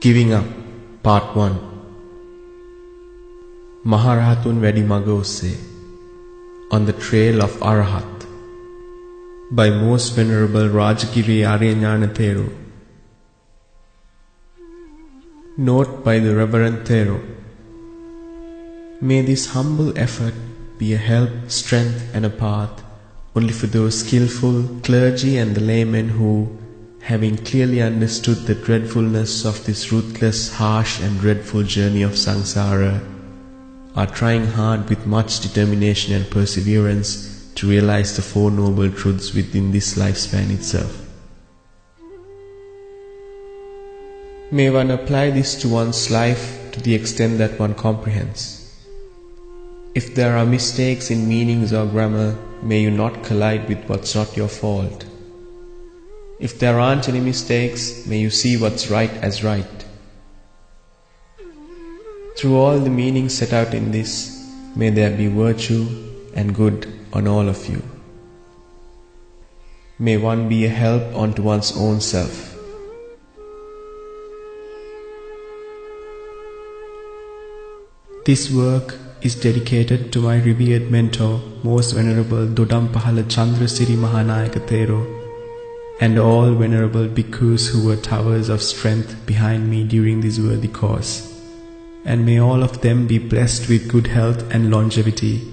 Giving Up, Part 1. Maha Rahathun Wadi maga Osse, On the Trail of Arahat, by Most Venerable Rajagiri Aryañana Thero. Note by the Reverend Thero. May this humble effort be a help, strength and a path only for those skillful clergy and the laymen who, having clearly understood the dreadfulness of this ruthless, harsh and dreadful journey of samsara, are trying hard with much determination and perseverance to realize the Four Noble Truths within this lifespan itself. May one apply this to one's life to the extent that one comprehends. If there are mistakes in meanings or grammar, may you not collide with what's not your fault. If there aren't any mistakes, may you see what's right as right. Through all the meanings set out in this, may there be virtue and good on all of you. May one be a help unto one's own self. This work is dedicated to my revered mentor, Most Venerable Dodampahala Chandrasiri Mahanayaka Thero, and all venerable bhikkhus who were towers of strength behind me during this worthy cause. And may all of them be blessed with good health and longevity,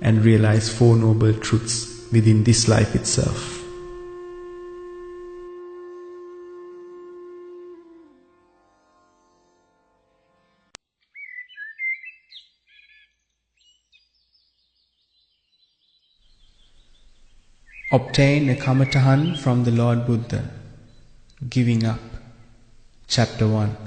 and realize Four Noble Truths within this life itself. Obtain a kamatahan from the Lord Buddha. Giving Up, Chapter 1.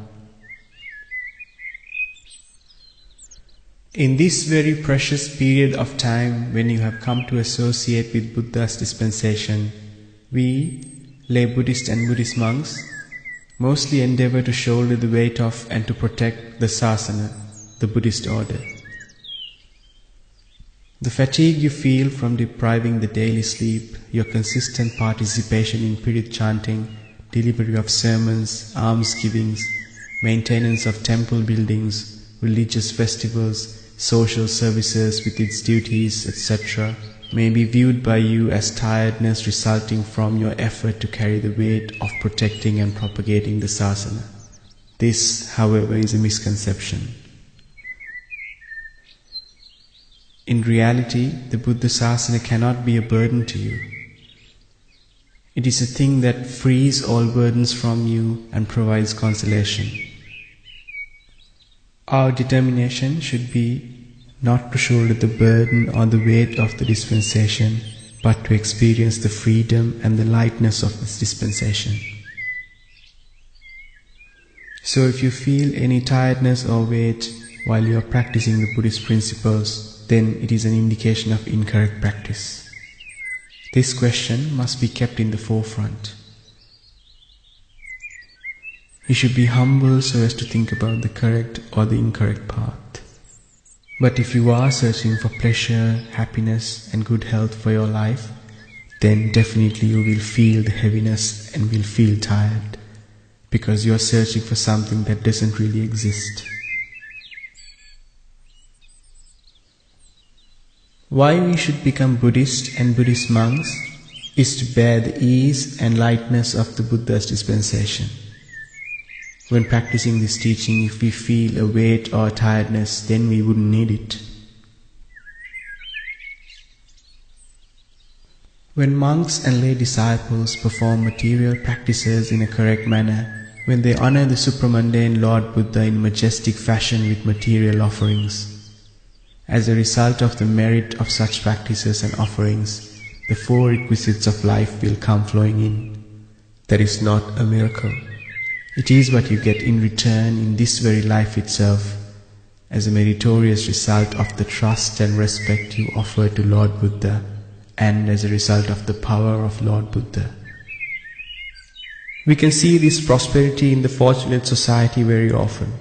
In this very precious period of time when you have come to associate with Buddha's dispensation, we, lay Buddhist and Buddhist monks, mostly endeavor to shoulder the weight of and to protect the sasana, the Buddhist order. The fatigue you feel from depriving the daily sleep, your consistent participation in period chanting, delivery of sermons, almsgivings, maintenance of temple buildings, religious festivals, social services with its duties, etc., may be viewed by you as tiredness resulting from your effort to carry the weight of protecting and propagating the sasana. This, however, is a misconception. In reality, the Buddha Sasana cannot be a burden to you. It is a thing that frees all burdens from you and provides consolation. Our determination should be not to shoulder the burden or the weight of the dispensation, but to experience the freedom and the lightness of this dispensation. So if you feel any tiredness or weight while you are practicing the Buddhist principles, then it is an indication of incorrect practice. This question must be kept in the forefront. You should be humble so as to think about the correct or the incorrect path. But if you are searching for pleasure, happiness and good health for your life, then definitely you will feel the heaviness and will feel tired, because you are searching for something that doesn't really exist. Why we should become Buddhist and Buddhist monks is to bear the ease and lightness of the Buddha's dispensation. When practicing this teaching, if we feel a weight or a tiredness, then we wouldn't need it. When monks and lay disciples perform material practices in a correct manner, when they honor the supramundane Lord Buddha in majestic fashion with material offerings, as a result of the merit of such practices and offerings, the four requisites of life will come flowing in. That is not a miracle. It is what you get in return in this very life itself, as a meritorious result of the trust and respect you offer to Lord Buddha, and as a result of the power of Lord Buddha. We can see this prosperity in the fortunate society very often.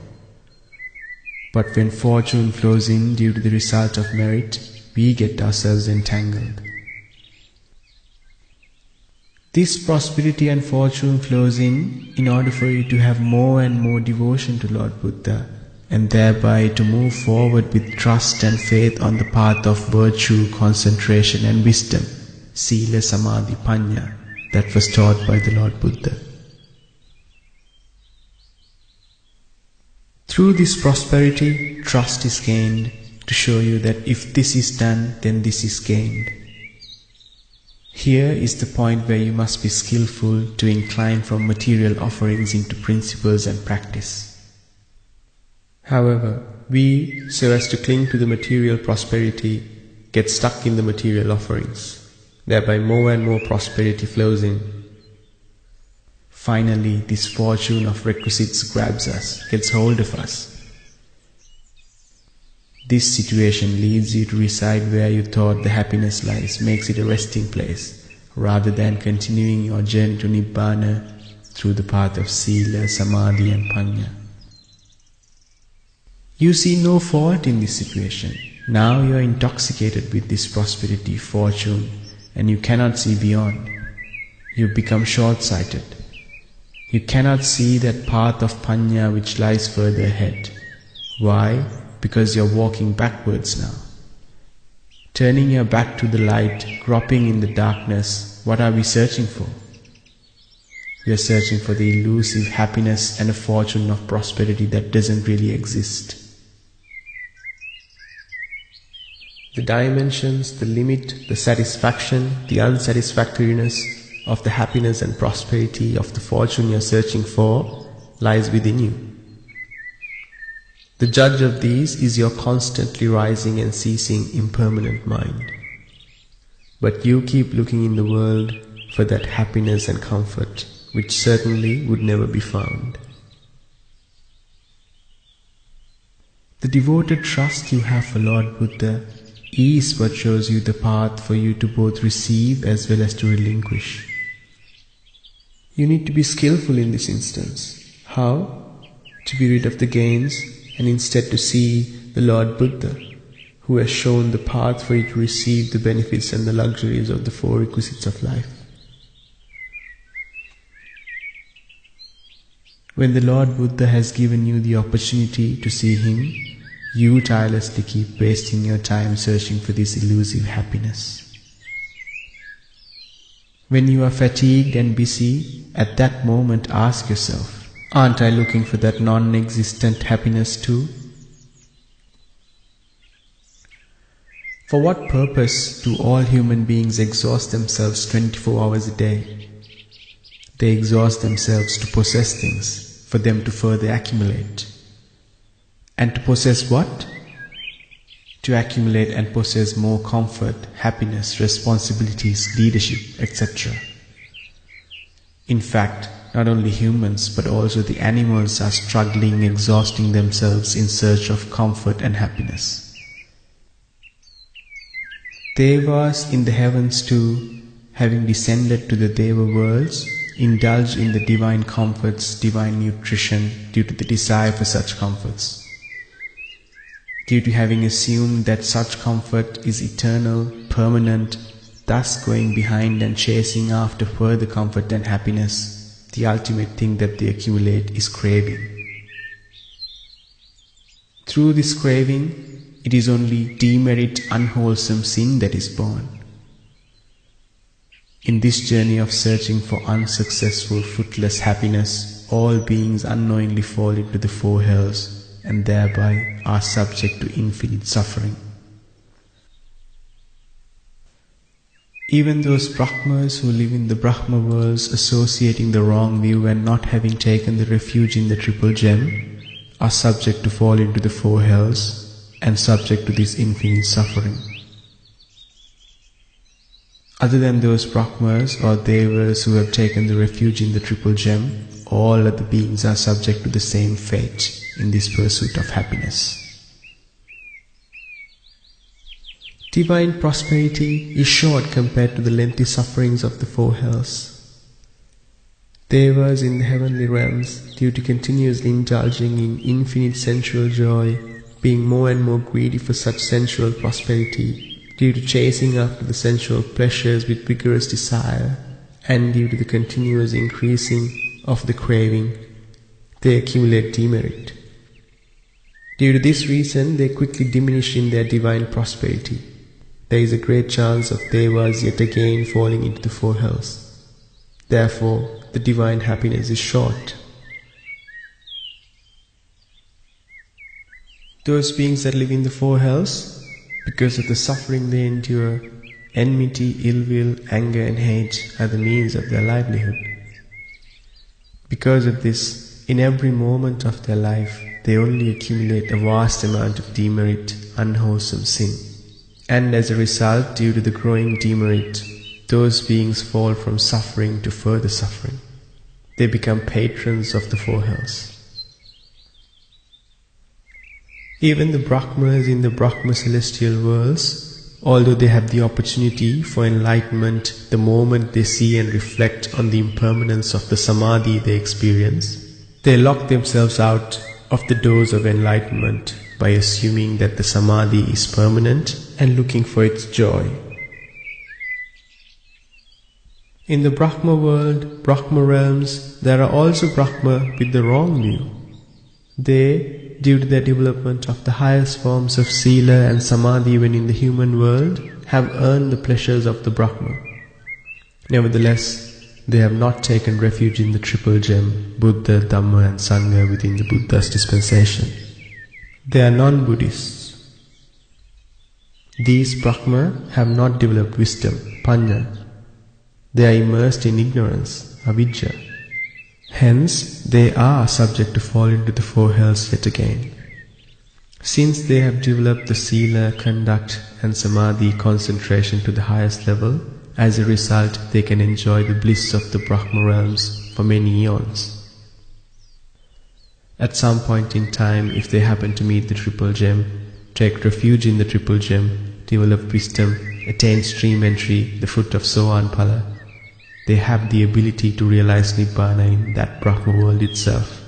But when fortune flows in due to the result of merit, we get ourselves entangled. This prosperity and fortune flows in order for you to have more and more devotion to Lord Buddha, and thereby to move forward with trust and faith on the path of virtue, concentration and wisdom, Sila, Samadhi, Panya, that was taught by the Lord Buddha. Through this prosperity, trust is gained to show you that if this is done, then this is gained. Here is the point where you must be skillful to incline from material offerings into principles and practice. However, we, so as to cling to the material prosperity, get stuck in the material offerings. Thereby more and more prosperity flows in. Finally, this fortune of requisites grabs us, gets hold of us. This situation leads you to reside where you thought the happiness lies, makes it a resting place, rather than continuing your journey to Nibbana through the path of Sila, Samadhi and Panya. You see no fault in this situation. Now you are intoxicated with this prosperity, fortune, and you cannot see beyond. You become short-sighted. You cannot see that path of Panya which lies further ahead. Why? Because you are walking backwards now. Turning your back to the light, groping in the darkness, what are we searching for? We are searching for the elusive happiness and a fortune of prosperity that doesn't really exist. The dimensions, the limit, the satisfaction, the unsatisfactoriness of the happiness and prosperity of the fortune you are searching for lies within you. The judge of these is your constantly rising and ceasing impermanent mind. But you keep looking in the world for that happiness and comfort which certainly would never be found. The devoted trust you have for Lord Buddha is what shows you the path for you to both receive as well as to relinquish. You need to be skillful in this instance. How? To be rid of the gains and instead to see the Lord Buddha, who has shown the path for you to receive the benefits and the luxuries of the four requisites of life. When the Lord Buddha has given you the opportunity to see Him, you tirelessly keep wasting your time searching for this elusive happiness. When you are fatigued and busy, at that moment ask yourself, aren't I looking for that non-existent happiness too? For what purpose do all human beings exhaust themselves 24 hours a day? They exhaust themselves to possess things, for them to further accumulate. And to possess what? To accumulate and possess more comfort, happiness, responsibilities, leadership, etc. In fact, not only humans but also the animals are struggling, exhausting themselves in search of comfort and happiness. Devas in the heavens too, having descended to the Deva worlds, indulge in the divine comforts, divine nutrition due to the desire for such comforts. Due to having assumed that such comfort is eternal, permanent, thus going behind and chasing after further comfort and happiness, the ultimate thing that they accumulate is craving. Through this craving, it is only demerit, unwholesome sin that is born. In this journey of searching for unsuccessful, fruitless happiness, all beings unknowingly fall into the four hells and thereby are subject to infinite suffering. Even those Brahmas who live in the Brahma worlds associating the wrong view and not having taken the refuge in the triple gem are subject to fall into the four hells and subject to this infinite suffering. Other than those Brahmas or Devas who have taken the refuge in the triple gem, all other beings are subject to the same fate in this pursuit of happiness. Divine prosperity is short compared to the lengthy sufferings of the four hells. Devas in the heavenly realms, due to continuously indulging in infinite sensual joy, being more and more greedy for such sensual prosperity, due to chasing after the sensual pleasures with vigorous desire, and due to the continuous increasing of the craving, they accumulate demerit. Due to this reason, they quickly diminish in their divine prosperity. There is a great chance of devas yet again falling into the four hells. Therefore, the divine happiness is short. Those beings that live in the four hells, because of the suffering they endure, enmity, ill will, anger and hate are the means of their livelihood. Because of this, in every moment of their life, they only accumulate a vast amount of demerit, unwholesome sin. And as a result, due to the growing demerit, those beings fall from suffering to further suffering. They become patrons of the four hells. Even the Brahmas in the Brahma celestial worlds, although they have the opportunity for enlightenment the moment they see and reflect on the impermanence of the samadhi they experience, they lock themselves out of the doors of enlightenment by assuming that the samadhi is permanent and looking for its joy. In the Brahma world, Brahma realms, there are also Brahma with the wrong view. They, due to their development of the highest forms of Sila and Samadhi when in the human world, have earned the pleasures of the Brahma. Nevertheless, they have not taken refuge in the triple gem, Buddha, Dhamma and Sangha within the Buddha's dispensation. They are non-Buddhists. These Brahma have not developed wisdom, Panya. They are immersed in ignorance, Avidya. Hence, they are subject to fall into the four hells yet again. Since they have developed the Sila, conduct and Samadhi concentration to the highest level, as a result they can enjoy the bliss of the Brahma realms for many eons. At some point in time, if they happen to meet the triple gem, take refuge in the triple gem, develop wisdom, attain stream entry, the fruit of Sohan Phala, they have the ability to realize Nibbana in that Brahma world itself.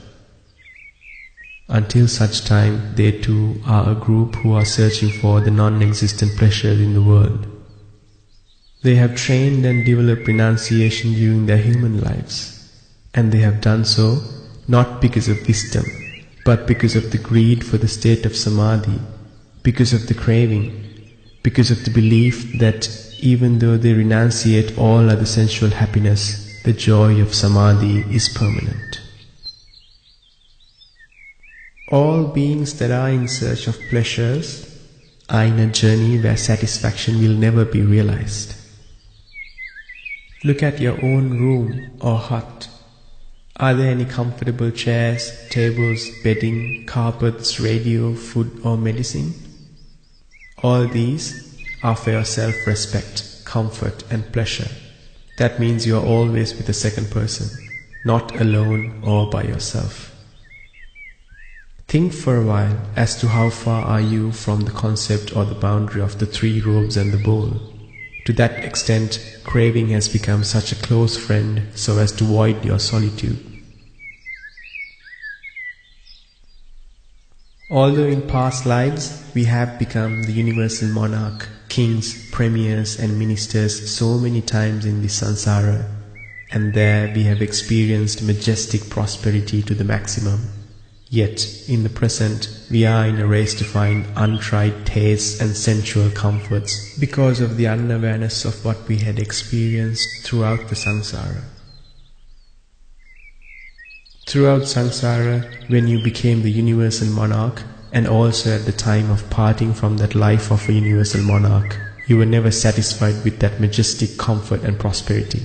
Until such time, they too are a group who are searching for the non-existent pleasures in the world. They have trained and developed renunciation during their human lives, and they have done so not because of wisdom, but because of the greed for the state of Samadhi, because of the craving, because of the belief that even though they renunciate all other sensual happiness, the joy of Samadhi is permanent. All beings that are in search of pleasures are in a journey where satisfaction will never be realized. Look at your own room or hut. Are there any comfortable chairs, tables, bedding, carpets, radio, food or medicine? All these are for your self-respect, comfort and pleasure. That means you are always with a second person, not alone or by yourself. Think for a while as to how far are you from the concept or the boundary of the three robes and the bowl. To that extent, craving has become such a close friend so as to void your solitude. Although in past lives we have become the universal monarch, kings, premiers and ministers so many times in this samsara, and there we have experienced majestic prosperity to the maximum, yet in the present we are in a race to find untried tastes and sensual comforts because of the unawareness of what we had experienced throughout the samsara. Throughout samsara, when you became the universal monarch, and also at the time of parting from that life of a universal monarch, you were never satisfied with that majestic comfort and prosperity.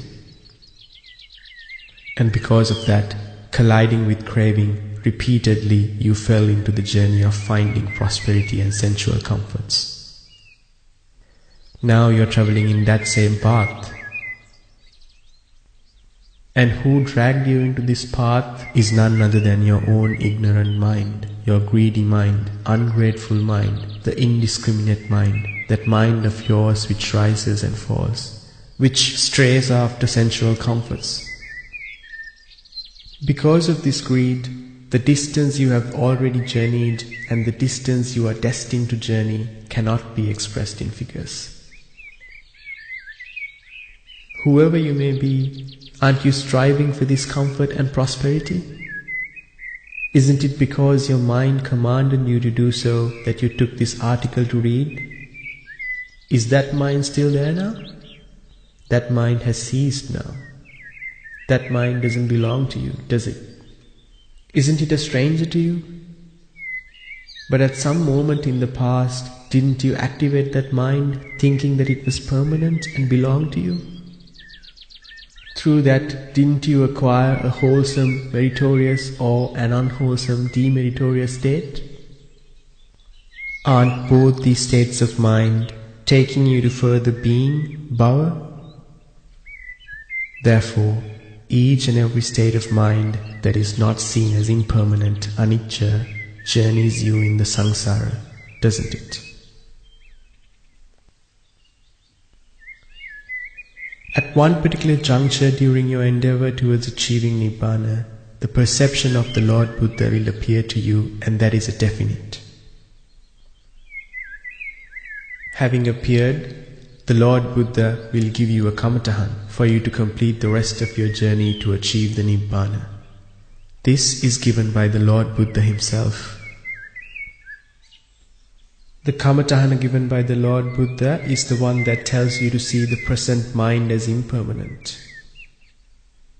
And because of that, colliding with craving, repeatedly you fell into the journey of finding prosperity and sensual comforts. Now you are traveling in that same path. And who dragged you into this path is none other than your own ignorant mind, your greedy mind, ungrateful mind, the indiscriminate mind, that mind of yours which rises and falls, which strays after sensual comforts. Because of this greed, the distance you have already journeyed and the distance you are destined to journey cannot be expressed in figures. Whoever you may be, aren't you striving for this comfort and prosperity? Isn't it because your mind commanded you to do so that you took this article to read? Is that mind still there now? That mind has ceased now. That mind doesn't belong to you, does it? Isn't it a stranger to you? But at some moment in the past, didn't you activate that mind thinking that it was permanent and belonged to you? Through that, didn't you acquire a wholesome, meritorious or an unwholesome, demeritorious state? Aren't both these states of mind taking you to further being, bhava? Therefore, each and every state of mind that is not seen as impermanent, anicca, journeys you in the samsara, doesn't it? At one particular juncture during your endeavor towards achieving Nibbana, the perception of the Lord Buddha will appear to you, and that is a definite. Having appeared, the Lord Buddha will give you a kamatahan for you to complete the rest of your journey to achieve the Nibbana. This is given by the Lord Buddha himself. The kamatahana given by the Lord Buddha is the one that tells you to see the present mind as impermanent.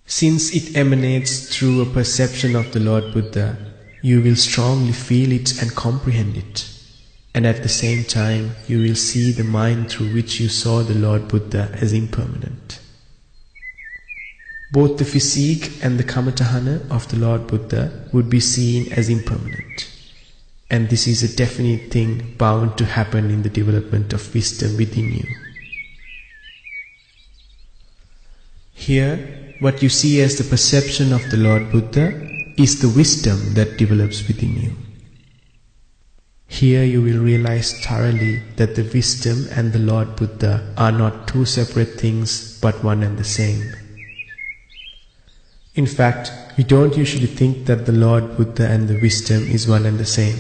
Since it emanates through a perception of the Lord Buddha, you will strongly feel it and comprehend it. And at the same time, you will see the mind through which you saw the Lord Buddha as impermanent. Both the physique and the kamatahana of the Lord Buddha would be seen as impermanent. And this is a definite thing bound to happen in the development of wisdom within you. Here, what you see as the perception of the Lord Buddha is the wisdom that develops within you. Here you will realize thoroughly that the wisdom and the Lord Buddha are not two separate things but one and the same. In fact, we don't usually think that the Lord Buddha and the wisdom is one and the same.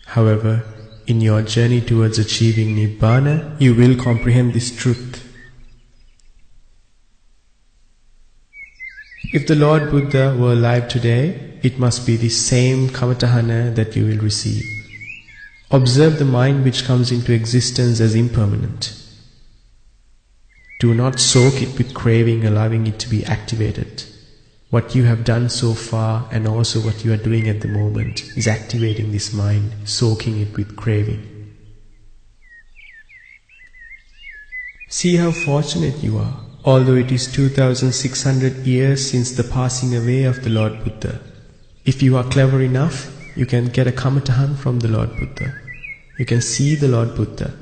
However, in your journey towards achieving Nibbana, you will comprehend this truth. If the Lord Buddha were alive today, it must be the same kamatahana that you will receive. Observe the mind which comes into existence as impermanent. Do not soak it with craving, allowing it to be activated. What you have done so far and also what you are doing at the moment is activating this mind, soaking it with craving. See how fortunate you are, although it is 2600 years since the passing away of the Lord Buddha. If you are clever enough, you can get a kamatahan from the Lord Buddha. You can see the Lord Buddha,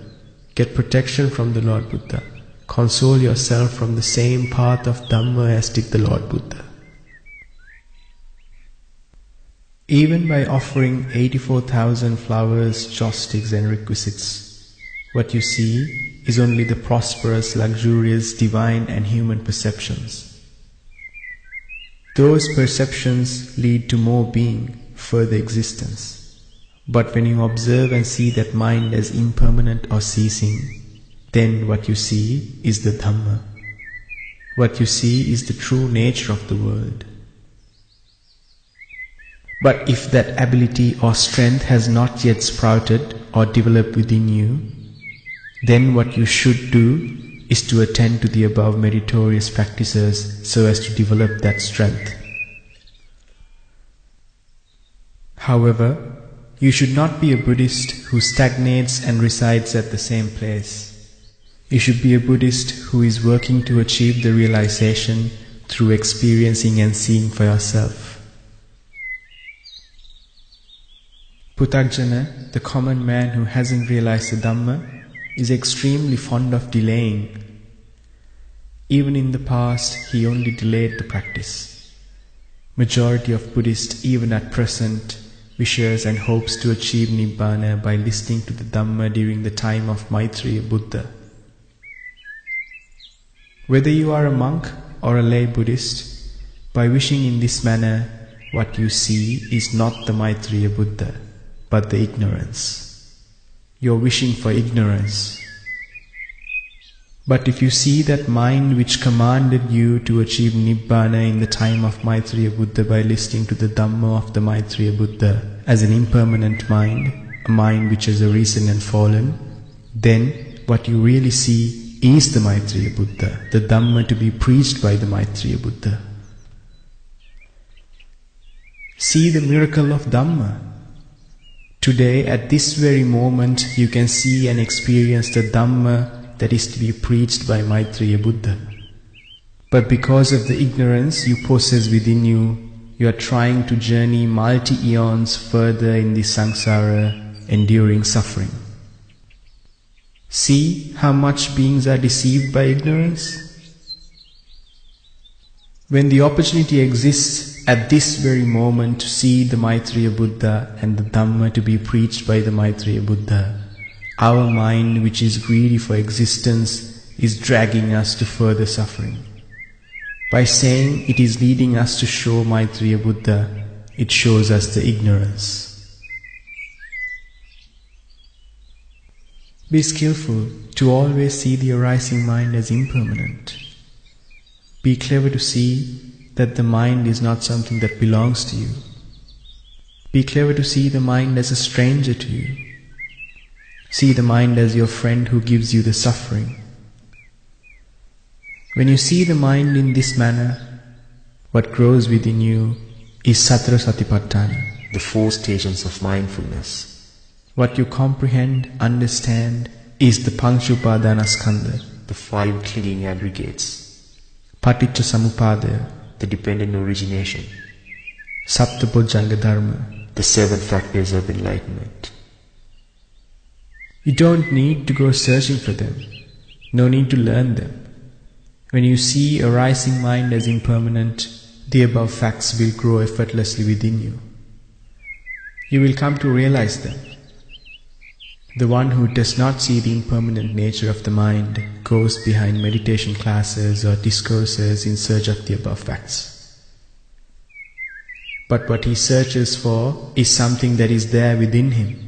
get protection from the Lord Buddha, console yourself from the same path of Dhamma as did the Lord Buddha. Even by offering 84,000 flowers, joss-sticks and requisites, what you see is only the prosperous, luxurious, divine and human perceptions. Those perceptions lead to more being, further existence. But when you observe and see that mind as impermanent or ceasing, then what you see is the Dhamma. What you see is the true nature of the world. But if that ability or strength has not yet sprouted or developed within you, then what you should do is to attend to the above meritorious practices so as to develop that strength. However, you should not be a Buddhist who stagnates and resides at the same place. You should be a Buddhist who is working to achieve the realization through experiencing and seeing for yourself. Puthajjana, the common man who hasn't realized the Dhamma, is extremely fond of delaying. Even in the past, he only delayed the practice. Majority of Buddhists, even at present, wishes and hopes to achieve Nibbana by listening to the Dhamma during the time of Maitreya Buddha. Whether you are a monk or a lay Buddhist, by wishing in this manner, what you see is not the Maitreya Buddha, but the ignorance. You are wishing for ignorance. But if you see that mind which commanded you to achieve Nibbana in the time of Maitreya Buddha by listening to the Dhamma of the Maitreya Buddha as an impermanent mind, a mind which has arisen and fallen, then what you really see is the Maitreya Buddha, the Dhamma to be preached by the Maitreya Buddha. See the miracle of Dhamma. Today, at this very moment, you can see and experience the Dhamma that is to be preached by Maitreya Buddha. But because of the ignorance you possess within you, you are trying to journey multi-eons further in this samsara, enduring suffering. See how much beings are deceived by ignorance? When the opportunity exists at this very moment to see the Maitreya Buddha and the Dhamma to be preached by the Maitreya Buddha, our mind, which is greedy for existence, is dragging us to further suffering. By saying it is leading us to show Maitreya Buddha, it shows us the ignorance. Be skillful to always see the arising mind as impermanent. Be clever to see that the mind is not something that belongs to you. Be clever to see the mind as a stranger to you. See the mind as your friend who gives you the suffering. When you see the mind in this manner, what grows within you is Satara Satipatthana, the 4 stations of mindfulness. What you comprehend, understand is the Panchupadanaskandha, the 5 clinging aggregates. Paticca Samuppada, the dependent origination. Saptabojjhanga Dharma, the 7 factors of enlightenment. You don't need to go searching for them, no need to learn them. When you see a rising mind as impermanent, the above facts will grow effortlessly within you. You will come to realize them. The one who does not see the impermanent nature of the mind goes behind meditation classes or discourses in search of the above facts. But what he searches for is something that is there within him.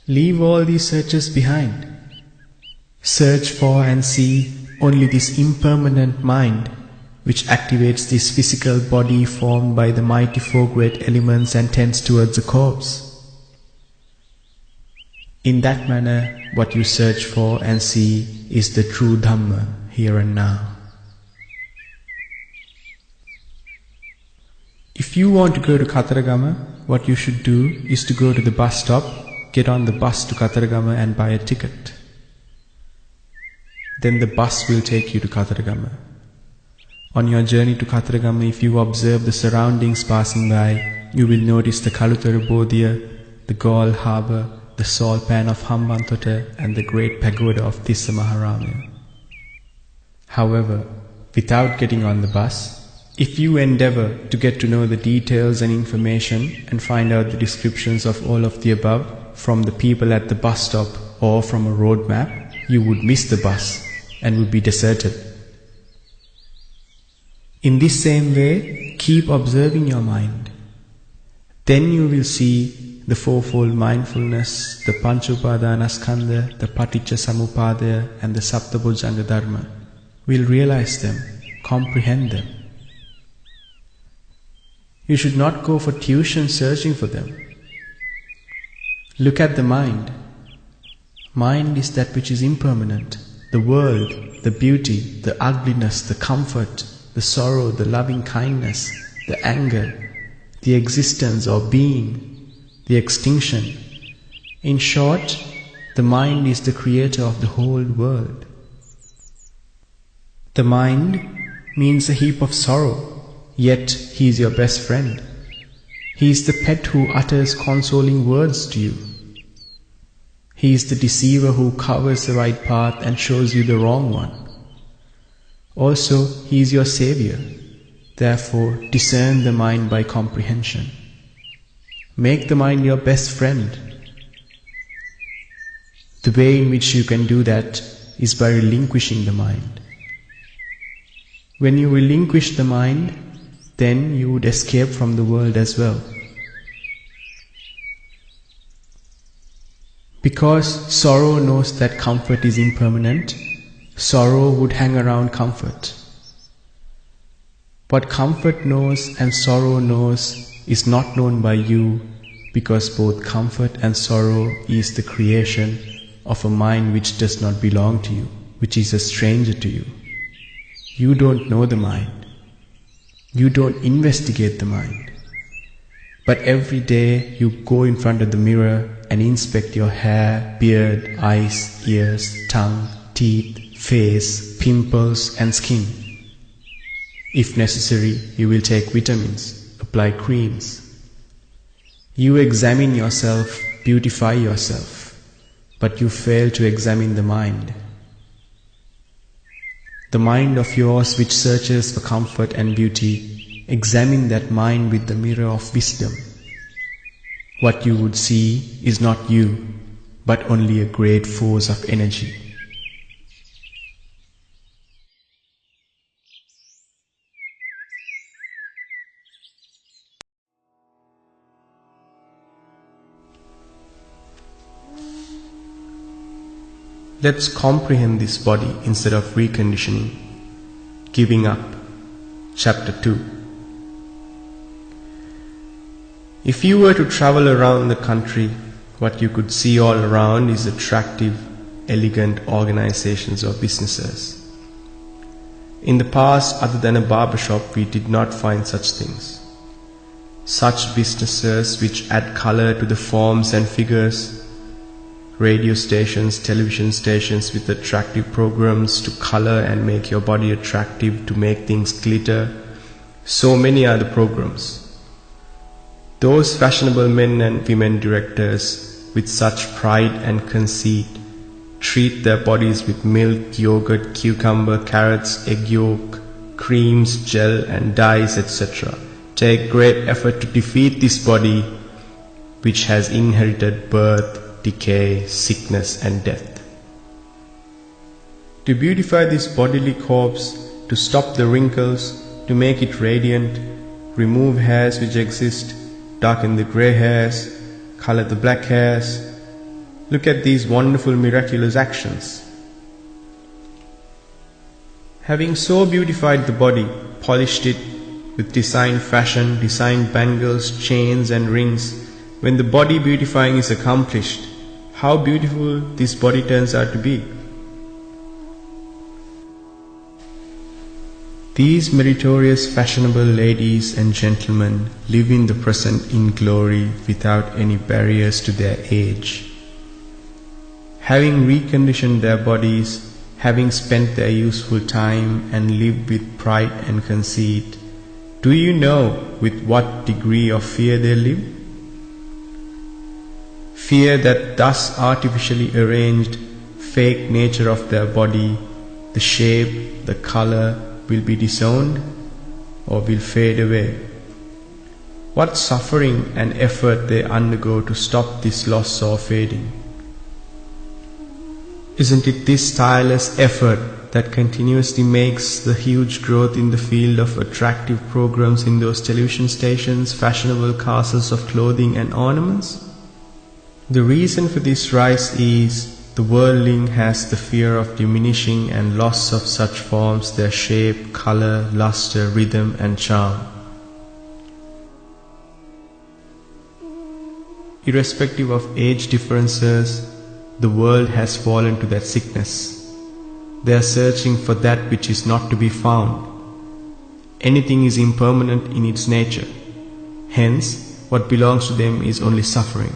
Leave all these searches behind. Search for and see only this impermanent mind which activates this physical body formed by the mighty 4 great elements and tends towards a corpse. In that manner, what you search for and see is the true Dhamma here and now. If you want to go to Kataragama, what you should do is to go to the bus stop, get on the bus to Kataragama and buy a ticket. Then the bus will take you to Kataragama. On your journey to Kataragama, if you observe the surroundings passing by, you will notice the Kalutara Bodhiya, the Gaul harbour, the salt pan of Hambantota and the great pagoda of Tissa Maharamaya. However, without getting on the bus, if you endeavour to get to know the details and information and find out the descriptions of all of the above from the people at the bus stop or from a road map, you would miss the bus and would be deserted. In this same way, keep observing your mind. Then you will see the 4-fold mindfulness, the Panchupadanaskandha, the Paticca Samuppada and the Saptabojjhanga Dharma. We'll realize them, comprehend them. You should not go for tuition searching for them. Look at the mind. Mind is that which is impermanent. The world, the beauty, the ugliness, the comfort, the sorrow, the loving kindness, the anger, the existence or being, the extinction. In short, the mind is the creator of the whole world. The mind means a heap of sorrow. Yet he is your best friend. He is the pet who utters consoling words to you. He is the deceiver who covers the right path and shows you the wrong one. Also, he is your savior. Therefore, discern the mind by comprehension. Make the mind your best friend. The way in which you can do that is by relinquishing the mind. When you relinquish the mind, then you would escape from the world as well. Because sorrow knows that comfort is impermanent, sorrow would hang around comfort. What comfort knows and sorrow knows is not known by you, because both comfort and sorrow is the creation of a mind which does not belong to you, which is a stranger to you. You don't know the mind. You don't investigate the mind. But every day you go in front of the mirror and inspect your hair, beard, eyes, ears, tongue, teeth, face, pimples and skin. If necessary, you will take vitamins, apply creams. You examine yourself, beautify yourself, but you fail to examine the mind. The mind of yours which searches for comfort and beauty, examine that mind with the mirror of wisdom. What you would see is not you, but only a great force of energy. Let's comprehend this body instead of reconditioning. Giving up. Chapter 2. If you were to travel around the country, what you could see all around is attractive, elegant organizations or businesses. In the past, other than a barbershop, we did not find such things. Such businesses which add color to the forms and figures, radio stations, television stations with attractive programs to color and make your body attractive, to make things glitter. So many are the programs. Those fashionable men and women directors with such pride and conceit treat their bodies with milk, yogurt, cucumber, carrots, egg yolk, creams, gel and dyes, etc. Take great effort to defeat this body which has inherited birth, decay, sickness and death. To beautify this bodily corpse, to stop the wrinkles, to make it radiant, remove hairs which exist, darken the grey hairs, color the black hairs. Look at these wonderful miraculous actions. Having so beautified the body, polished it with designed fashion, designed bangles, chains and rings, when the body beautifying is accomplished, how beautiful this body turns out to be. These meritorious fashionable ladies and gentlemen live in the present in glory without any barriers to their age. Having reconditioned their bodies, having spent their useful time and lived with pride and conceit, do you know with what degree of fear they live? Fear that thus artificially arranged fake nature of their body, the shape, the color, will be disowned or will fade away. What suffering and effort they undergo to stop this loss or fading. Isn't it this tireless effort that continuously makes the huge growth in the field of attractive programs in those television stations, fashionable castles of clothing and ornaments? The reason for this rise is the worldling has the fear of diminishing and loss of such forms, their shape, color, luster, rhythm and charm. Irrespective of age differences, the world has fallen to that sickness. They are searching for that which is not to be found. Anything is impermanent in its nature. Hence, what belongs to them is only suffering.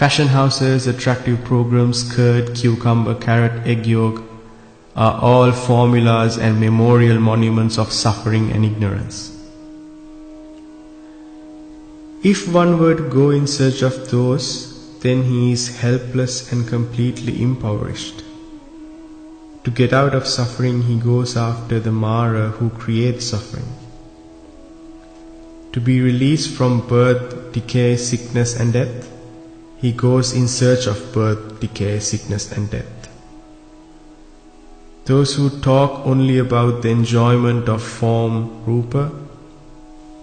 Fashion houses, attractive programs, curd, cucumber, carrot, egg yolk are all formulas and memorial monuments of suffering and ignorance. If one were to go in search of those, then he is helpless and completely impoverished. To get out of suffering, he goes after the Mara who creates suffering. To be released from birth, decay, sickness and death, he goes in search of birth, decay, sickness and death. Those who talk only about the enjoyment of form, rupa,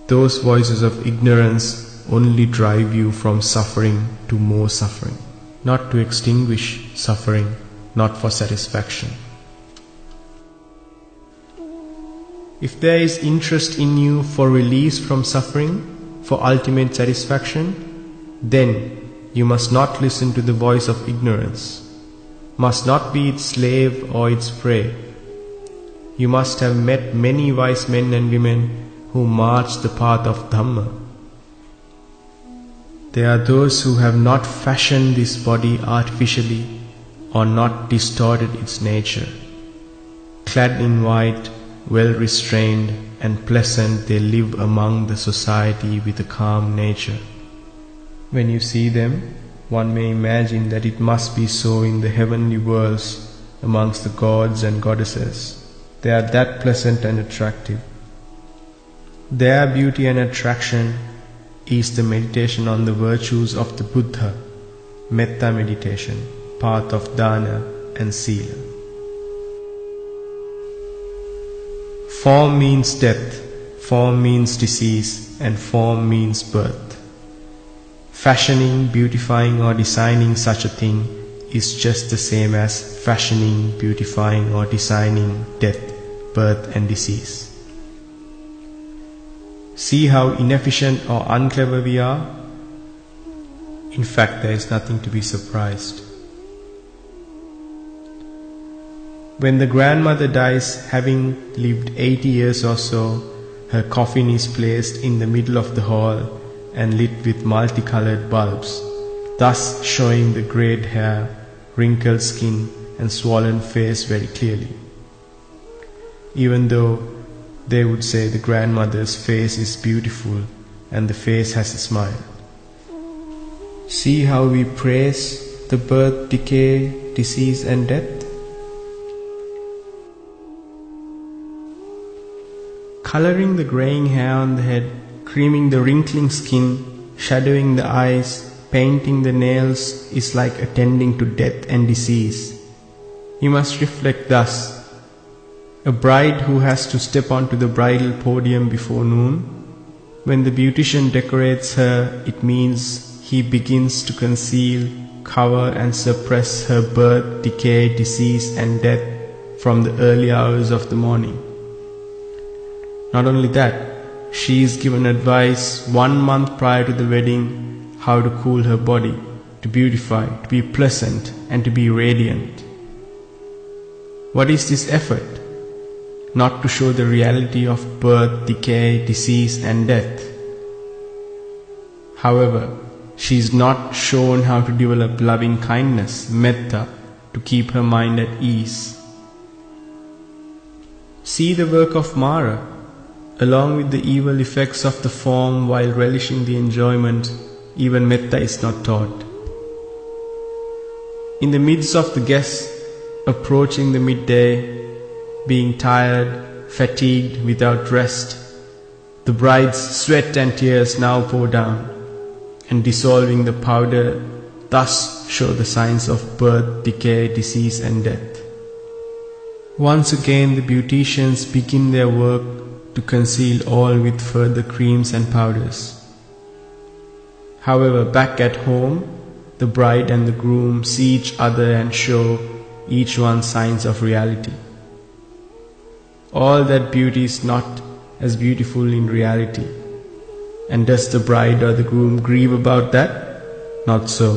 those voices of ignorance only drive you from suffering to more suffering, not to extinguish suffering, not for satisfaction. If there is interest in you for release from suffering, for ultimate satisfaction, then you must not listen to the voice of ignorance, must not be its slave or its prey. You must have met many wise men and women who march the path of Dhamma. There are those who have not fashioned this body artificially or not distorted its nature. Clad in white, well restrained and pleasant, they live among the society with a calm nature. When you see them, one may imagine that it must be so in the heavenly worlds amongst the gods and goddesses. They are that pleasant and attractive. Their beauty and attraction is the meditation on the virtues of the Buddha, metta meditation, path of dana and sila. Form means death, form means disease, and form means birth. Fashioning, beautifying or designing such a thing is just the same as fashioning, beautifying or designing death, birth and disease. See how inefficient or unclever we are? In fact, there is nothing to be surprised. When the grandmother dies, having lived 80 years or so, her coffin is placed in the middle of the hall and lit with multicolored bulbs, thus showing the greyed hair, wrinkled skin and swollen face very clearly. Even though they would say the grandmother's face is beautiful and the face has a smile. See how we praise the birth, decay, disease and death? Coloring the graying hair on the head, creaming the wrinkling skin, shadowing the eyes, painting the nails is like attending to death and disease. You must reflect thus. A bride who has to step onto the bridal podium before noon, when the beautician decorates her, it means he begins to conceal, cover and suppress her birth, decay, disease and death from the early hours of the morning. Not only that, she is given advice 1 month prior to the wedding how to cool her body, to beautify, to be pleasant and to be radiant. What is this effort? Not to show the reality of birth, decay, disease and death. However, she is not shown how to develop loving kindness, metta, to keep her mind at ease. See the work of Mara. Along with the evil effects of the form while relishing the enjoyment, even metta is not taught. In the midst of the guests, approaching the midday, being tired, fatigued, without rest, the bride's sweat and tears now pour down, and dissolving the powder, thus show the signs of birth, decay, disease and death. Once again the beauticians begin their work to conceal all with further creams and powders. However, back at home, the bride and the groom see each other and show each one signs of reality. All that beauty is not as beautiful in reality. And does the bride or the groom grieve about that? Not so.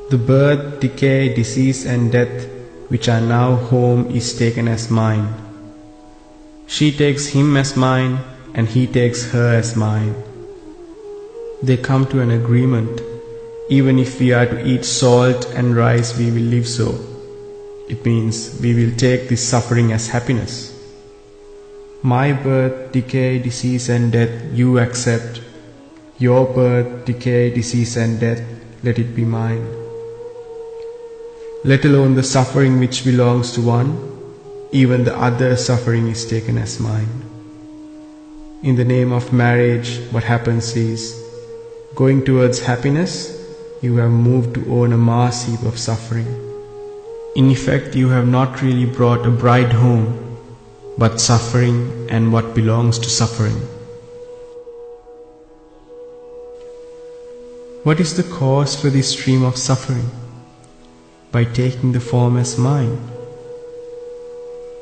The birth, decay, disease and death which are now home is taken as mine. She takes him as mine and he takes her as mine. They come to an agreement. Even if we are to eat salt and rice, we will live so. It means we will take this suffering as happiness. My birth, decay, disease and death you accept. Your birth, decay, disease and death, let it be mine. Let alone the suffering which belongs to one, even the other suffering is taken as mine. In the name of marriage, what happens is, going towards happiness, you have moved to own a mass heap of suffering. In effect, you have not really brought a bride home, but suffering and what belongs to suffering. What is the cause for this stream of suffering? By taking the form as mine.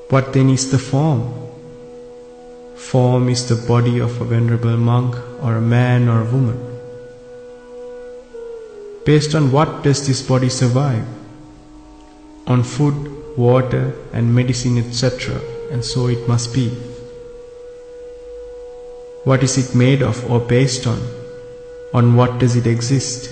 What then is the form? Form is the body of a venerable monk or a man or a woman. Based on what does this body survive? On food, water and medicine, etc., and so it must be. What is it made of or based on? On what does it exist?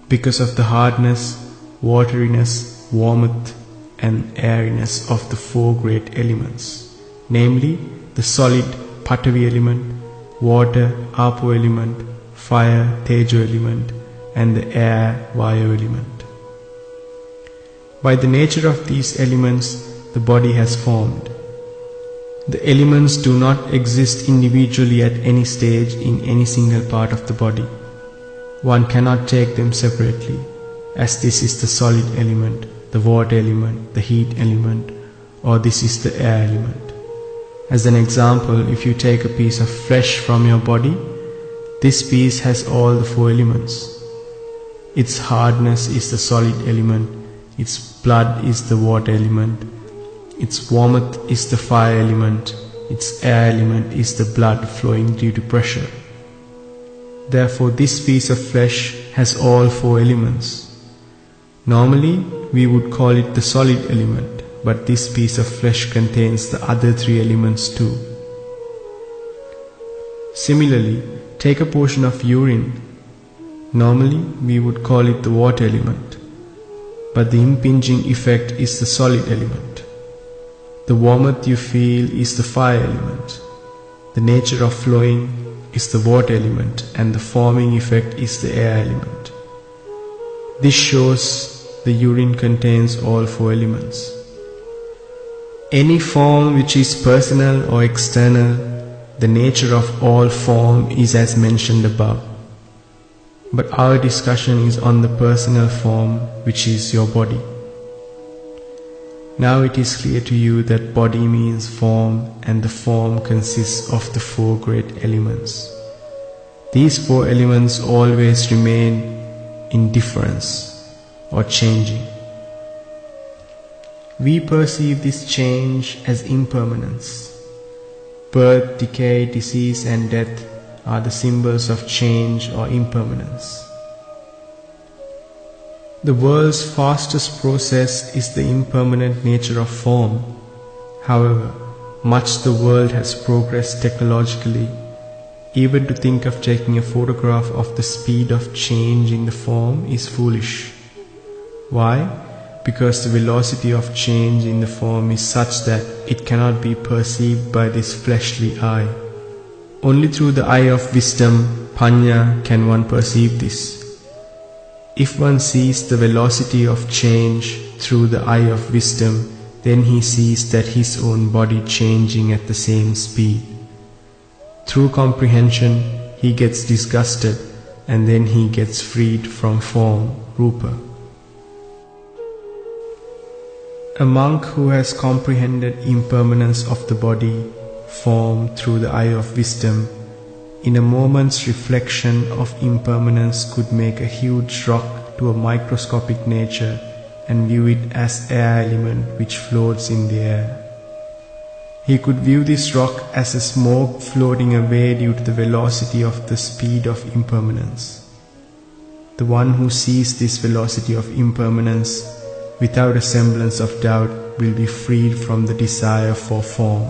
Because of the hardness, wateriness, warmth and airiness of the four great elements, namely the solid Patavi element, water Apo element, fire Tejo element and the air Vayu element. By the nature of these elements, the body has formed. The elements do not exist individually at any stage in any single part of the body. One cannot take them separately, as this is the solid element, the water element, the heat element, or this is the air element. As an example, if you take a piece of flesh from your body, this piece has all the four elements. Its hardness is the solid element, its blood is the water element, its warmth is the fire element, its air element is the blood flowing due to pressure. Therefore, this piece of flesh has all four elements. Normally, we would call it the solid element, but this piece of flesh contains the other three elements too. Similarly, take a portion of urine. Normally, we would call it the water element, but the impinging effect is the solid element. The warmth you feel is the fire element. The nature of flowing is the water element and the forming effect is the air element. This shows the urine contains all four elements. Any form which is personal or external, the nature of all form is as mentioned above. But our discussion is on the personal form, which is your body. Now it is clear to you that body means form and the form consists of the four great elements. These four elements always remain in difference or changing. We perceive this change as impermanence. Birth, decay, disease and death are the symbols of change or impermanence. The world's fastest process is the impermanent nature of form. However, much the world has progressed technologically. Even to think of taking a photograph of the speed of change in the form is foolish. Why? Because the velocity of change in the form is such that it cannot be perceived by this fleshly eye. Only through the eye of wisdom, Panya, can one perceive this. If one sees the velocity of change through the eye of wisdom, then he sees that his own body changing at the same speed. Through comprehension, he gets disgusted and then he gets freed from form, Rupa. A monk who has comprehended impermanence of the body, form through the eye of wisdom, in a moment's reflection of impermanence could make a huge rock to a microscopic nature and view it as air element which floats in the air. He could view this rock as a smoke floating away due to the velocity of the speed of impermanence. The one who sees this velocity of impermanence without a semblance of doubt will be freed from the desire for form.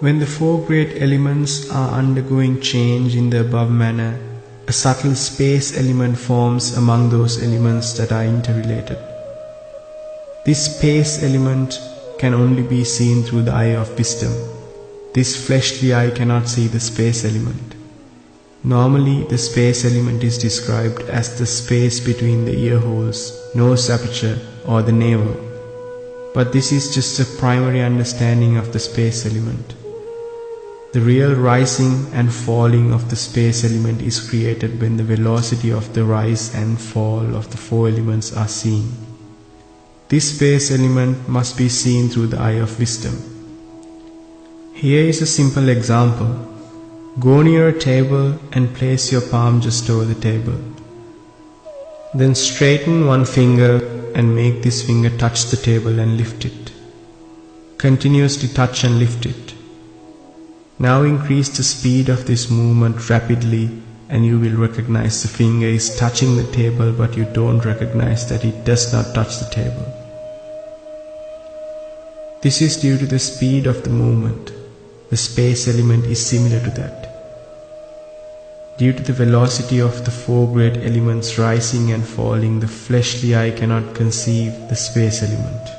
When the four great elements are undergoing change in the above manner, a subtle space element forms among those elements that are interrelated. This space element can only be seen through the eye of wisdom. This fleshly eye cannot see the space element. Normally, the space element is described as the space between the ear holes, nose aperture, or the navel. But this is just a primary understanding of the space element. The real rising and falling of the space element is created when the velocity of the rise and fall of the four elements are seen. This space element must be seen through the eye of wisdom. Here is a simple example. Go near a table and place your palm just over the table. Then straighten one finger and make this finger touch the table and lift it. Continuously touch and lift it. Now increase the speed of this movement rapidly and you will recognize the finger is touching the table, but you don't recognize that it does not touch the table. This is due to the speed of the movement. The space element is similar to that. Due to the velocity of the four great elements rising and falling, the fleshly eye cannot conceive the space element.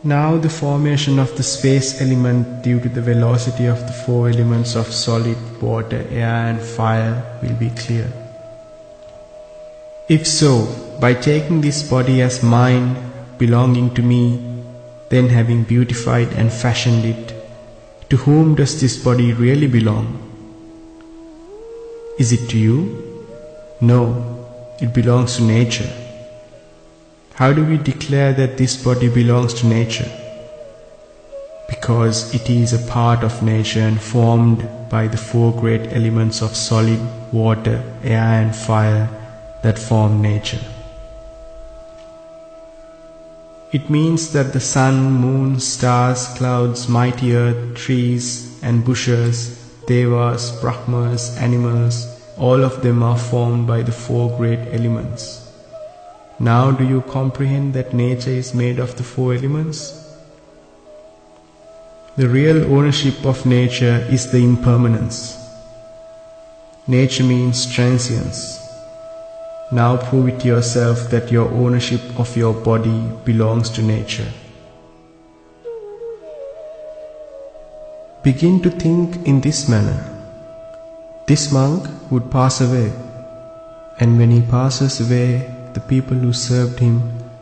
Now the formation of the space element due to the velocity of the four elements of solid, water, air and fire will be clear. If so, by taking this body as mine, belonging to me, then having beautified and fashioned it, to whom does this body really belong? Is it to you? No, it belongs to nature. How do we declare that this body belongs to nature? Because it is a part of nature and formed by the four great elements of solid, water, air and fire that form nature. It means that the sun, moon, stars, clouds, mighty earth, trees and bushes, devas, brahmas, animals, all of them are formed by the four great elements. Now do you comprehend that nature is made of the four elements? The real ownership of nature is the impermanence. Nature means transience. Now prove it yourself that your ownership of your body belongs to nature. Begin to think in this manner. This monk would pass away, and when he passes away, the people who served him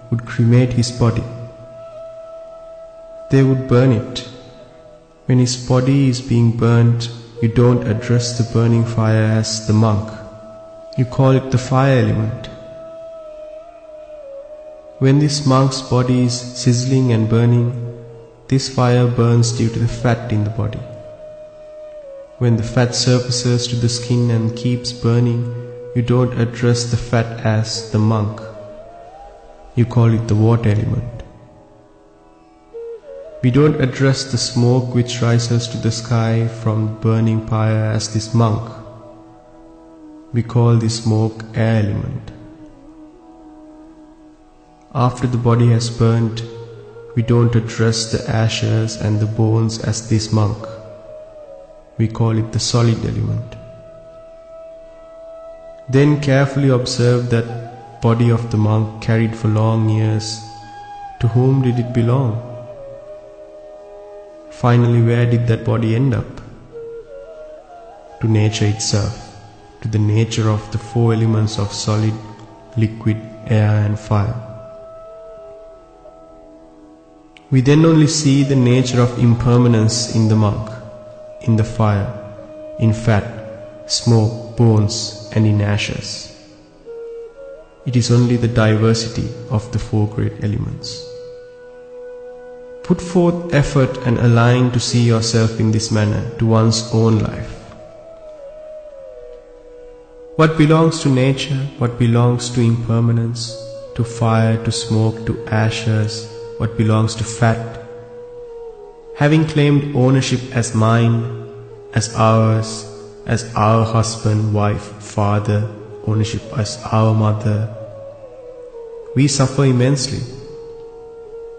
would cremate his body. They would burn it. When his body is being burnt, you don't address the burning fire as the monk. You call it the fire element. When this monk's body is sizzling and burning, this fire burns due to the fat in the body. When the fat surfaces to the skin and keeps burning, you don't address the fat as the monk. You call it the water element. We don't address the smoke which rises to the sky from burning fire as this monk. We call this smoke air element. After the body has burnt, we don't address the ashes and the bones as this monk. We call it the solid element. Then carefully observe that body of the monk carried for long years. To whom did it belong? Finally, where did that body end up? To nature itself. To the nature of the four elements of solid, liquid, air and fire. We then only see the nature of impermanence in the monk, in the fire, in fat, smoke, bones and in ashes. It is only the diversity of the four great elements. Put forth effort and align to see yourself in this manner to one's own life. What belongs to nature, what belongs to impermanence, to fire, to smoke, to ashes, what belongs to fat. Having claimed ownership as mine, as ours, as our husband, wife, father, ownership as our mother, we suffer immensely.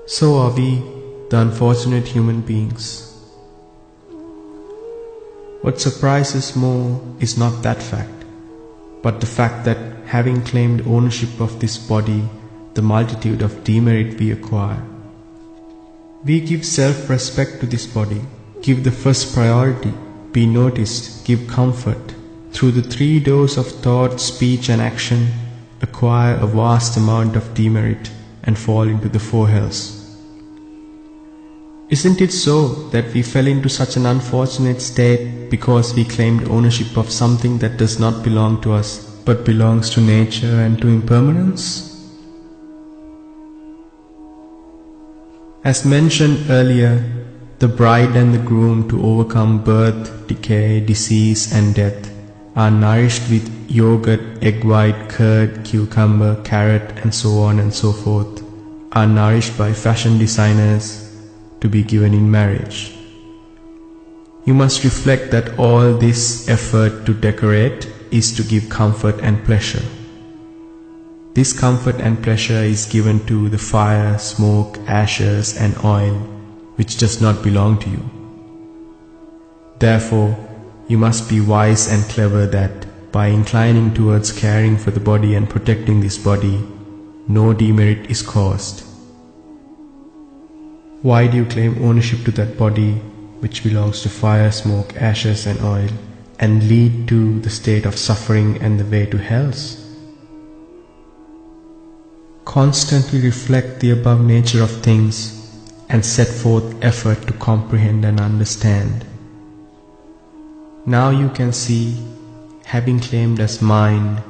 So are we, the unfortunate human beings. What surprises more is not that fact, but the fact that having claimed ownership of this body, the multitude of demerit we acquire. We give self-respect to this body, give the first priority, be noticed, give comfort. Through the three doors of thought, speech and action, acquire a vast amount of demerit and fall into the four hells. Isn't it so that we fell into such an unfortunate state because we claimed ownership of something that does not belong to us, but belongs to nature and to impermanence? As mentioned earlier, The bride and the groom, to overcome birth, decay, disease and death, are nourished with yogurt, egg white, curd, cucumber, carrot and so on and so forth, are nourished by fashion designers to be given in marriage. You must reflect that all this effort to decorate is to give comfort and pleasure. This comfort and pleasure is given to the fire, smoke, ashes and oil, which does not belong to you. Therefore, you must be wise and clever that, by inclining towards caring for the body and protecting this body, no demerit is caused. Why do you claim ownership to that body which belongs to fire, smoke, ashes and oil, and lead to the state of suffering and the way to hells? Constantly reflect the above nature of things and set forth effort to comprehend and understand. Now you can see, having claimed as mine,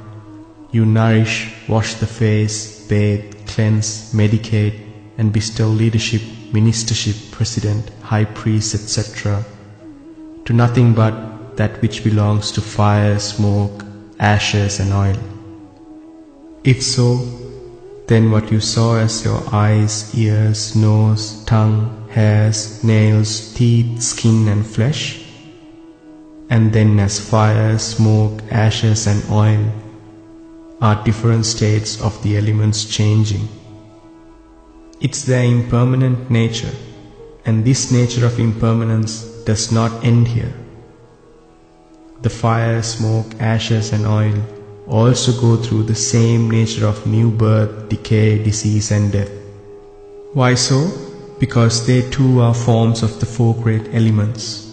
you nourish, wash the face, bathe, cleanse, medicate, and bestow leadership, ministership, president, high priest, etc. to nothing but that which belongs to fire, smoke, ashes and oil. If so, then what you saw as your eyes, ears, nose, tongue, hairs, nails, teeth, skin and flesh, and then as fire, smoke, ashes and oil, are different states of the elements changing. It's their impermanent nature, and this nature of impermanence does not end here. The fire, smoke, ashes and oil also go through the same nature of new birth, decay, disease and death. Why so? Because they too are forms of the four great elements.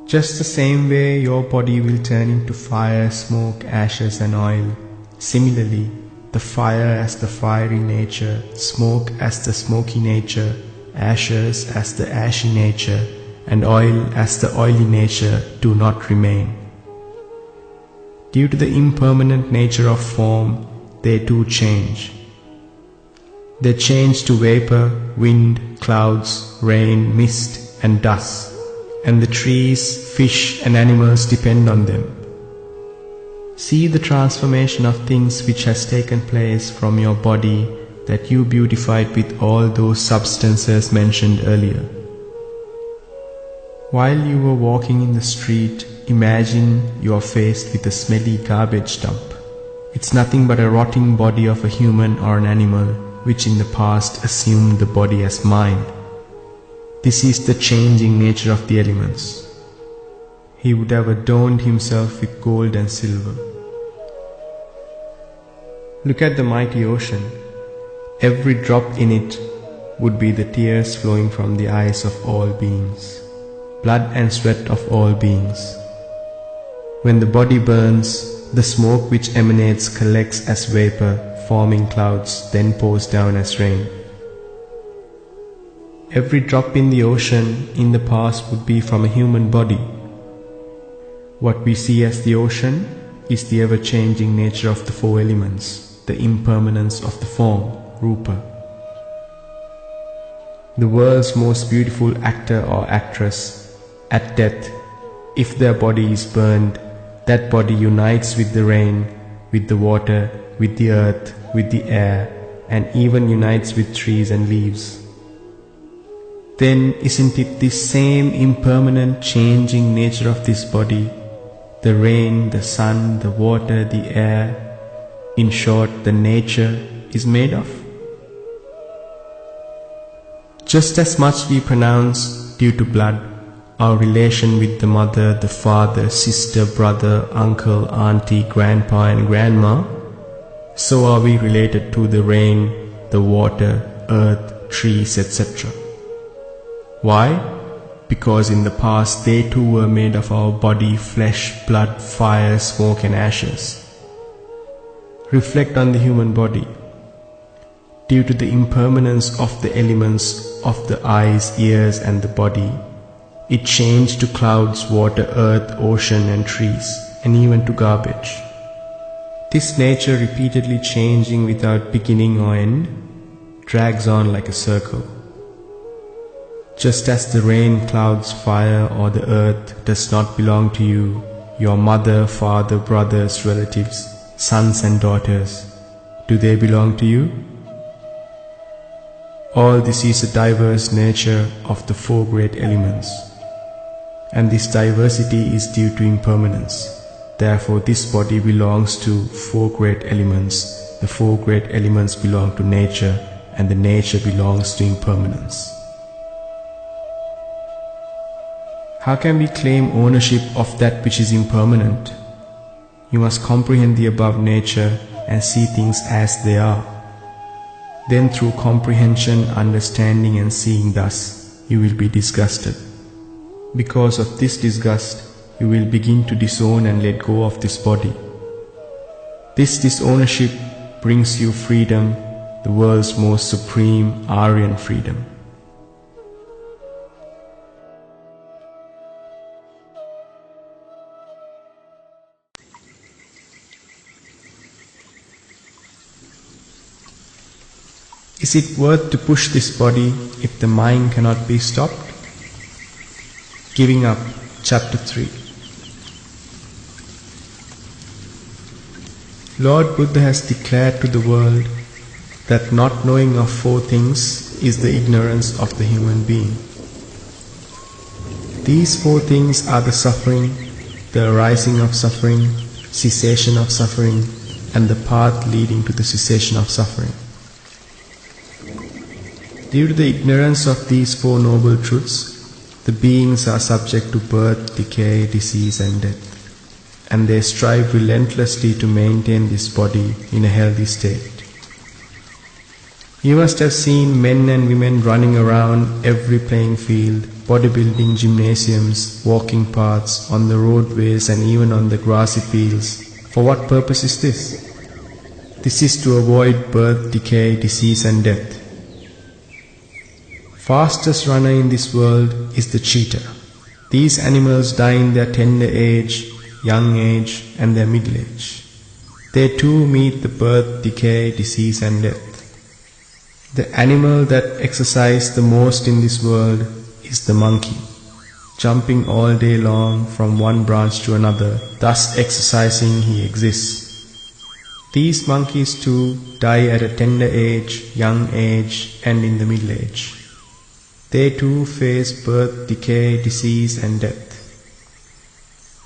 Just the same way your body will turn into fire, smoke, ashes and oil, similarly the fire as the fiery nature, smoke as the smoky nature, ashes as the ashy nature, and oil as the oily nature do not remain. Due to the impermanent nature of form, they too change. They change to vapor, wind, clouds, rain, mist and dust, and the trees, fish and animals depend on them. See the transformation of things which has taken place from your body that you beautified with all those substances mentioned earlier. While you were walking in the street, imagine you are faced with a smelly garbage dump. It's nothing but a rotting body of a human or an animal which in the past assumed the body as mind. This is the changing nature of the elements. He would have adorned himself with gold and silver. Look at the mighty ocean. Every drop in it would be the tears flowing from the eyes of all beings, blood and sweat of all beings. When the body burns, the smoke which emanates collects as vapor, forming clouds, then pours down as rain. Every drop in the ocean in the past would be from a human body. What we see as the ocean is the ever-changing nature of the four elements, the impermanence of the form, Rupa. The world's most beautiful actor or actress, at death, if their body is burned, that body unites with the rain, with the water, with the earth, with the air, and even unites with trees and leaves. Then isn't it this same impermanent changing nature of this body, the rain, the sun, the water, the air, in short, the nature is made of? Just as much we pronounce due to blood, our relation with the mother, the father, sister, brother, uncle, auntie, grandpa and grandma, so are we related to the rain, the water, earth, trees, etc. Why? Because in the past they too were made of our body, flesh, blood, fire, smoke and ashes. Reflect on the human body. Due to the impermanence of the elements of the eyes, ears and the body, it changed to clouds, water, earth, ocean and trees, and even to garbage. This nature repeatedly changing without beginning or end drags on like a circle. Just as the rain, clouds, fire, or the earth does not belong to you, your mother, father, brothers, relatives, sons and daughters, do they belong to you? All this is a diverse nature of the four great elements, and this diversity is due to impermanence. Therefore, this body belongs to four great elements, the four great elements belong to nature, and the nature belongs to impermanence. How can we claim ownership of that which is impermanent? You must comprehend the above nature and see things as they are. Then through comprehension, understanding and seeing thus, you will be disgusted. Because of this disgust, you will begin to disown and let go of this body. This disownership brings you freedom, the world's most supreme Aryan freedom. Is it worth to push this body if the mind cannot be stopped? Giving up, Chapter 3. Lord Buddha has declared to the world that not knowing of four things is the ignorance of the human being. These four things are the suffering, the arising of suffering, cessation of suffering, and the path leading to the cessation of suffering. Due to the ignorance of these four noble truths, the beings are subject to birth, decay, disease and death, and they strive relentlessly to maintain this body in a healthy state. You must have seen men and women running around every playing field, bodybuilding gymnasiums, walking paths, on the roadways and even on the grassy fields. For what purpose is this? This is to avoid birth, decay, disease and death. Fastest runner in this world is the cheetah. These animals die in their tender age, young age and their middle age. They too meet the birth, decay, disease and death. The animal that exercises the most in this world is the monkey, jumping all day long from one branch to another, thus exercising he exists. These monkeys too die at a tender age, young age and in the middle age. They too face birth, decay, disease and death.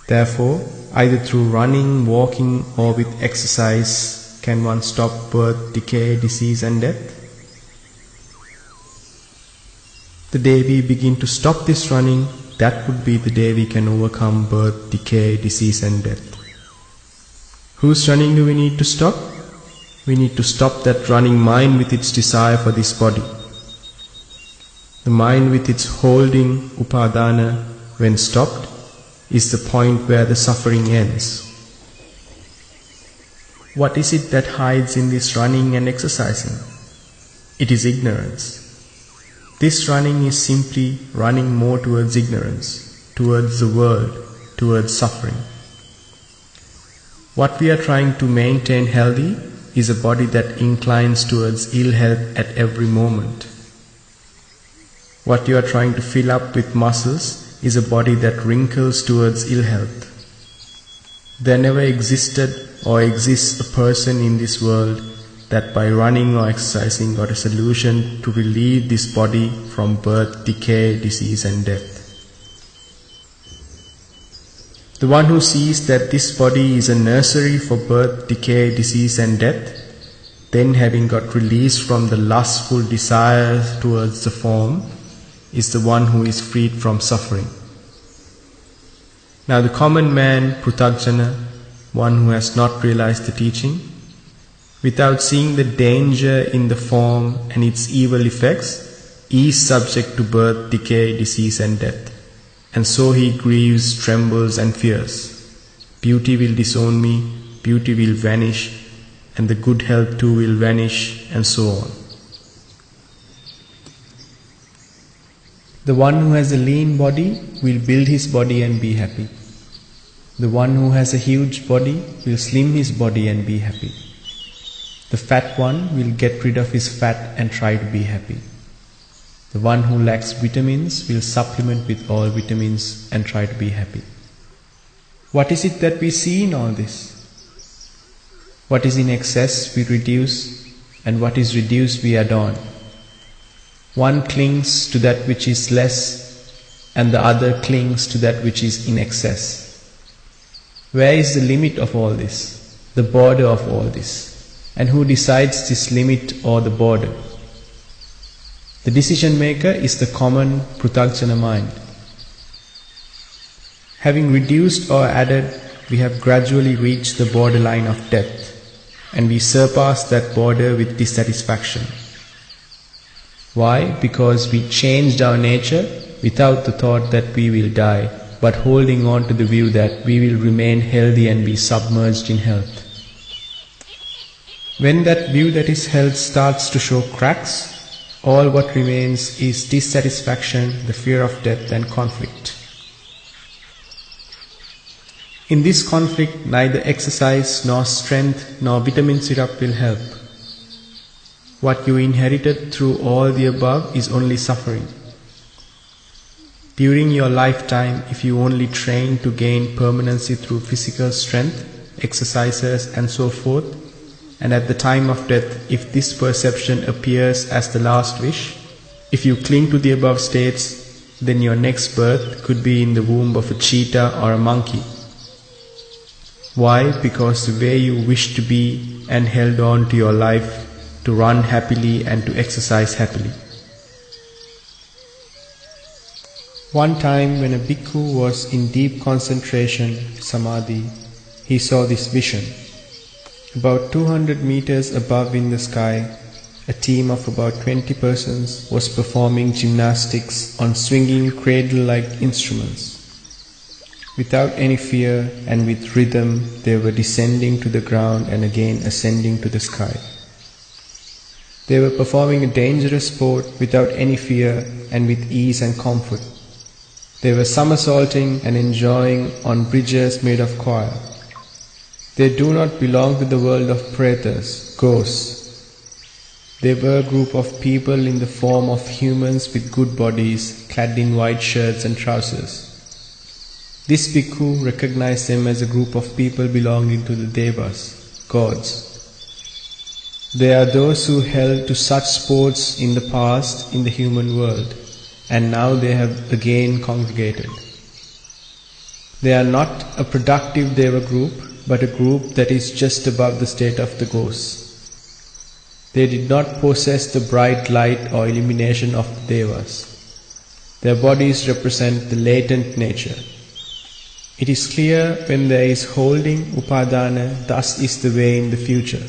Therefore, either through running, walking or with exercise can one stop birth, decay, disease and death. The day we begin to stop this running, that would be the day we can overcome birth, decay, disease and death. Whose running do we need to stop? We need to stop that running mind with its desire for this body. The mind with its holding, upadana, when stopped, is the point where the suffering ends. What is it that hides in this running and exercising? It is ignorance. This running is simply running more towards ignorance, towards the world, towards suffering. What we are trying to maintain healthy is a body that inclines towards ill health at every moment. What you are trying to fill up with muscles is a body that wrinkles towards ill health. There never existed or exists a person in this world that by running or exercising got a solution to relieve this body from birth, decay, disease and death. The one who sees that this body is a nursery for birth, decay, disease and death, then having got released from the lustful desires towards the form, is the one who is freed from suffering. Now the common man, Pruthagjana, one who has not realized the teaching, without seeing the danger in the form and its evil effects, is subject to birth, decay, disease and death. And so he grieves, trembles and fears. Beauty will disown me, beauty will vanish, and the good health too will vanish, and so on. The one who has a lean body will build his body and be happy. The one who has a huge body will slim his body and be happy. The fat one will get rid of his fat and try to be happy. The one who lacks vitamins will supplement with all vitamins and try to be happy. What is it that we see in all this? What is in excess we reduce, and what is reduced we adorn. One clings to that which is less, and the other clings to that which is in excess. Where is the limit of all this, the border of all this? And who decides this limit or the border? The decision maker is the common Pruthakjana mind. Having reduced or added, we have gradually reached the borderline of death, and we surpass that border with dissatisfaction. Why? Because we changed our nature without the thought that we will die, but holding on to the view that we will remain healthy and be submerged in health. When that view that is health starts to show cracks, all what remains is dissatisfaction, the fear of death and conflict. In this conflict, neither exercise nor strength nor vitamin syrup will help. What you inherited through all the above is only suffering. During your lifetime, if you only train to gain permanency through physical strength, exercises and so forth, and at the time of death, if this perception appears as the last wish, if you cling to the above states, then your next birth could be in the womb of a cheetah or a monkey. Why? Because the way you wish to be and held on to your life to run happily and to exercise happily. One time when a bhikkhu was in deep concentration, samadhi, he saw this vision. About 200 meters above in the sky, a team of about 20 persons was performing gymnastics on swinging cradle-like instruments. Without any fear and with rhythm, they were descending to the ground and again ascending to the sky. They were performing a dangerous sport without any fear and with ease and comfort. They were somersaulting and enjoying on bridges made of coir. They do not belong to the world of pretas, ghosts. They were a group of people in the form of humans with good bodies, clad in white shirts and trousers. This bhikkhu recognized them as a group of people belonging to the devas, gods. They are those who held to such sports in the past in the human world, and now they have again congregated. They are not a productive deva group, but a group that is just above the state of the ghosts. They did not possess the bright light or illumination of the devas. Their bodies represent the latent nature. It is clear when there is holding, upadana, thus is the way in the future.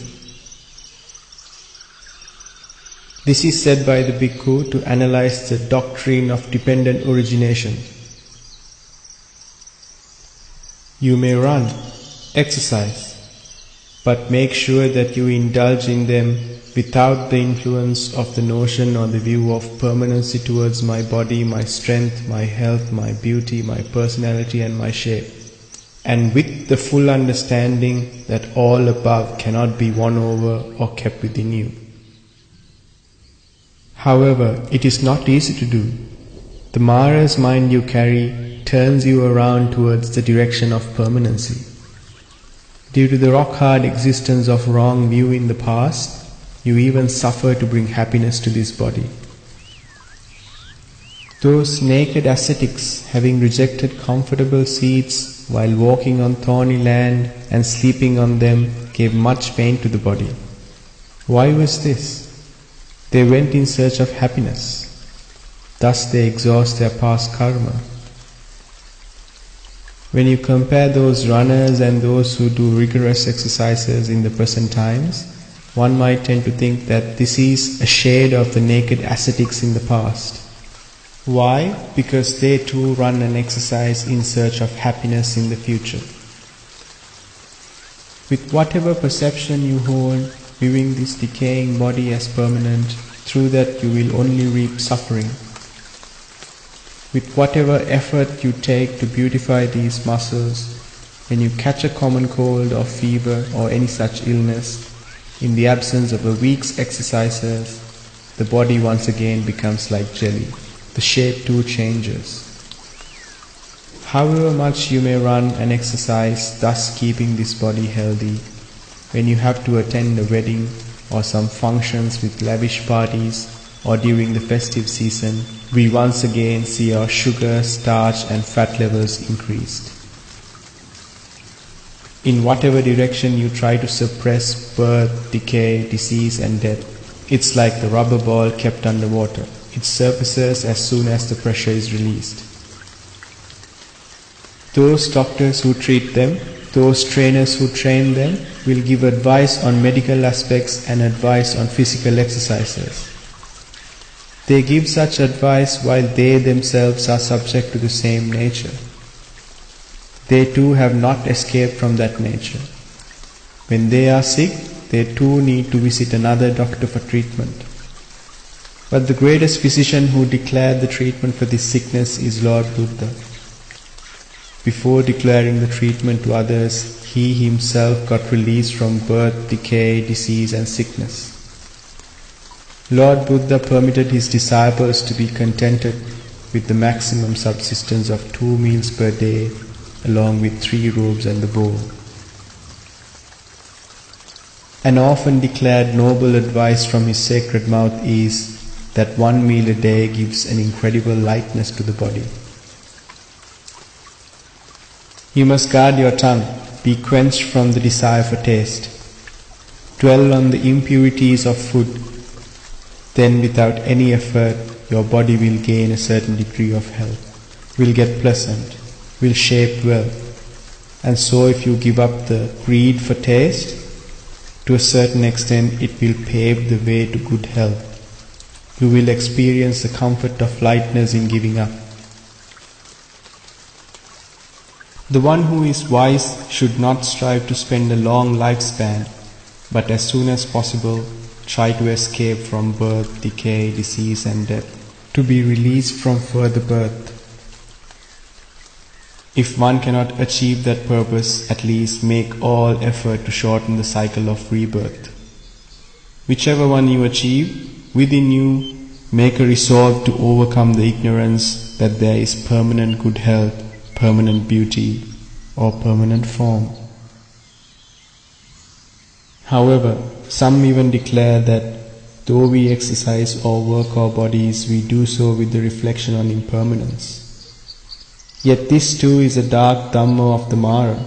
This is said by the bhikkhu to analyze the doctrine of dependent origination. You may run, exercise, but make sure that you indulge in them without the influence of the notion or the view of permanency towards my body, my strength, my health, my beauty, my personality and my shape, and with the full understanding that all above cannot be won over or kept within you. However, it is not easy to do. The Mara's mind you carry turns you around towards the direction of permanency. Due to the rock-hard existence of wrong view in the past, you even suffer to bring happiness to this body. Those naked ascetics, having rejected comfortable seats while walking on thorny land and sleeping on them, gave much pain to the body. Why was this? They went in search of happiness. Thus they exhaust their past karma. When you compare those runners and those who do rigorous exercises in the present times, one might tend to think that this is a shade of the naked ascetics in the past. Why? Because they too run and exercise in search of happiness in the future. With whatever perception you hold, viewing this decaying body as permanent, through that you will only reap suffering. With whatever effort you take to beautify these muscles, when you catch a common cold or fever or any such illness, in the absence of a week's exercises, the body once again becomes like jelly. The shape too changes. However much you may run and exercise, thus keeping this body healthy, when you have to attend a wedding or some functions with lavish parties or during the festive season, we once again see our sugar, starch and fat levels increased. In whatever direction you try to suppress birth, decay, disease and death, it's like the rubber ball kept underwater. It surfaces as soon as the pressure is released. Those doctors who treat them, those trainers who train them, will give advice on medical aspects and advice on physical exercises. They give such advice while they themselves are subject to the same nature. They too have not escaped from that nature. When they are sick, they too need to visit another doctor for treatment. But the greatest physician who declared the treatment for this sickness is Lord Buddha. Before declaring the treatment to others, he himself got released from birth, decay, disease and sickness. Lord Buddha permitted his disciples to be contented with the maximum subsistence of 2 meals per day, along with 3 robes and the bowl. An often declared noble advice from his sacred mouth is that 1 meal a day gives an incredible lightness to the body. You must guard your tongue, be quenched from the desire for taste. Dwell on the impurities of food. Then without any effort, your body will gain a certain degree of health, will get pleasant, will shape well. And so if you give up the greed for taste, to a certain extent it will pave the way to good health. You will experience the comfort of lightness in giving up. The one who is wise should not strive to spend a long lifespan, but as soon as possible try to escape from birth, decay, disease and death, to be released from further birth. If one cannot achieve that purpose, at least make all effort to shorten the cycle of rebirth. Whichever one you achieve, within you make a resolve to overcome the ignorance that there is permanent good health, permanent beauty, or permanent form. However, some even declare that though we exercise or work our bodies, we do so with the reflection on impermanence. Yet this too is a dark Dhamma of the Mara.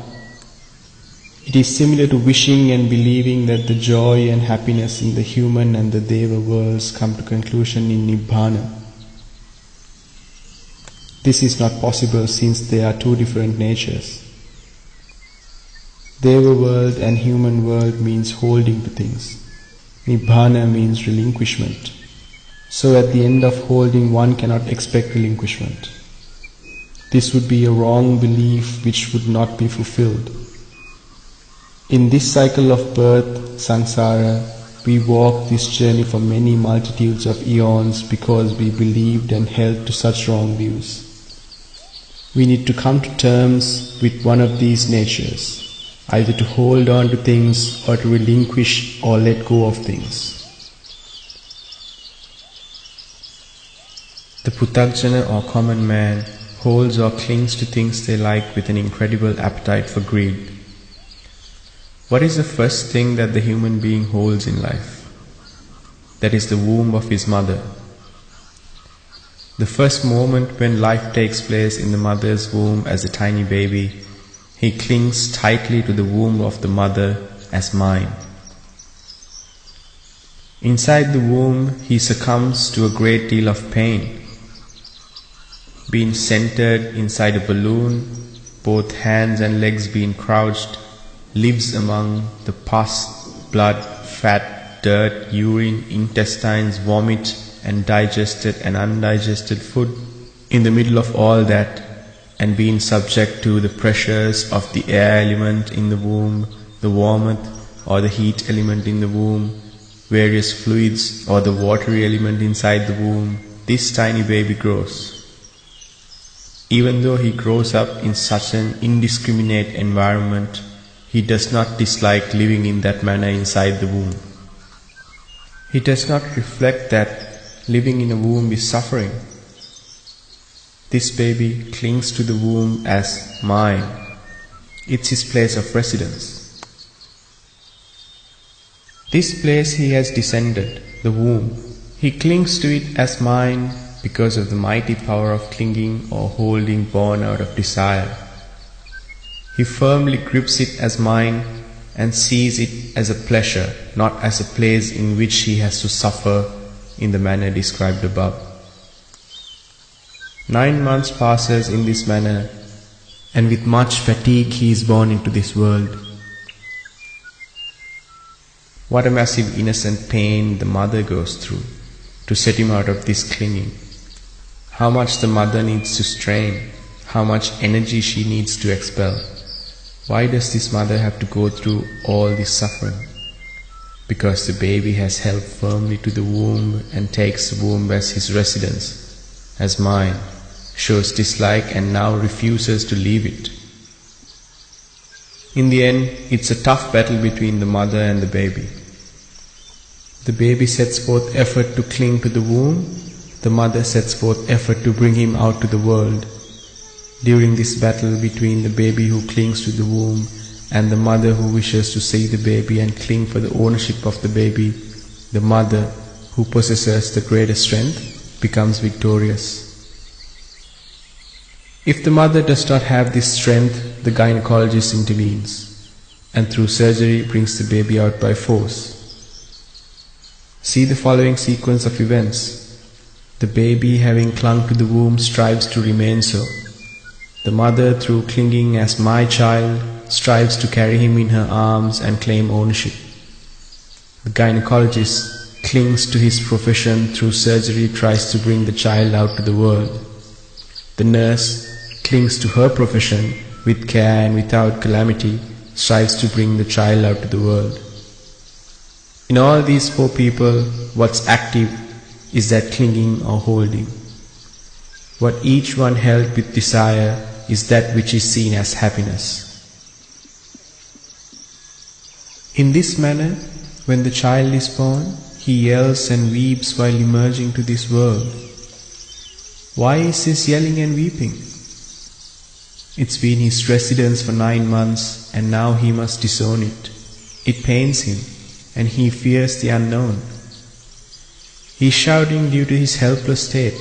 It is similar to wishing and believing that the joy and happiness in the human and the Deva worlds come to conclusion in Nibbana. This is not possible since they are 2 different natures. Deva world and human world means holding to things. Nibbana means relinquishment. So at the end of holding, one cannot expect relinquishment. This would be a wrong belief which would not be fulfilled. In this cycle of birth, samsara, we walk this journey for many multitudes of eons because we believed and held to such wrong views. We need to come to terms with one of these natures, either to hold on to things or to relinquish or let go of things. The Puthajjana or common man holds or clings to things they like with an incredible appetite for greed. What is the first thing that the human being holds in life? That is the womb of his mother. The first moment when life takes place in the mother's womb as a tiny baby, he clings tightly to the womb of the mother as mine. Inside the womb, he succumbs to a great deal of pain. Being centered inside a balloon, both hands and legs being crouched, lives among the pus, blood, fat, dirt, urine, intestines, vomit, and digested and undigested food. In the middle of all that, and being subject to the pressures of the air element in the womb, the warmth or the heat element in the womb, various fluids or the watery element inside the womb, this tiny baby grows. Even though he grows up in such an indiscriminate environment, he does not dislike living in that manner inside the womb. He does not reflect that living in a womb is suffering. This baby clings to the womb as mine. It's his place of residence. This place he has descended, the womb. He clings to it as mine because of the mighty power of clinging or holding born out of desire. He firmly grips it as mine and sees it as a pleasure, not as a place in which he has to suffer in the manner described above. 9 months passes in this manner, and with much fatigue he is born into this world. What a massive innocent pain the mother goes through to set him out of this clinging. How much the mother needs to strain, how much energy she needs to expel. Why does this mother have to go through all this suffering? Because the baby has held firmly to the womb and takes the womb as his residence, as mine, shows dislike and now refuses to leave it. In the end, it's a tough battle between the mother and the baby. The baby sets forth effort to cling to the womb. The mother sets forth effort to bring him out to the world. During this battle between the baby who clings to the womb and the mother who wishes to see the baby and cling for the ownership of the baby, the mother, who possesses the greater strength, becomes victorious. If the mother does not have this strength, the gynecologist intervenes and through surgery brings the baby out by force. See the following sequence of events. The baby, having clung to the womb, strives to remain so. The mother, through clinging as my child, strives to carry him in her arms and claim ownership. The gynecologist clings to his profession, through surgery tries to bring the child out to the world. The nurse clings to her profession, with care and without calamity, strives to bring the child out to the world. In all these 4 people, what's active is that clinging or holding. What each one held with desire is that which is seen as happiness. In this manner, when the child is born, he yells and weeps while emerging to this world. Why is this yelling and weeping? It's been his residence for 9 months and now he must disown it. It pains him and he fears the unknown. He is shouting due to his helpless state.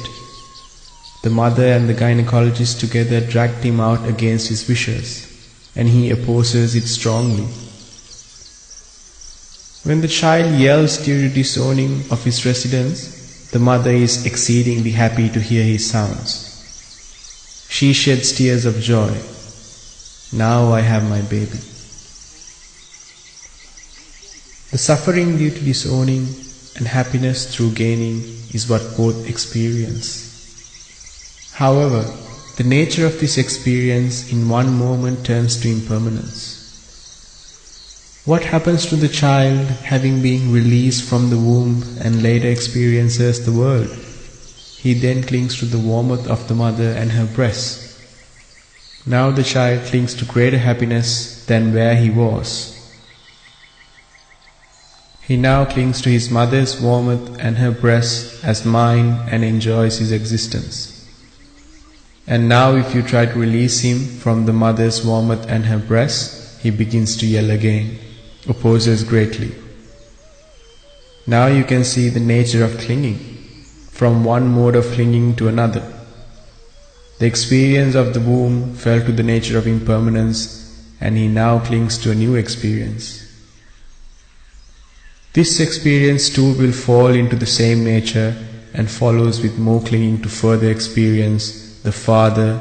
The mother and the gynecologist together dragged him out against his wishes, and he opposes it strongly. When the child yells due to disowning of his residence, the mother is exceedingly happy to hear his sounds. She sheds tears of joy. Now I have my baby. The suffering due to disowning and happiness through gaining is what both experience. However, the nature of this experience in one moment turns to impermanence. What happens to the child having been released from the womb and later experiences the world? He then clings to the warmth of the mother and her breast. Now the child clings to greater happiness than where he was. He now clings to his mother's warmth and her breast as mine and enjoys his existence. And now if you try to release him from the mother's warmth and her breast, he begins to yell again, opposes greatly. Now you can see the nature of clinging, from one mode of clinging to another. The experience of the womb fell to the nature of impermanence, and he now clings to a new experience. This experience too will fall into the same nature and follows with more clinging to further experience the father,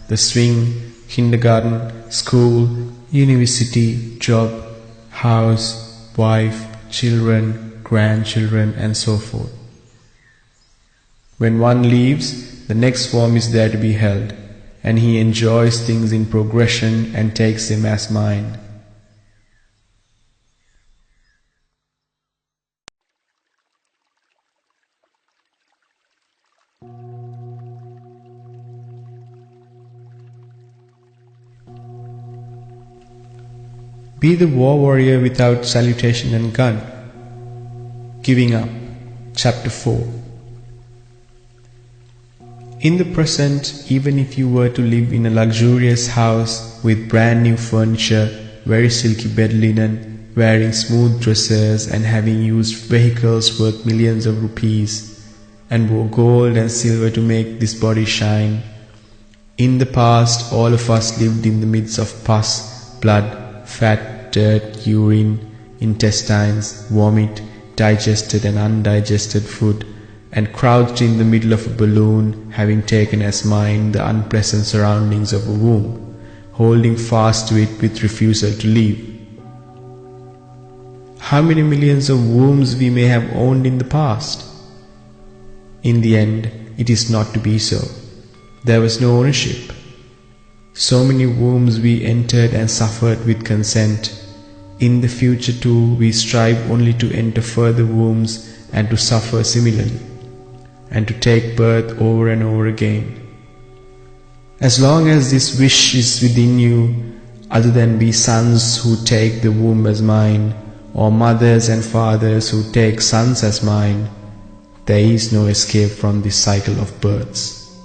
the swing, kindergarten, school, university, job, house, wife, children, grandchildren, and so forth. When one leaves, the next form is there to be held, and he enjoys things in progression and takes them as mine. Be the war warrior without salutation and gun. Giving up. Chapter 4. In the present, even if you were to live in a luxurious house with brand new furniture, very silky bed linen, wearing smooth dresses and having used vehicles worth millions of rupees, and wore gold and silver to make this body shine. In the past, all of us lived in the midst of pus, blood, fat, dirt, urine, intestines, vomit, digested and undigested food, and crouched in the middle of a balloon, having taken as mine the unpleasant surroundings of a womb, holding fast to it with refusal to leave. How many millions of wombs we may have owned in the past? In the end, it is not to be so. There was no ownership. So many wombs we entered and suffered with consent. In the future too, we strive only to enter further wombs and to suffer similarly, and to take birth over and over again. As long as this wish is within you, other than be sons who take the womb as mine, or mothers and fathers who take sons as mine, there is no escape from this cycle of births.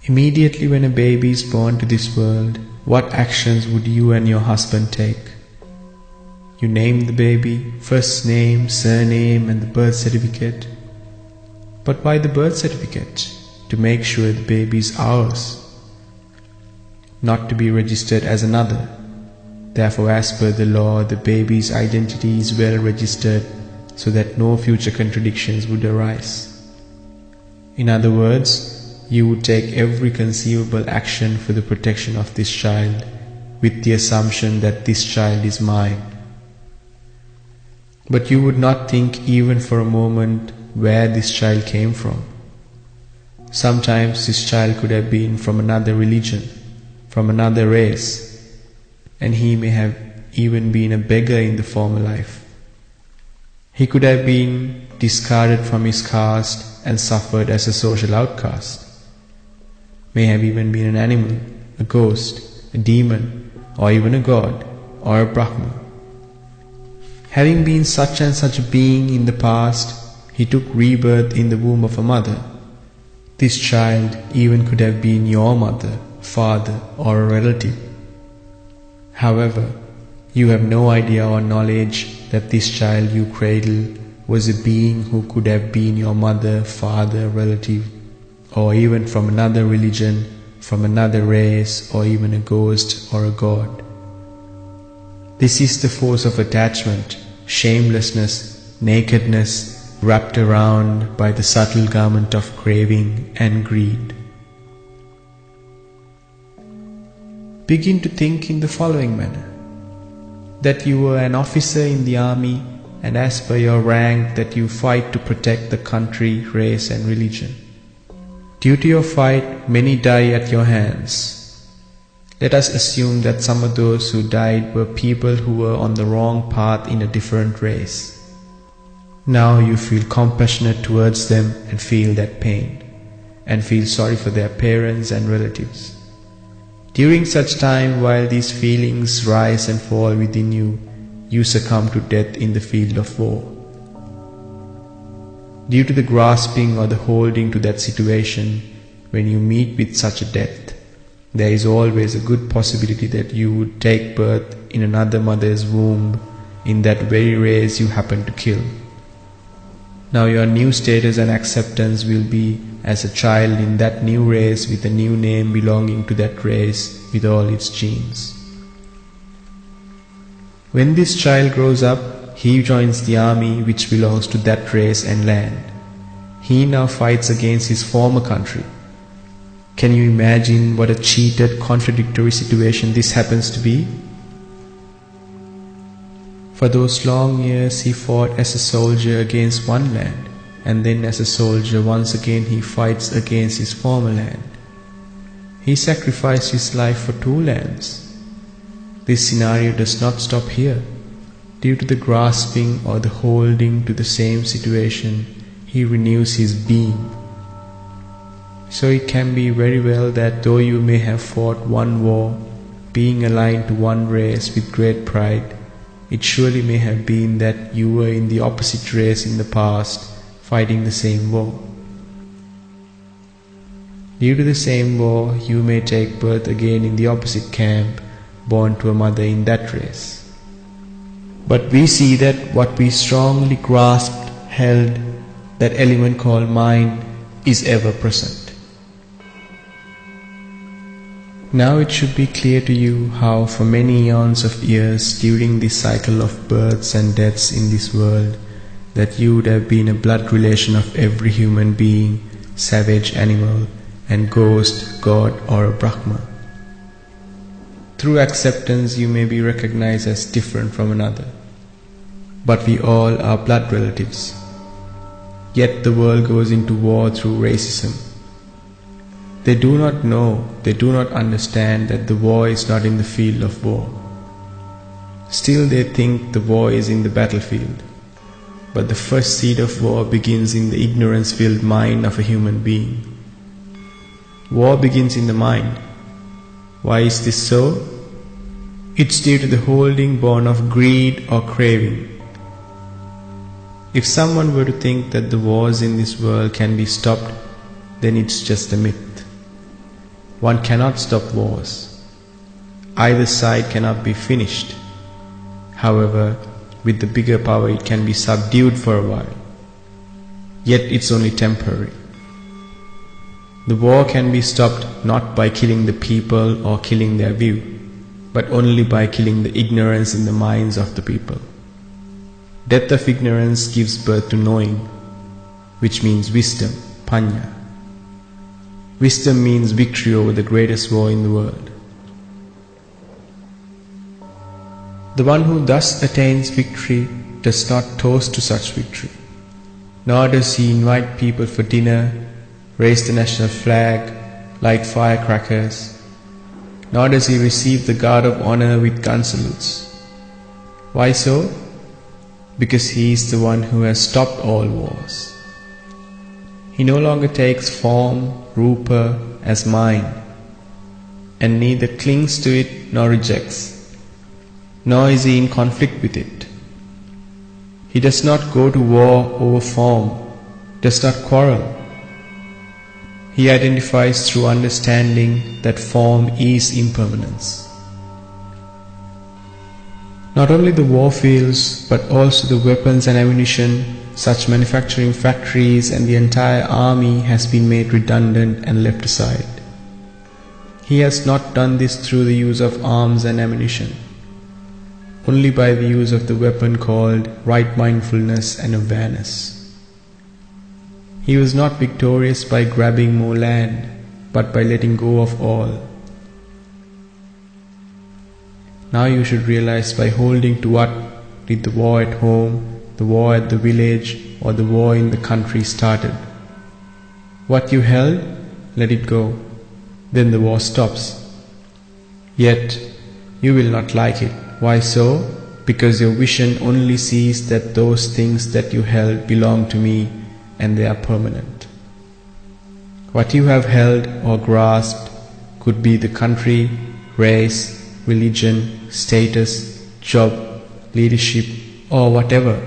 Immediately when a baby is born to this world, what actions would you and your husband take? You name the baby, first name, surname and the birth certificate. But why the birth certificate? To make sure the baby is ours, not to be registered as another. Therefore, as per the law, the baby's identity is well registered so that no future contradictions would arise. In other words, you would take every conceivable action for the protection of this child, with the assumption that this child is mine. But you would not think even for a moment where this child came from. Sometimes this child could have been from another religion, from another race, and he may have even been a beggar in the former life. He could have been discarded from his caste and suffered as a social outcast. May have even been an animal, a ghost, a demon, or even a god, or a Brahman. Having been such and such a being in the past, he took rebirth in the womb of a mother. This child even could have been your mother, father, or a relative. However, you have no idea or knowledge that this child you cradle was a being who could have been your mother, father, relative, or even from another religion, from another race, or even a ghost or a god. This is the force of attachment, shamelessness, nakedness, wrapped around by the subtle garment of craving and greed. Begin to think in the following manner: that you were an officer in the army, and as per your rank that you fight to protect the country, race and religion. Due to your fight, many die at your hands. Let us assume that some of those who died were people who were on the wrong path in a different race. Now you feel compassionate towards them and feel that pain, and feel sorry for their parents and relatives. During such time, while these feelings rise and fall within you, you succumb to death in the field of war. Due to the grasping or the holding to that situation, when you meet with such a death, there is always a good possibility that you would take birth in another mother's womb in that very race you happen to kill. Now your new status and acceptance will be as a child in that new race with a new name belonging to that race with all its genes. When this child grows up, he joins the army which belongs to that race and land. He now fights against his former country. Can you imagine what a cheated, contradictory situation this happens to be? For those long years he fought as a soldier against one land, and then as a soldier once again he fights against his former land. He sacrificed his life for two lands. This scenario does not stop here. Due to the grasping or the holding to the same situation, he renews his being. So it can be very well that though you may have fought one war, being aligned to one race with great pride, it surely may have been that you were in the opposite race in the past, fighting the same war. Due to the same war, you may take birth again in the opposite camp, born to a mother in that race. But we see that what we strongly grasped, held, that element called mind, is ever present. Now it should be clear to you how for many eons of years during this cycle of births and deaths in this world, that you would have been a blood relation of every human being, savage animal, and ghost, god, or a Brahma. Through acceptance you may be recognized as different from another, but we all are blood relatives. Yet the world goes into war through racism. They do not know, they do not understand that the war is not in the field of war. Still they think the war is in the battlefield. But the first seed of war begins in the ignorance-filled mind of a human being. War begins in the mind. Why is this so? It's due to the holding born of greed or craving. If someone were to think that the wars in this world can be stopped, then it's just a myth. One cannot stop wars. Either side cannot be finished. However, with the bigger power it can be subdued for a while. Yet it's only temporary. The war can be stopped not by killing the people or killing their view, but only by killing the ignorance in the minds of the people. Death of ignorance gives birth to knowing, which means wisdom, panya. Wisdom means victory over the greatest war in the world. The one who thus attains victory does not toast to such victory, nor does he invite people for dinner, raise the national flag, light firecrackers, nor does he receive the guard of honor with gun salutes. Why so? Because he is the one who has stopped all wars. He no longer takes form, rupa, as mine, and neither clings to it nor rejects, nor is he in conflict with it. He does not go to war over form, does not quarrel. He identifies through understanding that form is impermanence. Not only the war fields, but also the weapons and ammunition, such manufacturing factories and the entire army has been made redundant and left aside. He has not done this through the use of arms and ammunition, only by the use of the weapon called right mindfulness and awareness. He was not victorious by grabbing more land, but by letting go of all. Now you should realize by holding to what did the war at home, the war at the village, or the war in the country started. What you held, let it go. Then the war stops. Yet you will not like it. Why so? Because your vision only sees that those things that you held belong to me and they are permanent. What you have held or grasped could be the country, race, religion, status, job, leadership, or whatever.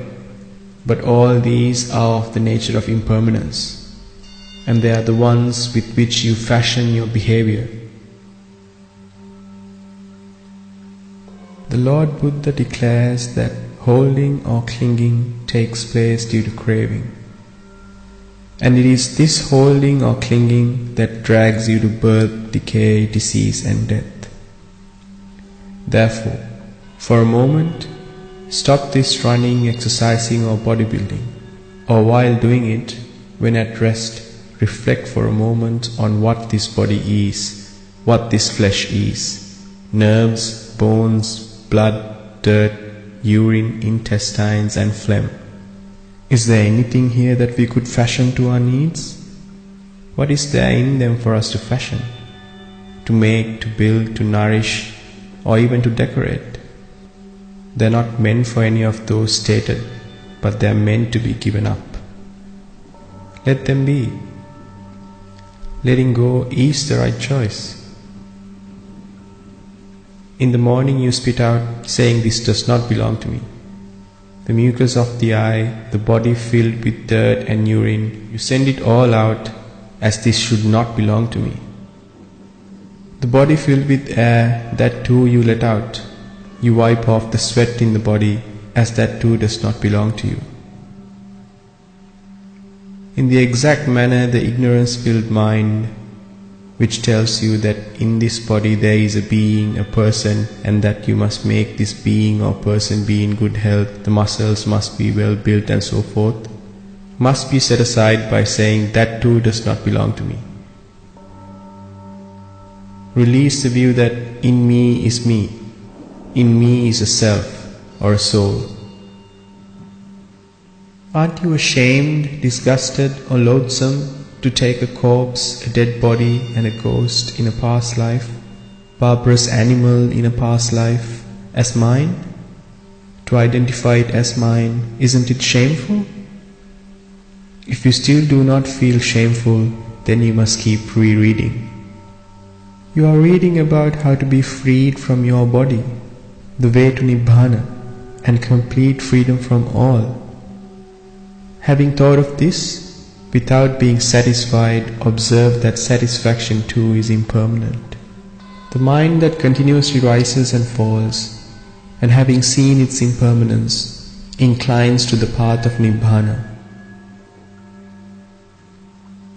But all these are of the nature of impermanence, and they are the ones with which you fashion your behavior. The Lord Buddha declares that holding or clinging takes place due to craving. And it is this holding or clinging that drags you to birth, decay, disease and death. Therefore, for a moment, stop this running, exercising or bodybuilding, or while doing it, when at rest, reflect for a moment on what this body is, what this flesh is: nerves, bones, blood, dirt, urine, intestines and phlegm. Is there anything here that we could fashion to our needs? What is there in them for us to fashion, to make, to build, to nourish, or even to decorate? They are not meant for any of those stated, but they are meant to be given up. Let them be. Letting go is the right choice. In the morning you spit out, saying, "This does not belong to me." The mucus of the eye, the body filled with dirt and urine, you send it all out as this should not belong to me. The body filled with air, that too you let out. You wipe off the sweat in the body as that too does not belong to you. In the exact manner the ignorance-filled mind, which tells you that in this body there is a being, a person, and that you must make this being or person be in good health, the muscles must be well built and so forth, must be set aside by saying that too does not belong to me. Release the view that in me is me, in me is a self or a soul. Aren't you ashamed, disgusted or loathsome to take a corpse, a dead body and a ghost in a past life, barbarous animal in a past life, as mine? To identify it as mine, isn't it shameful? If you still do not feel shameful, then you must keep rereading. You are reading about how to be freed from your body, the way to Nibbana, and complete freedom from all. Having thought of this, without being satisfied, observe that satisfaction too is impermanent. The mind that continuously rises and falls, and having seen its impermanence, inclines to the path of Nibbana.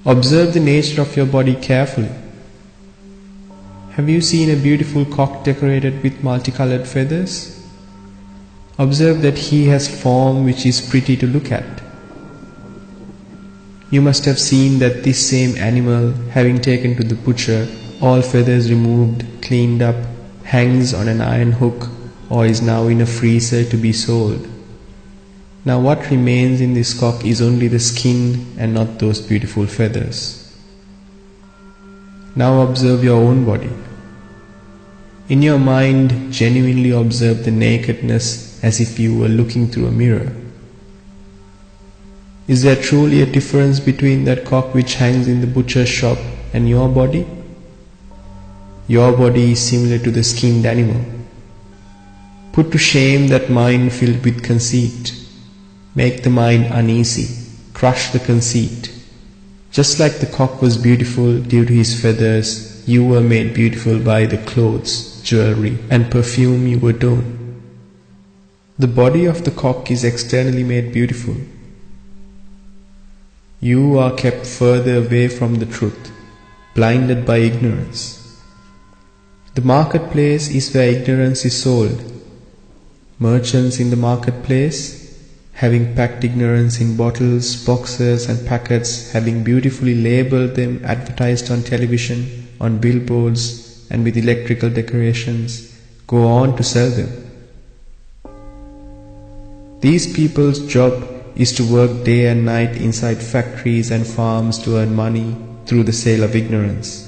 Observe the nature of your body carefully. Have you seen a beautiful cock decorated with multicolored feathers? Observe that he has form which is pretty to look at. You must have seen that this same animal, having taken to the butcher, all feathers removed, cleaned up, hangs on an iron hook, or is now in a freezer to be sold. Now what remains in this cock is only the skin and not those beautiful feathers. Now observe your own body. In your mind, genuinely observe the nakedness as if you were looking through a mirror. Is there truly a difference between that cock which hangs in the butcher's shop and your body? Your body is similar to the skinned animal. Put to shame that mind filled with conceit. Make the mind uneasy. Crush the conceit. Just like the cock was beautiful due to his feathers, you were made beautiful by the clothes, jewelry, and perfume you were donned. The body of the cock is externally made beautiful. You are kept further away from the truth, blinded by ignorance. The marketplace is where ignorance is sold. Merchants in the marketplace, having packed ignorance in bottles, boxes and packets, having beautifully labeled them, advertised on television, on billboards and with electrical decorations, go on to sell them. These people's job is to work day and night inside factories and farms to earn money through the sale of ignorance.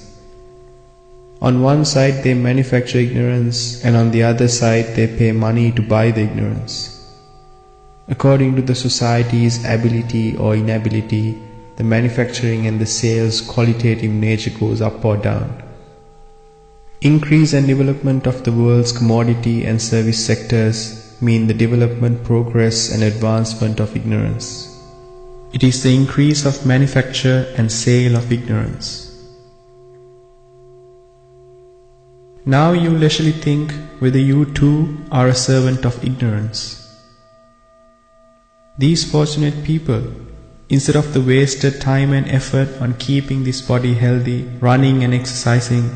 On one side they manufacture ignorance, and on the other side they pay money to buy the ignorance. According to the society's ability or inability, the manufacturing and the sales qualitative nature goes up or down. Increase and development of the world's commodity and service sectors mean the development, progress and advancement of ignorance. It is the increase of manufacture and sale of ignorance. Now you leisurely think whether you too are a servant of ignorance. These fortunate people, instead of the wasted time and effort on keeping this body healthy, running and exercising,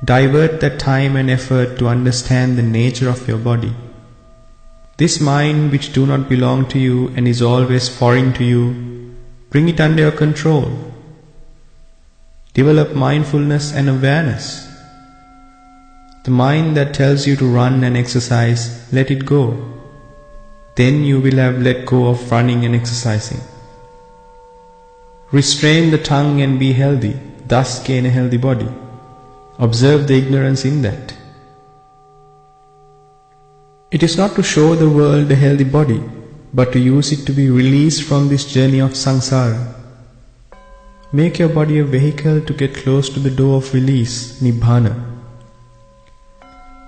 divert that time and effort to understand the nature of your body. This mind which do not belong to you and is always foreign to you, bring it under your control. Develop mindfulness and awareness. The mind that tells you to run and exercise, let it go. Then you will have let go of running and exercising. Restrain the tongue and be healthy, thus gain a healthy body. Observe the ignorance in that. It is not to show the world a healthy body, but to use it to be released from this journey of samsara. Make your body a vehicle to get close to the door of release, Nibbana.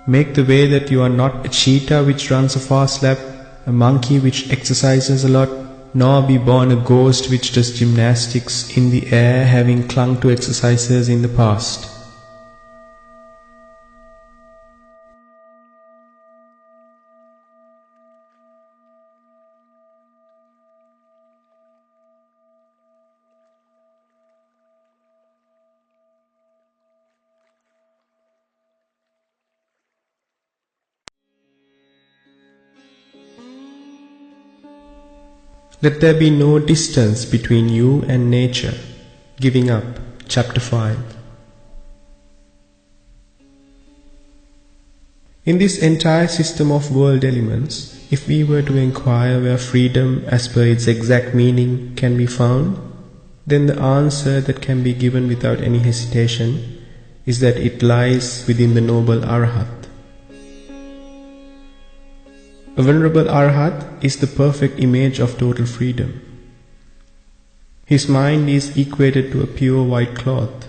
Make the way that you are not a cheetah which runs a fast lap, a monkey which exercises a lot, nor be born a ghost which does gymnastics in the air, having clung to exercises in the past. Let there be no distance between you and nature. Giving up. Chapter 5. In this entire system of world elements, if we were to inquire where freedom, as per its exact meaning, can be found, then the answer that can be given without any hesitation is that it lies within the noble Arahat. A venerable Arahat is the perfect image of total freedom. His mind is equated to a pure white cloth.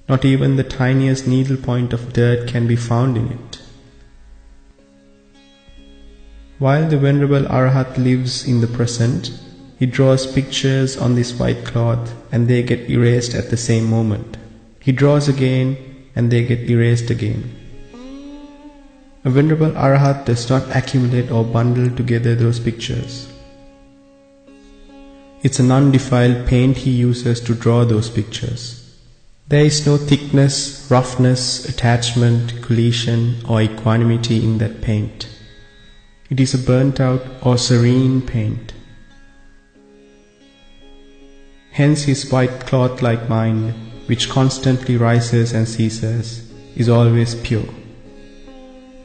Not even the tiniest needle point of dirt can be found in it. While the venerable Arahat lives in the present, he draws pictures on this white cloth and they get erased at the same moment. He draws again and they get erased again. A venerable Arahat does not accumulate or bundle together those pictures. It's an undefiled paint he uses to draw those pictures. There is no thickness, roughness, attachment, collision, or equanimity in that paint. It is a burnt out or serene paint. Hence his white cloth-like mind, which constantly rises and ceases, is always pure.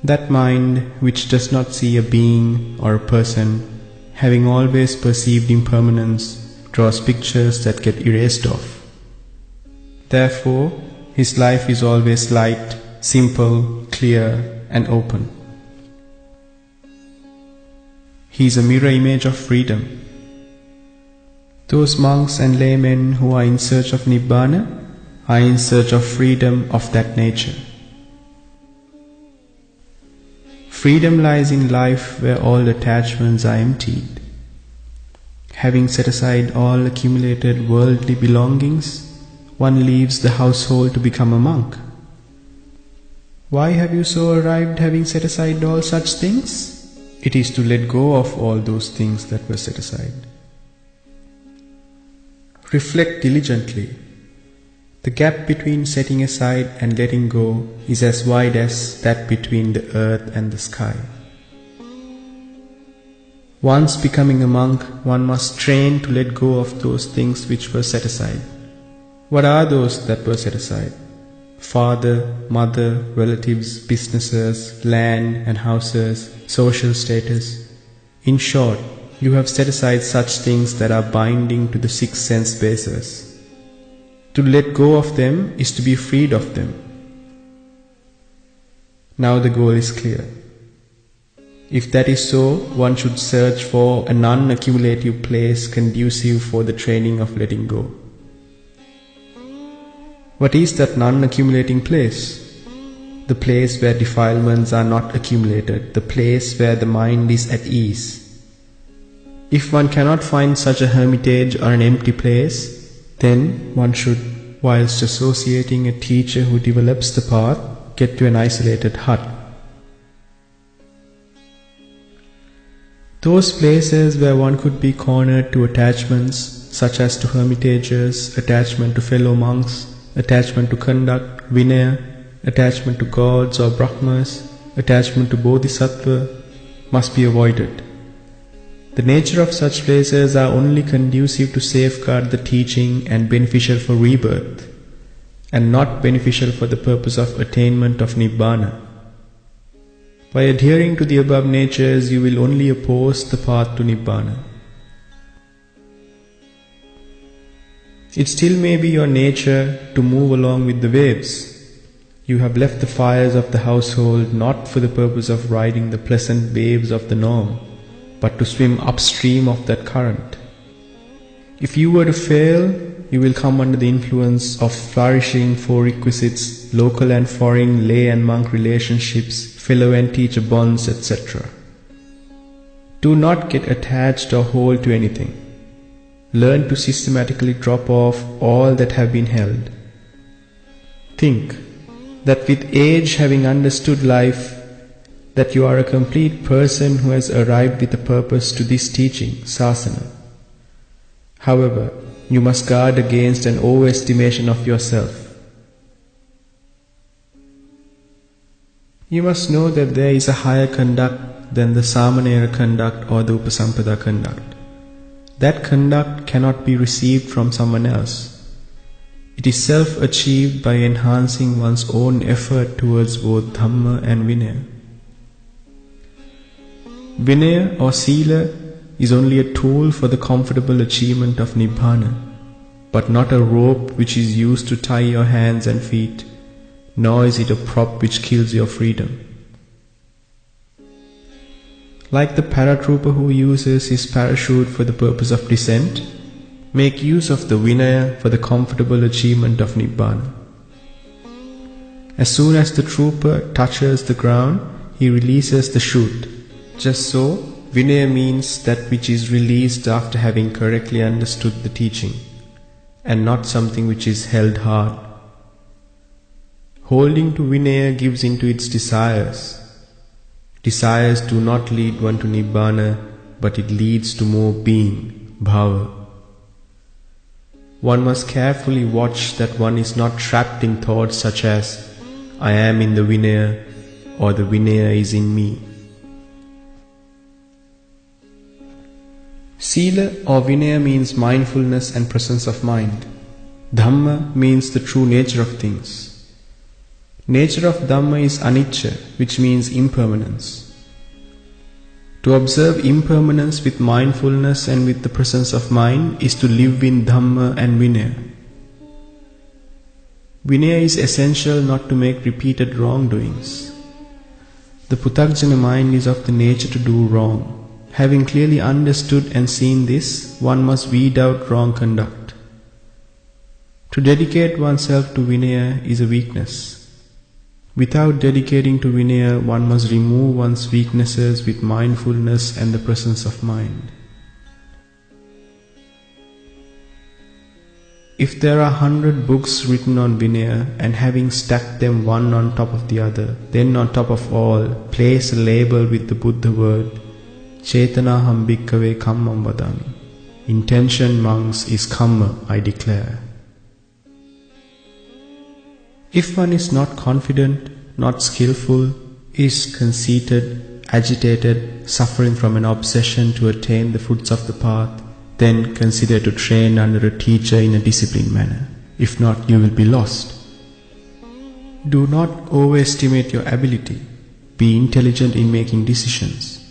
That mind which does not see a being or a person, having always perceived impermanence, draws pictures that get erased off. Therefore, his life is always light, simple, clear, and open. He is a mirror image of freedom. Those monks and laymen who are in search of Nibbana are in search of freedom of that nature. Freedom lies in life where all attachments are emptied. Having set aside all accumulated worldly belongings, one leaves the household to become a monk. Why have you so arrived, having set aside all such things? It is to let go of all those things that were set aside. Reflect diligently. The gap between setting aside and letting go is as wide as that between the earth and the sky. Once becoming a monk, one must train to let go of those things which were set aside. What are those that were set aside? Father, mother, relatives, businesses, land and houses, social status. In short, you have set aside such things that are binding to the 6 sense bases. To let go of them is to be freed of them. Now the goal is clear. If that is so, one should search for a non-accumulative place conducive for the training of letting go. What is that non-accumulating place? The place where defilements are not accumulated, the place where the mind is at ease. If one cannot find such a hermitage or an empty place, then one should, whilst associating a teacher who develops the path, get to an isolated hut. Those places where one could be cornered to attachments, such as to hermitages, attachment to fellow monks, attachment to conduct, vinaya, attachment to gods or brahmas, attachment to bodhisattva, must be avoided. The nature of such places are only conducive to safeguard the teaching and beneficial for rebirth, and not beneficial for the purpose of attainment of Nibbana. By adhering to the above natures, you will only oppose the path to Nibbana. It still may be your nature to move along with the waves. You have left the fires of the household not for the purpose of riding the pleasant waves of the norm, but to swim upstream of that current. If you were to fail, you will come under the influence of flourishing four requisites, local and foreign, lay and monk relationships, fellow and teacher bonds, etc. Do not get attached or hold to anything. Learn to systematically drop off all that have been held. Think that with age, having understood life, that you are a complete person who has arrived with a purpose to this teaching, sasana. However, you must guard against an overestimation of yourself. You must know that there is a higher conduct than the Samanera conduct or the Upasampada conduct. That conduct cannot be received from someone else. It is self-achieved by enhancing one's own effort towards both Dhamma and Vinaya. Vinaya or Sila is only a tool for the comfortable achievement of Nibbana, but not a rope which is used to tie your hands and feet, nor is it a prop which kills your freedom. Like the paratrooper who uses his parachute for the purpose of descent, make use of the Vinaya for the comfortable achievement of Nibbana. As soon as the trooper touches the ground, he releases the chute. Just so, Vinaya means that which is released after having correctly understood the teaching, and not something which is held hard. Holding to Vinaya gives into its desires. Desires do not lead one to Nibbana, but it leads to more being, bhava. One must carefully watch that one is not trapped in thoughts such as, I am in the Vinaya, or the Vinaya is in me. Sila or Vinaya means mindfulness and presence of mind. Dhamma means the true nature of things. Nature of Dhamma is anicca, which means impermanence. To observe impermanence with mindfulness and with the presence of mind is to live in Dhamma and Vinaya. Vinaya is essential not to make repeated wrongdoings. The Puthagjana mind is of the nature to do wrong. Having clearly understood and seen this, one must weed out wrong conduct. To dedicate oneself to Vinaya is a weakness. Without dedicating to Vinaya, one must remove one's weaknesses with mindfulness and the presence of mind. If there are 100 books written on Vinaya and having stacked them one on top of the other, then on top of all, place a label with the Buddha word, Chetanaham bhikkhave kammam vadami. Intention, monks, is kamma, I declare. If one is not confident, not skillful, is conceited, agitated, suffering from an obsession to attain the fruits of the path, then consider to train under a teacher in a disciplined manner. If not, you will be lost. Do not overestimate your ability. Be intelligent in making decisions.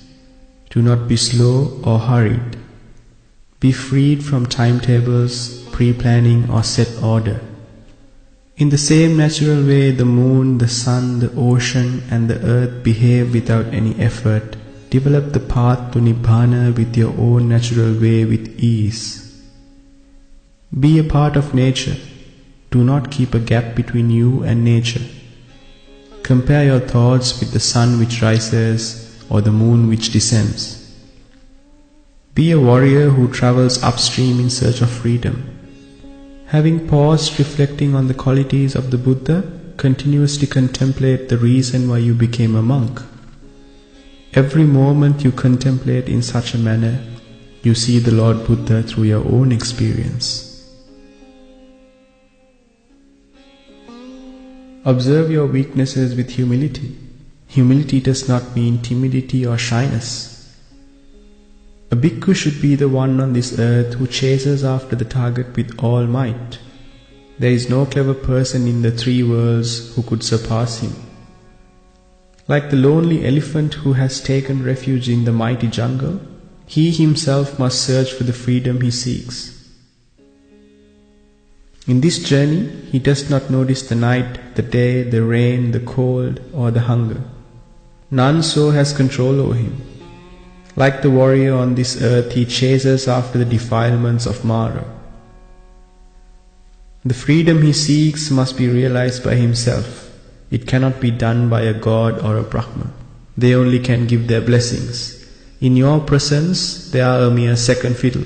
Do not be slow or hurried. Be freed from timetables, pre-planning or set order. In the same natural way the moon, the sun, the ocean and the earth behave without any effort, develop the path to Nibbana with your own natural way with ease. Be a part of nature. Do not keep a gap between you and nature. Compare your thoughts with the sun which rises or the moon which descends. Be a warrior who travels upstream in search of freedom. Having paused reflecting on the qualities of the Buddha, continuously contemplate the reason why you became a monk. Every moment you contemplate in such a manner, you see the Lord Buddha through your own experience. Observe your weaknesses with humility. Humility does not mean timidity or shyness. A bhikkhu should be the one on this earth who chases after the target with all might. There is no clever person in the three worlds who could surpass him. Like the lonely elephant who has taken refuge in the mighty jungle, he himself must search for the freedom he seeks. In this journey, he does not notice the night, the day, the rain, the cold, or the hunger. None so has control over him. Like the warrior on this earth, he chases after the defilements of Mara. The freedom he seeks must be realized by himself. It cannot be done by a god or a Brahma. They only can give their blessings. In your presence, they are a mere second fiddle.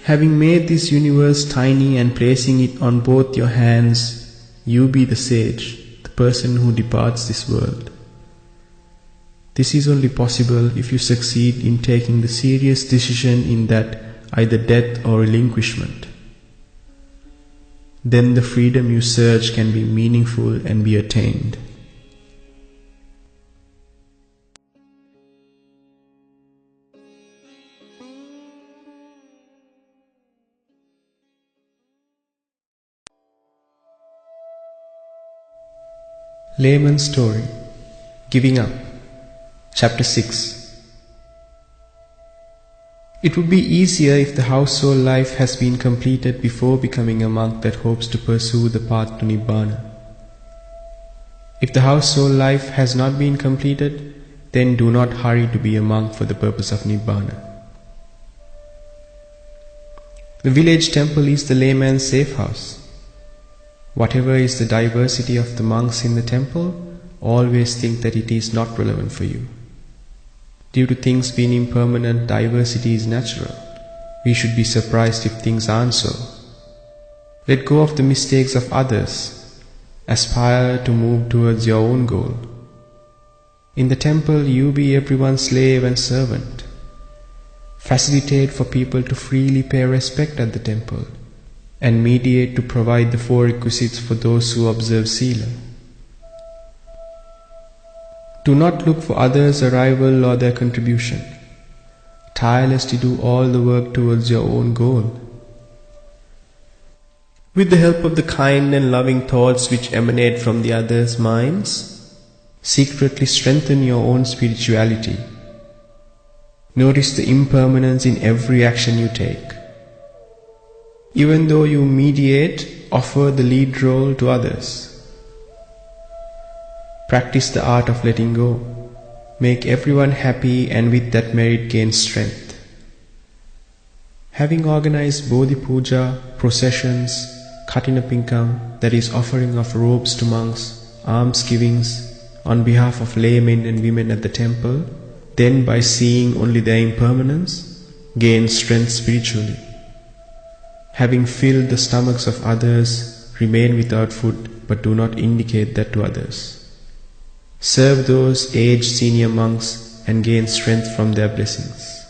Having made this universe tiny and placing it on both your hands, you be the sage, the person who departs this world. This is only possible if you succeed in taking the serious decision in that either death or relinquishment. Then the freedom you search can be meaningful and be attained. Layman's Story. Giving Up. Chapter 6. It would be easier if the household life has been completed before becoming a monk that hopes to pursue the path to Nibbana. If the household life has not been completed, then do not hurry to be a monk for the purpose of Nibbana. The village temple is the layman's safe house. Whatever is the diversity of the monks in the temple, always think that it is not relevant for you. Due to things being impermanent, diversity is natural. We should be surprised if things aren't so. Let go of the mistakes of others. Aspire to move towards your own goal. In the temple, you be everyone's slave and servant. Facilitate for people to freely pay respect at the temple, and mediate to provide the 4 requisites for those who observe Sila. Do not look for others' arrival or their contribution. Tirelessly do all the work towards your own goal. With the help of the kind and loving thoughts which emanate from the others' minds, secretly strengthen your own spirituality. Notice the impermanence in every action you take. Even though you mediate, offer the lead role to others. Practice the art of letting go. Make everyone happy, and with that merit gain strength. Having organized Bodhi Puja, processions, Katina Pinkam, that is offering of robes to monks, alms givings on behalf of laymen and women at the temple, then by seeing only their impermanence, gain strength spiritually. Having filled the stomachs of others, remain without food, but do not indicate that to others. Serve those aged senior monks and gain strength from their blessings.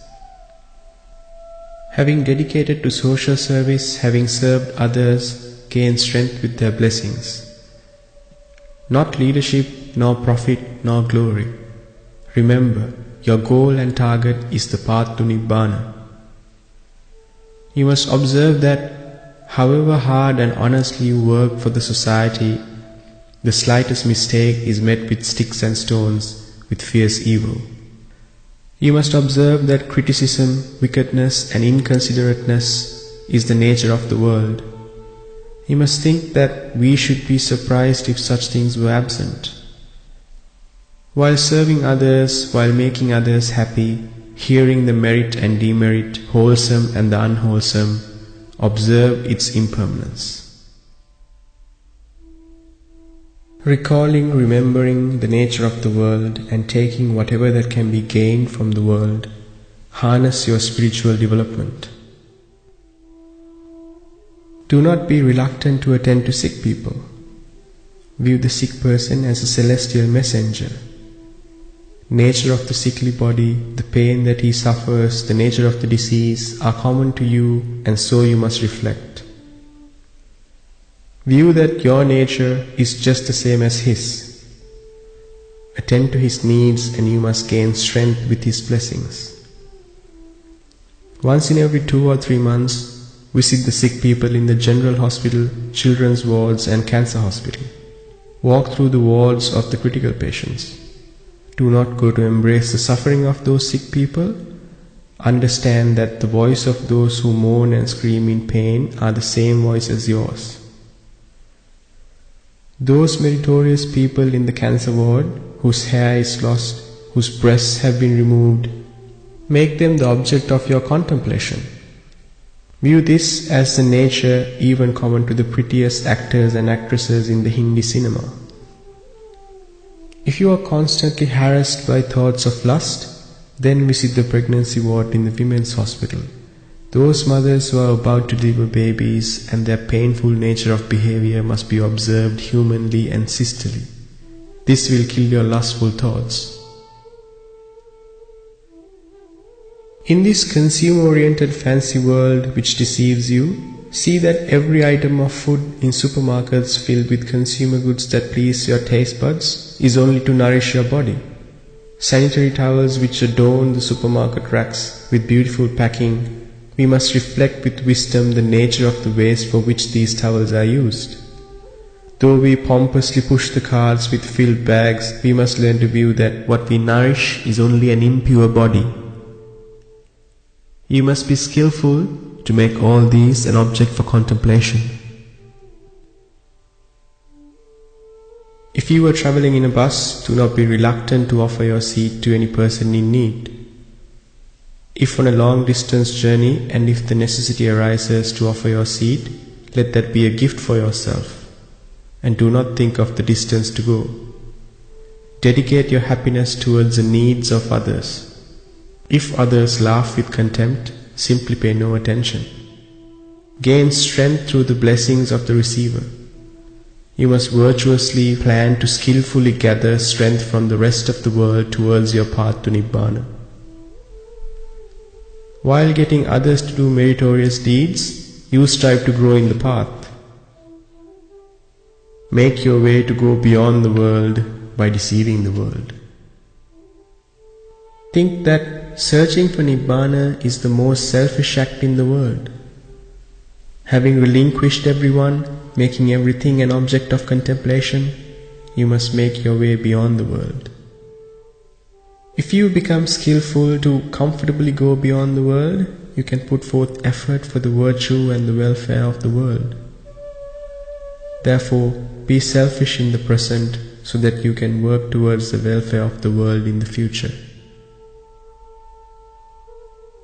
Having dedicated to social service, having served others, gain strength with their blessings. Not leadership, nor profit, nor glory. Remember, your goal and target is the path to Nibbana. You must observe that, however hard and honestly you work for the society, the slightest mistake is met with sticks and stones, with fierce evil. You must observe that criticism, wickedness, and inconsiderateness is the nature of the world. You must think that we should be surprised if such things were absent. While serving others, while making others happy, hearing the merit and demerit, wholesome and the unwholesome, observe its impermanence. Recalling, remembering the nature of the world and taking whatever that can be gained from the world, harness your spiritual development. Do not be reluctant to attend to sick people. View the sick person as a celestial messenger. Nature of the sickly body, the pain that he suffers, the nature of the disease are common to you, and so you must reflect. View that your nature is just the same as his. Attend to his needs, and you must gain strength with his blessings. Once in every 2 or 3 months, visit the sick people in the general hospital, children's wards, and cancer hospital. Walk through the wards of the critical patients. Do not go to embrace the suffering of those sick people. Understand that the voice of those who moan and scream in pain are the same voice as yours. Those meritorious people in the cancer ward, whose hair is lost, whose breasts have been removed, make them the object of your contemplation. View this as the nature even common to the prettiest actors and actresses in the Hindi cinema. If you are constantly harassed by thoughts of lust, then visit the pregnancy ward in the women's hospital. Those mothers who are about to deliver babies and their painful nature of behavior must be observed humanly and sisterly. This will kill your lustful thoughts. In this consumer-oriented fancy world which deceives you, see that every item of food in supermarkets filled with consumer goods that please your taste buds is only to nourish your body. Sanitary towels which adorn the supermarket racks with beautiful packing, we must reflect with wisdom the nature of the waste for which these towels are used. Though we pompously push the carts with filled bags, we must learn to view that what we nourish is only an impure body. You must be skillful to make all these an object for contemplation. If you are traveling in a bus, do not be reluctant to offer your seat to any person in need. If on a long distance journey and if the necessity arises to offer your seat, let that be a gift for yourself, and do not think of the distance to go. Dedicate your happiness towards the needs of others. If others laugh with contempt, simply pay no attention. Gain strength through the blessings of the receiver. You must virtuously plan to skillfully gather strength from the rest of the world towards your path to Nibbana. While getting others to do meritorious deeds, you strive to grow in the path. Make your way to go beyond the world by deceiving the world. Think that searching for Nibbana is the most selfish act in the world. Having relinquished everyone, making everything an object of contemplation, you must make your way beyond the world. If you become skillful to comfortably go beyond the world, you can put forth effort for the virtue and the welfare of the world. Therefore, be selfish in the present so that you can work towards the welfare of the world in the future.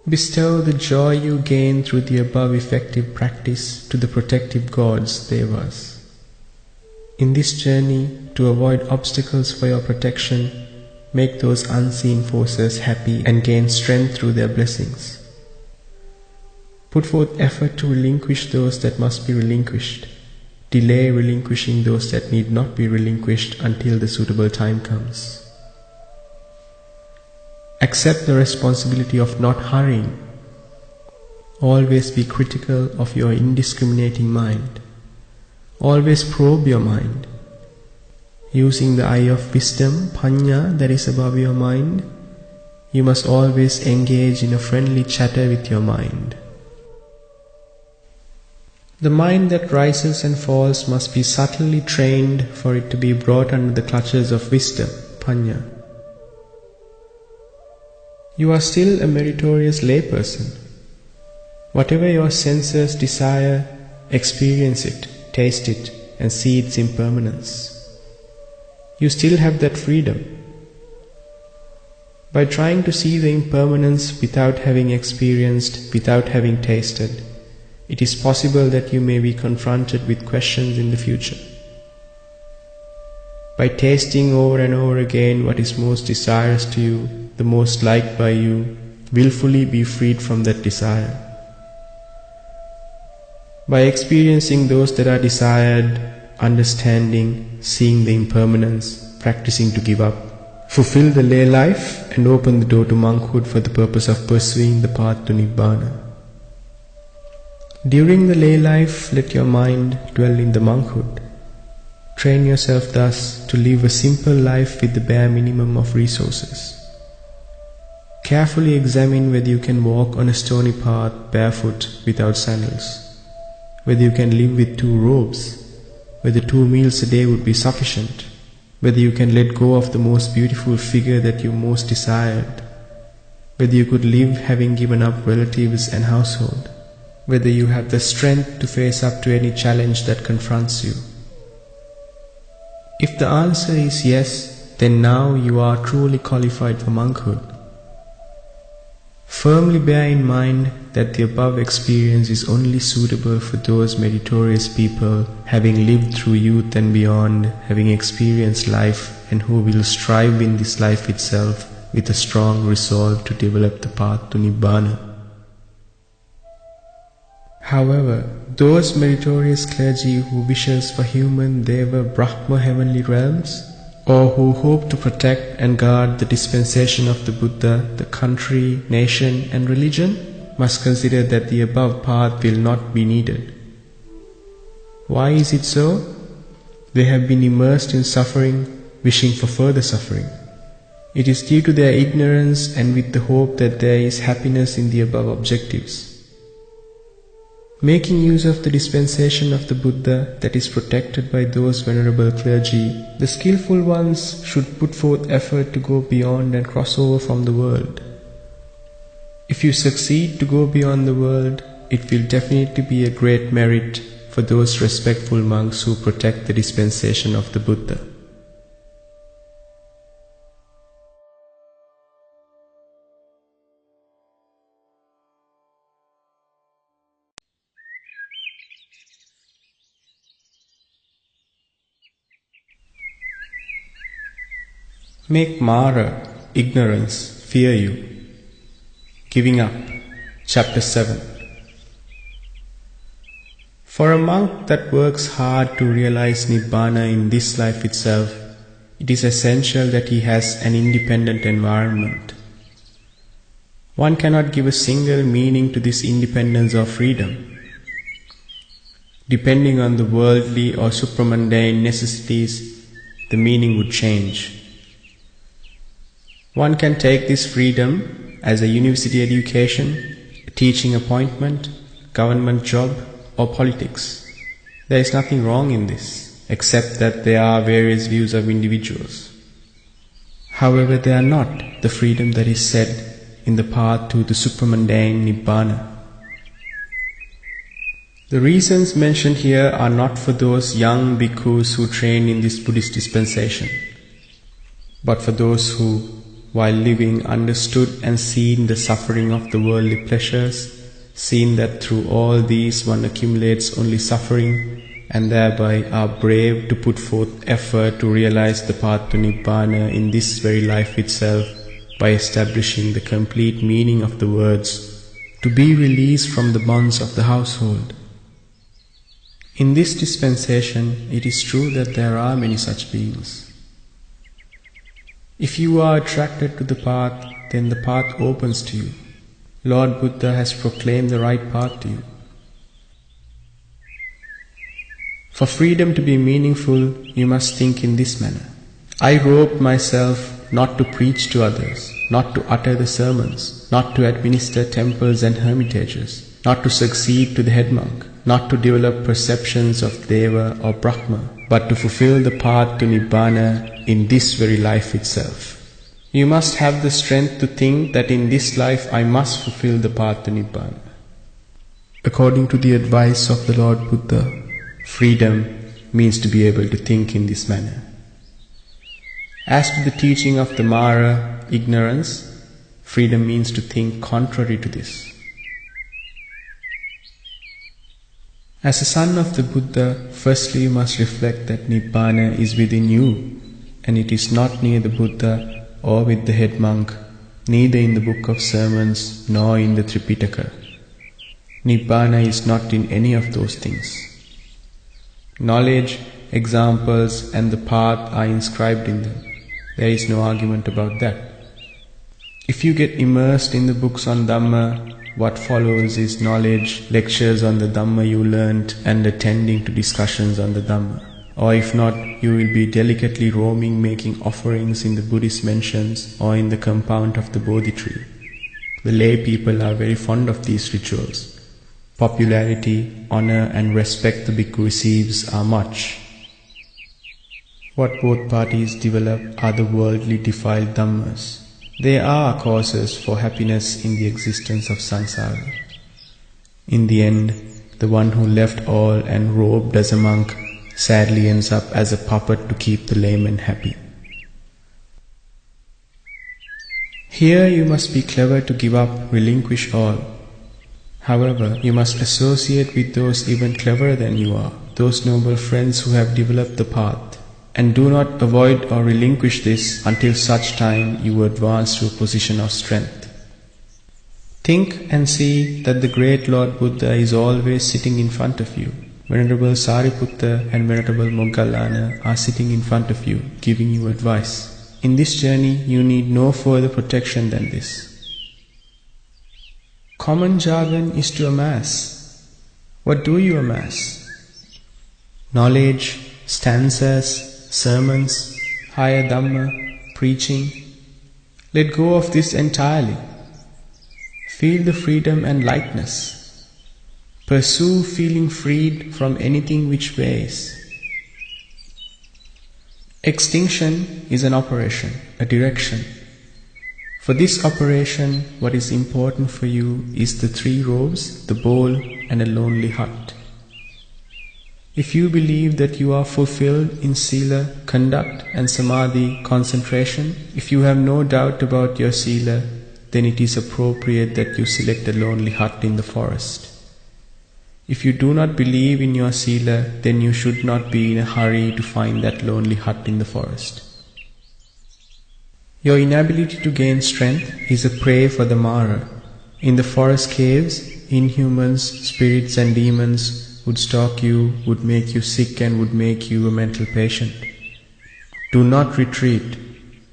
Bestow the joy you gain through the above effective practice to the protective gods, devas. In this journey, to avoid obstacles for your protection, make those unseen forces happy and gain strength through their blessings. Put forth effort to relinquish those that must be relinquished. Delay relinquishing those that need not be relinquished until the suitable time comes. Accept the responsibility of not hurrying. Always be critical of your indiscriminating mind. Always probe your mind. Using the eye of wisdom, panya, that is above your mind, you must always engage in a friendly chatter with your mind. The mind that rises and falls must be subtly trained for it to be brought under the clutches of wisdom, panya. You are still a meritorious layperson. Whatever your senses desire, experience it, taste it, and see its impermanence. You still have that freedom. By trying to see the impermanence without having experienced, without having tasted, it is possible that you may be confronted with questions in the future. By tasting over and over again what is most desirous to you, the most liked by you, willfully be freed from that desire. By experiencing those that are desired, understanding, seeing the impermanence, practicing to give up, fulfill the lay life and open the door to monkhood for the purpose of pursuing the path to Nibbana. During the lay life, let your mind dwell in the monkhood. Train yourself thus to live a simple life with the bare minimum of resources. Carefully examine whether you can walk on a stony path barefoot without sandals, whether you can live with 2 robes, whether 2 meals a day would be sufficient, whether you can let go of the most beautiful figure that you most desired, whether you could live having given up relatives and household, whether you have the strength to face up to any challenge that confronts you. If the answer is yes, then now you are truly qualified for monkhood. Firmly bear in mind that the above experience is only suitable for those meritorious people having lived through youth and beyond, having experienced life, and who will strive in this life itself with a strong resolve to develop the path to Nibbana. However, those meritorious clergy who wishes for human Deva Brahma heavenly realms, or who hope to protect and guard the dispensation of the Buddha, the country, nation and religion, must consider that the above path will not be needed. Why is it so? They have been immersed in suffering, wishing for further suffering. It is due to their ignorance and with the hope that there is happiness in the above objectives. Making use of the dispensation of the Buddha that is protected by those venerable clergy, the skillful ones should put forth effort to go beyond and cross over from the world. If you succeed to go beyond the world, it will definitely be a great merit for those respectful monks who protect the dispensation of the Buddha. Make Mara, ignorance, fear you. Giving up. Chapter 7. For a monk that works hard to realize Nibbana in this life itself, it is essential that he has an independent environment. One cannot give a single meaning to this independence or freedom. Depending on the worldly or supramundane necessities, the meaning would change. One can take this freedom as a university education, a teaching appointment, government job, or politics. There is nothing wrong in this, except that there are various views of individuals. However, they are not the freedom that is said in the path to the supramundane Nibbana. The reasons mentioned here are not for those young bhikkhus who train in this Buddhist dispensation, but for those who, while living, understood and seen the suffering of the worldly pleasures, seen that through all these one accumulates only suffering, and thereby are brave to put forth effort to realize the path to Nibbana in this very life itself by establishing the complete meaning of the words, to be released from the bonds of the household. In this dispensation, it is true that there are many such beings. If you are attracted to the path, then the path opens to you. Lord Buddha has proclaimed the right path to you. For freedom to be meaningful, you must think in this manner. I roped myself not to preach to others, not to utter the sermons, not to administer temples and hermitages, not to succeed to the head monk, not to develop perceptions of Deva or Brahma, but to fulfill the path to Nibbana in this very life itself. You must have the strength to think that in this life I must fulfill the path to Nibbana. According to the advice of the Lord Buddha, freedom means to be able to think in this manner. As to the teaching of the Mara, ignorance, freedom means to think contrary to this. As a son of the Buddha, firstly you must reflect that Nibbana is within you, and it is not near the Buddha or with the head monk, neither in the book of sermons nor in the Tripitaka. Nibbana is not in any of those things. Knowledge, examples and the path are inscribed in them. There is no argument about that. If you get immersed in the books on Dhamma, what follows is knowledge, lectures on the Dhamma you learnt and attending to discussions on the Dhamma. Or if not, you will be delicately roaming making offerings in the Buddhist mansions or in the compound of the Bodhi tree. The lay people are very fond of these rituals. Popularity, honor and respect the bhikkhu receives are much. What both parties develop are the worldly defiled Dhammas. They are causes for happiness in the existence of samsara. In the end, the one who left all and robed as a monk sadly ends up as a puppet to keep the layman happy. Here you must be clever to give up, relinquish all. However, you must associate with those even cleverer than you are, those noble friends who have developed the path. And do not avoid or relinquish this until such time you advance to a position of strength. Think and see that the great Lord Buddha is always sitting in front of you. Venerable Sariputta and Venerable Moggallana are sitting in front of you, giving you advice. In this journey, you need no further protection than this. Common jargon is to amass. What do you amass? Knowledge, stanzas, sermons, higher Dhamma, preaching. Let go of this entirely. Feel the freedom and lightness. Pursue feeling freed from anything which weighs. Extinction is an operation, a direction. For this operation, what is important for you is the 3 robes, the bowl, and a lonely hut. If you believe that you are fulfilled in Sila, conduct and Samadhi, concentration, if you have no doubt about your Sila, then it is appropriate that you select a lonely hut in the forest. If you do not believe in your Sila, then you should not be in a hurry to find that lonely hut in the forest. Your inability to gain strength is a prey for the Mara. In the forest caves, inhumans, spirits and demons would stalk you, would make you sick and would make you a mental patient. Do not retreat.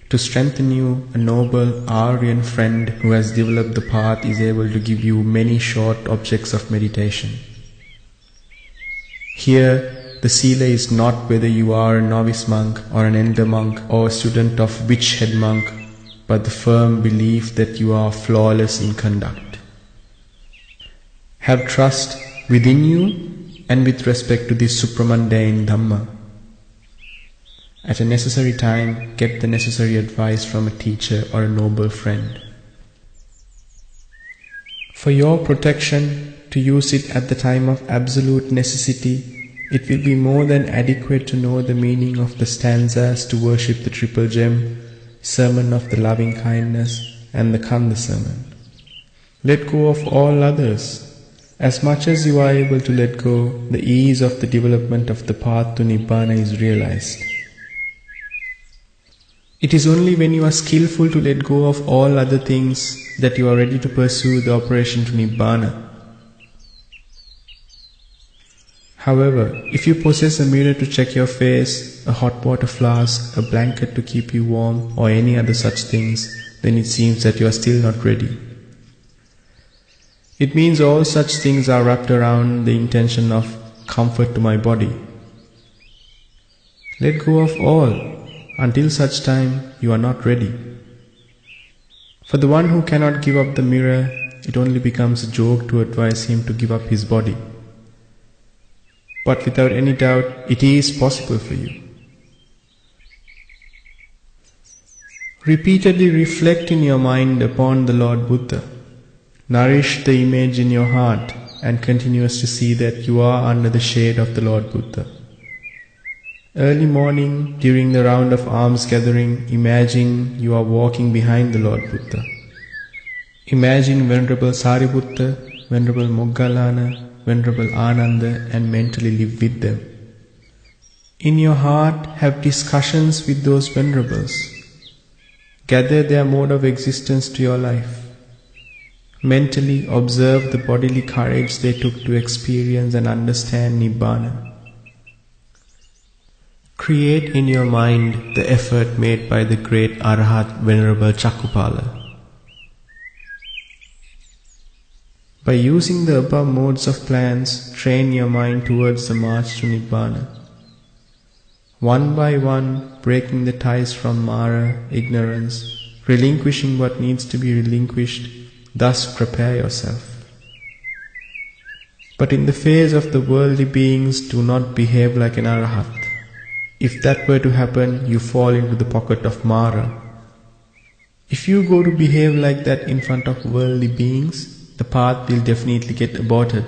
To strengthen you, a noble Aryan friend who has developed the path is able to give you many short objects of meditation. Here, the Sila is not whether you are a novice monk or an elder monk or a student of witch head monk, but the firm belief that you are flawless in conduct. Have trust within you and with respect to this supramundane Dhamma. At a necessary time, get the necessary advice from a teacher or a noble friend. For your protection, to use it at the time of absolute necessity, it will be more than adequate to know the meaning of the stanzas to worship the Triple Gem, Sermon of the Loving Kindness, and the Kanda Sermon. Let go of all others. As much as you are able to let go, the ease of the development of the path to Nibbana is realized. It is only when you are skillful to let go of all other things that you are ready to pursue the operation to Nibbana. However, if you possess a mirror to check your face, a hot water flask, a blanket to keep you warm, or any other such things, then it seems that you are still not ready. It means all such things are wrapped around the intention of comfort to my body. Let go of all. Until such time, you are not ready. For the one who cannot give up the mirror, it only becomes a joke to advise him to give up his body. But without any doubt, it is possible for you. Repeatedly reflect in your mind upon the Lord Buddha. Nourish the image in your heart and continuously see that you are under the shade of the Lord Buddha. Early morning, during the round of alms gathering, imagine you are walking behind the Lord Buddha. Imagine Venerable Sariputta, Venerable Moggallana, Venerable Ananda, and mentally live with them. In your heart, have discussions with those venerables. Gather their mode of existence to your life. Mentally observe the bodily courage they took to experience and understand Nibbana. Create in your mind the effort made by the great Arahat Venerable Cakkupala. By using the above modes of plans, train your mind towards the march to Nibbana. One by one, breaking the ties from Mara, ignorance, relinquishing what needs to be relinquished, thus prepare yourself. But in the face of the worldly beings, do not behave like an Arahat. If that were to happen, you fall into the pocket of Mara. If you go to behave like that in front of worldly beings, the path will definitely get aborted.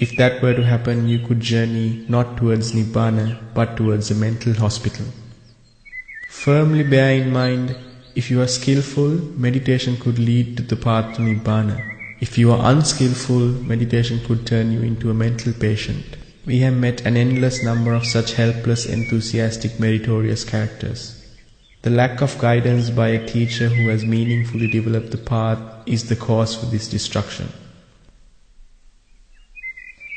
If that were to happen, you could journey not towards Nibbana, but towards a mental hospital. Firmly bear in mind, If you are skillful, meditation could lead to the path to Nibbana. If you are unskillful, meditation could turn you into a mental patient. We have met an endless number of such helpless, enthusiastic, meritorious characters. The lack of guidance by a teacher who has meaningfully developed the path is the cause for this destruction.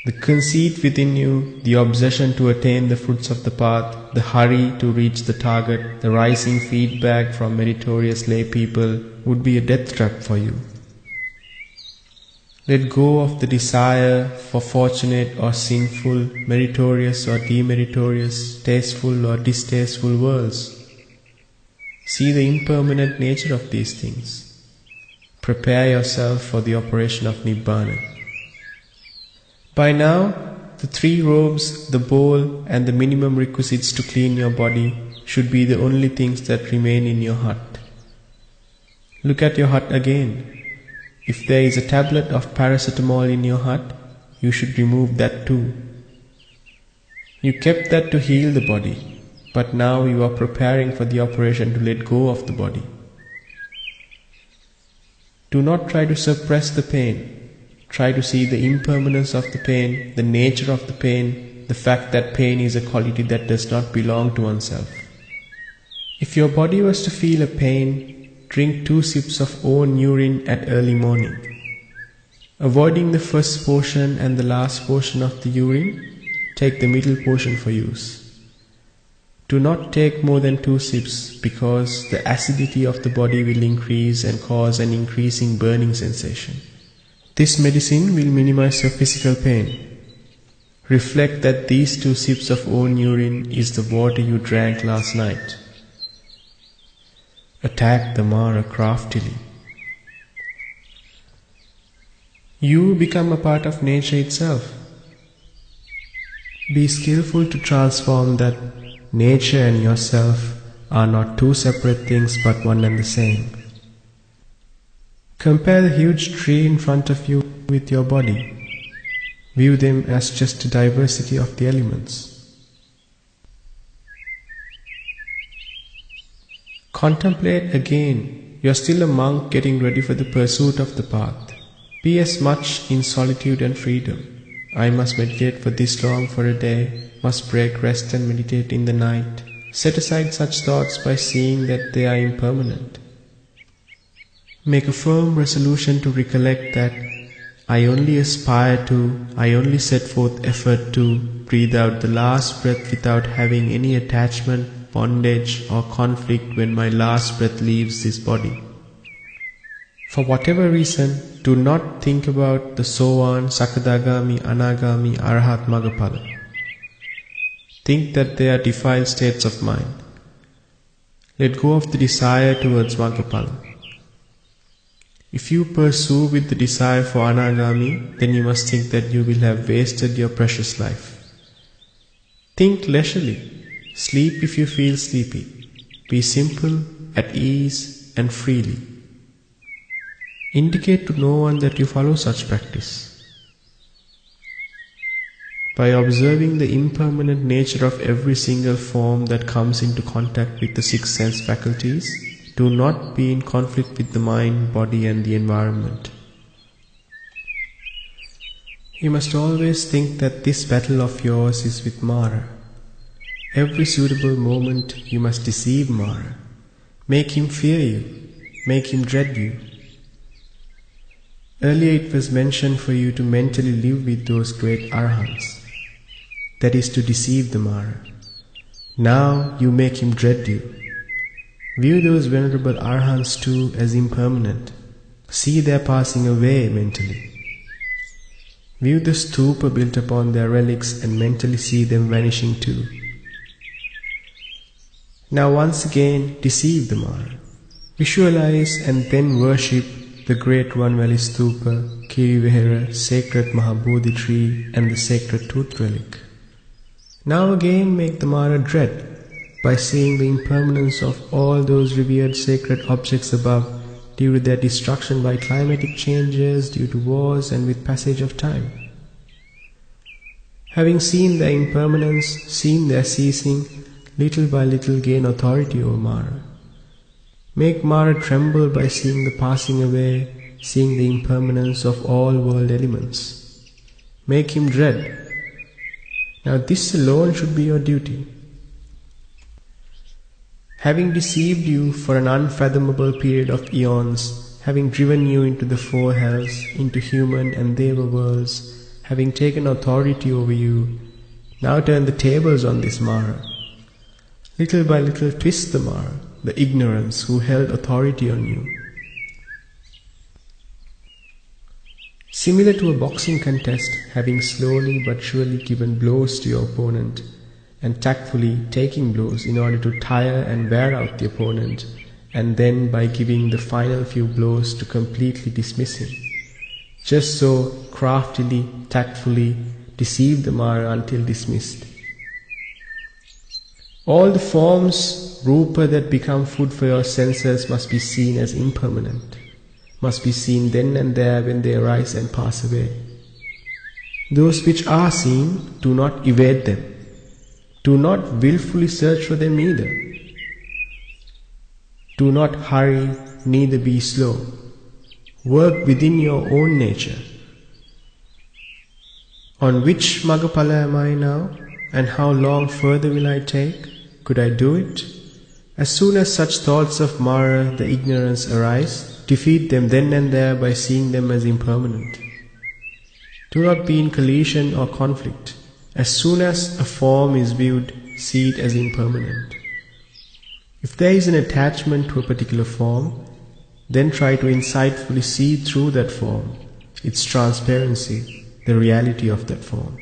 The conceit within you, the obsession to attain the fruits of the path, the hurry to reach the target, the rising feedback from meritorious lay people would be a death trap for you. Let go of the desire for fortunate or sinful, meritorious or demeritorious, tasteful or distasteful worlds. See the impermanent nature of these things. Prepare yourself for the operation of Nibbana. By now, the 3 robes, the bowl, and the minimum requisites to clean your body should be the only things that remain in your hut. Look at your hut again. If there is a tablet of paracetamol in your hut, you should remove that too. You kept that to heal the body, but now you are preparing for the operation to let go of the body. Do not try to suppress the pain. Try to see the impermanence of the pain, the nature of the pain, the fact that pain is a quality that does not belong to oneself. If your body was to feel a pain, drink 2 sips of own urine at early morning. Avoiding the first portion and the last portion of the urine, take the middle portion for use. Do not take more than 2 sips because the acidity of the body will increase and cause an increasing burning sensation. This medicine will minimize your physical pain. Reflect that these 2 sips of own urine is the water you drank last night. Attack the Mara craftily. You become a part of nature itself. Be skillful to transform that nature and yourself are not 2 separate things but one and the same. Compare the huge tree in front of you with your body. View them as just a diversity of the elements. Contemplate again. You are still a monk getting ready for the pursuit of the path. Be as much in solitude and freedom. I must meditate for this long for a day, must break rest and meditate in the night. Set aside such thoughts by seeing that they are impermanent. Make a firm resolution to recollect that I only aspire to, I only set forth effort to breathe out the last breath without having any attachment, bondage or conflict when my last breath leaves this body. For whatever reason, do not think about the Sovan, Sakadagami, Anagami, Arahat Magapala. Think that they are defiled states of mind. Let go of the desire towards Magapala. If you pursue with the desire for Anagami, then you must think that you will have wasted your precious life. Think leisurely. Sleep if you feel sleepy. Be simple, at ease, and freely. Indicate to no one that you follow such practice. By observing the impermanent nature of every single form that comes into contact with the 6 sense faculties, do not be in conflict with the mind, body and the environment. You must always think that this battle of yours is with Mara. Every suitable moment you must deceive Mara. Make him fear you. Make him dread you. Earlier it was mentioned for you to mentally live with those great Arhats. That is to deceive the Mara. Now you make him dread you. View those venerable Arhats too as impermanent. See their passing away mentally. View the stupa built upon their relics and mentally see them vanishing too. Now once again deceive the Mara. Visualize and then worship the great One Valley Stupa, Kirivihara, sacred Mahabodhi tree and the sacred tooth relic. Now again make the Mara dread by seeing the impermanence of all those revered sacred objects above due to their destruction by climatic changes, due to wars and with passage of time. Having seen their impermanence, seen their ceasing, little by little gain authority over Mara. Make Mara tremble by seeing the passing away, seeing the impermanence of all world elements. Make him dread. Now this alone should be your duty. Having deceived you for an unfathomable period of eons, having driven you into the four hells, into human and deva worlds, having taken authority over you, now turn the tables on this Mara. Little by little twist the Mara, the ignorance who held authority on you. Similar to a boxing contest, having slowly but surely given blows to your opponent, and tactfully taking blows in order to tire and wear out the opponent, and then by giving the final few blows to completely dismiss him. Just so, craftily, tactfully, deceive the Mara until dismissed. All the forms, rupa, that become food for your senses must be seen as impermanent, must be seen then and there when they arise and pass away. Those which are seen, do not evade them. Do not willfully search for them either. Do not hurry, neither be slow. Work within your own nature. On which Magapala am I now, and how long further will I take? Could I do it? As soon as such thoughts of Mara, the ignorance, arise, defeat them then and there by seeing them as impermanent. Do not be in collision or conflict. As soon as a form is viewed, see it as impermanent. If there is an attachment to a particular form, then try to insightfully see through that form, its transparency, the reality of that form.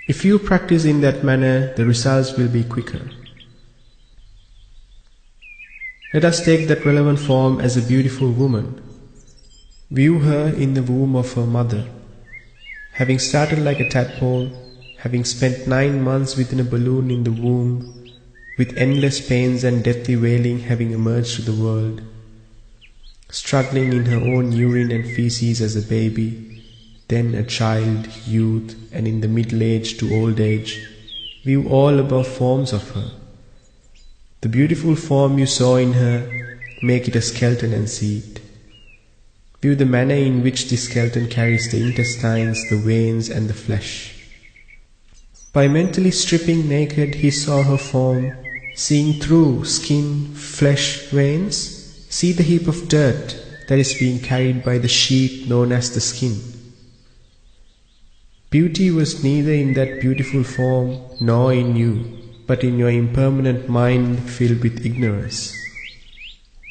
If you practice in that manner, the results will be quicker. Let us take that relevant form as a beautiful woman. View her in the womb of her mother. Having started like a tadpole, having spent 9 months within a balloon in the womb, with endless pains and deathly wailing having emerged to the world, struggling in her own urine and feces as a baby, then a child, youth, and in the middle age to old age, view all above forms of her. The beautiful form you saw in her, make it a skeleton and see it. View the manner in which this skeleton carries the intestines, the veins, and the flesh. By mentally stripping naked, he saw her form, seeing through skin, flesh, veins, see the heap of dirt that is being carried by the sheet known as the skin. Beauty was neither in that beautiful form nor in you, but in your impermanent mind filled with ignorance.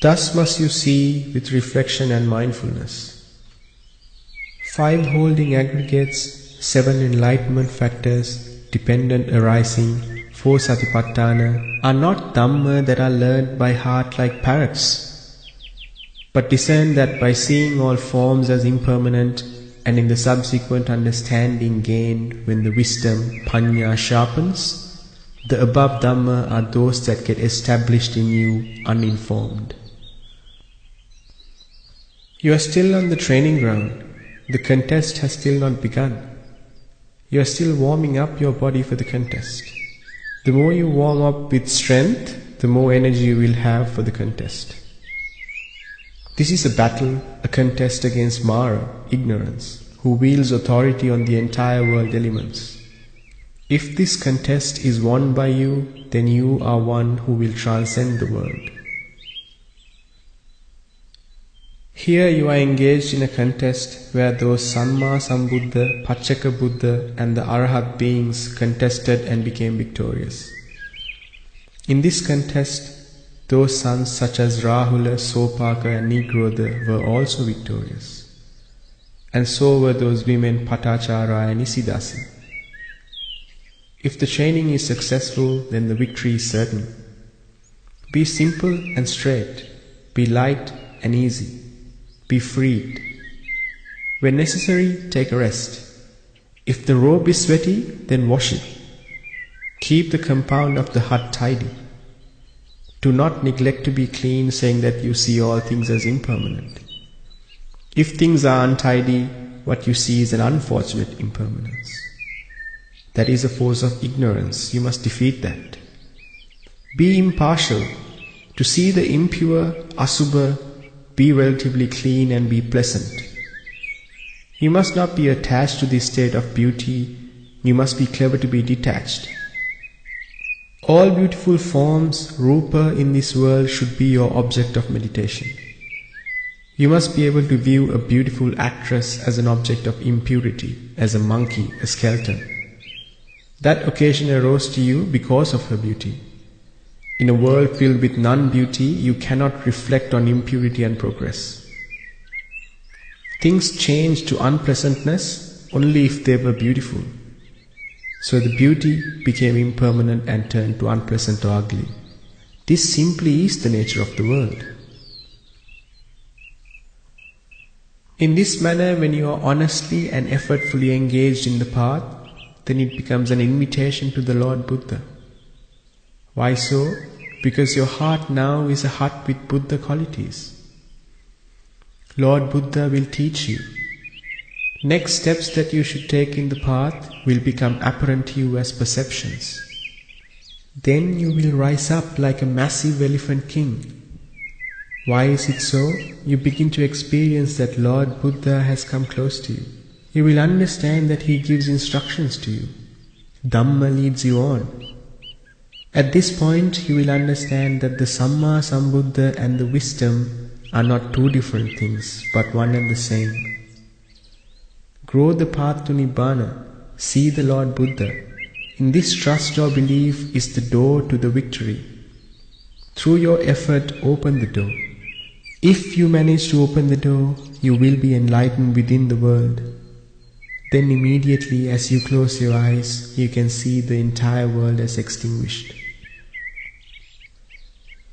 Thus must you see with reflection and mindfulness. 5 holding aggregates, 7 enlightenment factors, dependent arising, 4 satipatthana, are not Dhamma that are learned by heart like parrots, but discern that by seeing all forms as impermanent, and in the subsequent understanding gained when the wisdom, panya, sharpens, the above Dhamma are those that get established in you uninformed. You are still on the training ground. The contest has still not begun. You are still warming up your body for the contest. The more you warm up with strength, the more energy you will have for the contest. This is a battle, a contest against Mara, ignorance, who wields authority on the entire world elements. If this contest is won by you, then you are one who will transcend the world. Here you are engaged in a contest where those Samma Sambuddha, Pacceka Buddha and the Arahat beings contested and became victorious. In this contest, those sons such as Rahula, Sopaka and Nigrodha were also victorious. And so were those women Patachara and Isidasi. If the training is successful, then the victory is certain. Be simple and straight. Be light and easy. Be freed. When necessary, take a rest. If the robe is sweaty, then wash it. Keep the compound of the hut tidy. Do not neglect to be clean, saying that you see all things as impermanent. If things are untidy, what you see is an unfortunate impermanence. That is a force of ignorance. You must defeat that. Be impartial. To see the impure, asubha, be relatively clean and be pleasant. You must not be attached to this state of beauty, you must be clever to be detached. All beautiful forms, rupa, in this world should be your object of meditation. You must be able to view a beautiful actress as an object of impurity, as a monkey, a skeleton. That occasion arose to you because of her beauty. In a world filled with non-beauty, you cannot reflect on impurity and progress. Things change to unpleasantness only if they were beautiful. So the beauty became impermanent and turned to unpleasant or ugly. This simply is the nature of the world. In this manner, when you are honestly and effortfully engaged in the path, then it becomes an invitation to the Lord Buddha. Why so? Because your heart now is a heart with Buddha qualities. Lord Buddha will teach you. Next steps that you should take in the path will become apparent to you as perceptions. Then you will rise up like a massive elephant king. Why is it so? You begin to experience that Lord Buddha has come close to you. You will understand that he gives instructions to you. Dhamma leads you on. At this point, you will understand that the Samma Sambuddha and the wisdom are not two different things, but one and the same. Grow the path to Nibbana. See the Lord Buddha. In this trust or belief is the door to the victory. Through your effort, open the door. If you manage to open the door, you will be enlightened within the world. Then immediately as you close your eyes, you can see the entire world as extinguished.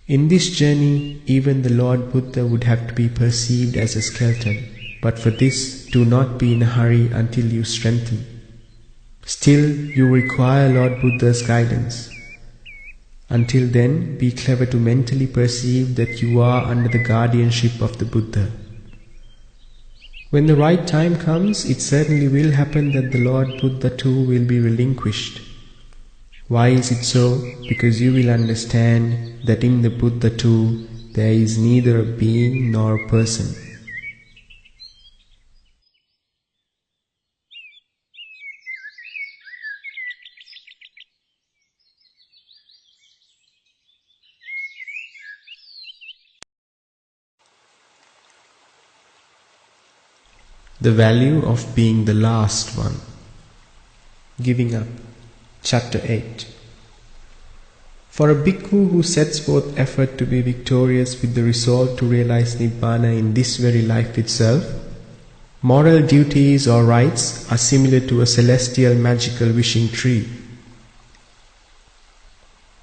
In this journey, even the Lord Buddha would have to be perceived as a skeleton, but for this, do not be in a hurry until you strengthen. Still, you require Lord Buddha's guidance. Until then, be clever to mentally perceive that you are under the guardianship of the Buddha. When the right time comes, it certainly will happen that the Lord Buddha too will be relinquished. Why is it so? Because you will understand that in the Buddha too, there is neither a being nor a person. The value of being the last one. Giving up. Chapter 8. For a bhikkhu who sets forth effort to be victorious with the resolve to realize Nibbana in this very life itself, moral duties or rites are similar to a celestial magical wishing tree.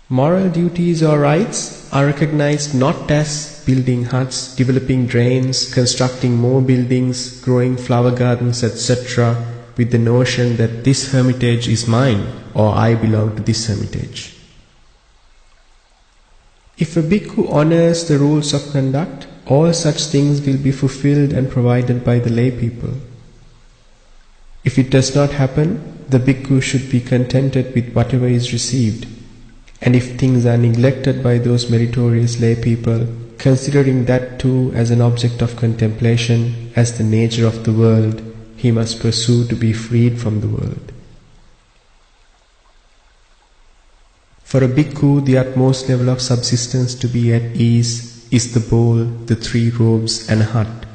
Moral duties or rites are recognized not as building huts, developing drains, constructing more buildings, growing flower gardens, etc., with the notion that this hermitage is mine or I belong to this hermitage. If a bhikkhu honors the rules of conduct, all such things will be fulfilled and provided by the lay people. If it does not happen, the bhikkhu should be contented with whatever is received. And if things are neglected by those meritorious lay people, considering that too as an object of contemplation, as the nature of the world, he must pursue to be freed from the world. For a bhikkhu, the utmost level of subsistence to be at ease is the bowl, the 3 robes and a hut.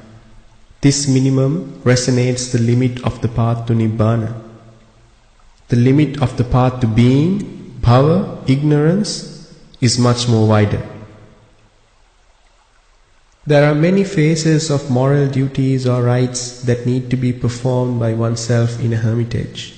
This minimum resonates the limit of the path to Nibbana. The limit of the path to being, bhava, ignorance, is much more wider. There are many phases of moral duties or rites that need to be performed by oneself in a hermitage.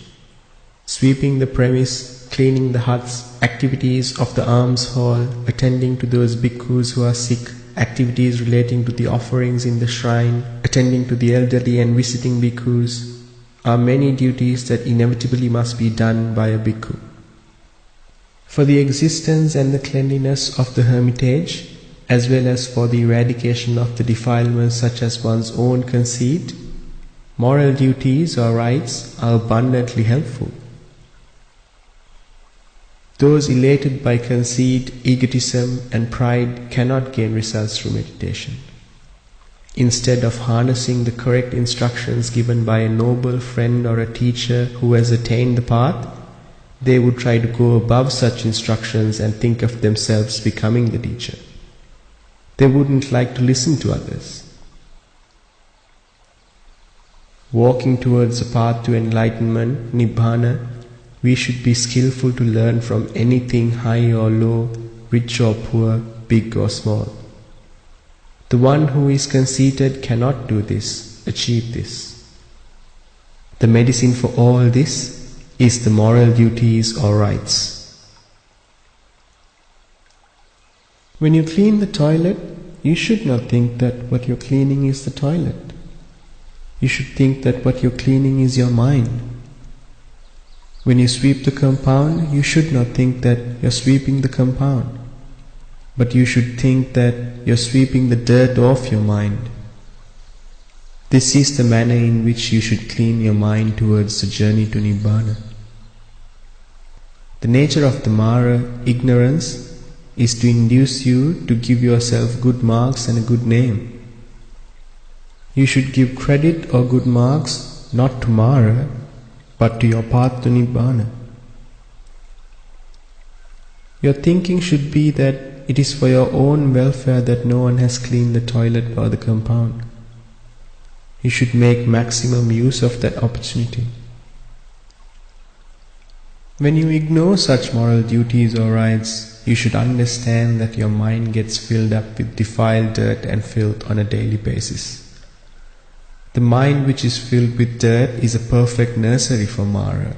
Sweeping the premise, cleaning the huts, activities of the alms hall, attending to those bhikkhus who are sick, activities relating to the offerings in the shrine, attending to the elderly and visiting bhikkhus, are many duties that inevitably must be done by a bhikkhu. For the existence and the cleanliness of the hermitage, as well as for the eradication of the defilements such as one's own conceit, moral duties or rites are abundantly helpful. Those elated by conceit, egotism and pride cannot gain results through meditation. Instead of harnessing the correct instructions given by a noble friend or a teacher who has attained the path, they would try to go above such instructions and think of themselves becoming the teacher. They wouldn't like to listen to others. Walking towards a path to enlightenment, Nibbana, we should be skillful to learn from anything high or low, rich or poor, big or small. The one who is conceited cannot do this, achieve this. The medicine for all this is the moral duties or rights. When you clean the toilet, you should not think that what you're cleaning is the toilet. You should think that what you're cleaning is your mind. When you sweep the compound, you should not think that you're sweeping the compound, but you should think that you're sweeping the dirt off your mind. This is the manner in which you should clean your mind towards the journey to Nibbana. The nature of the Mara, ignorance, is to induce you to give yourself good marks and a good name. You should give credit or good marks not to Mara, but to your path to Nibbana. Your thinking should be that it is for your own welfare that no one has cleaned the toilet or the compound. You should make maximum use of that opportunity. When you ignore such moral duties or rights, you should understand that your mind gets filled up with defiled dirt and filth on a daily basis. The mind which is filled with dirt is a perfect nursery for Mara.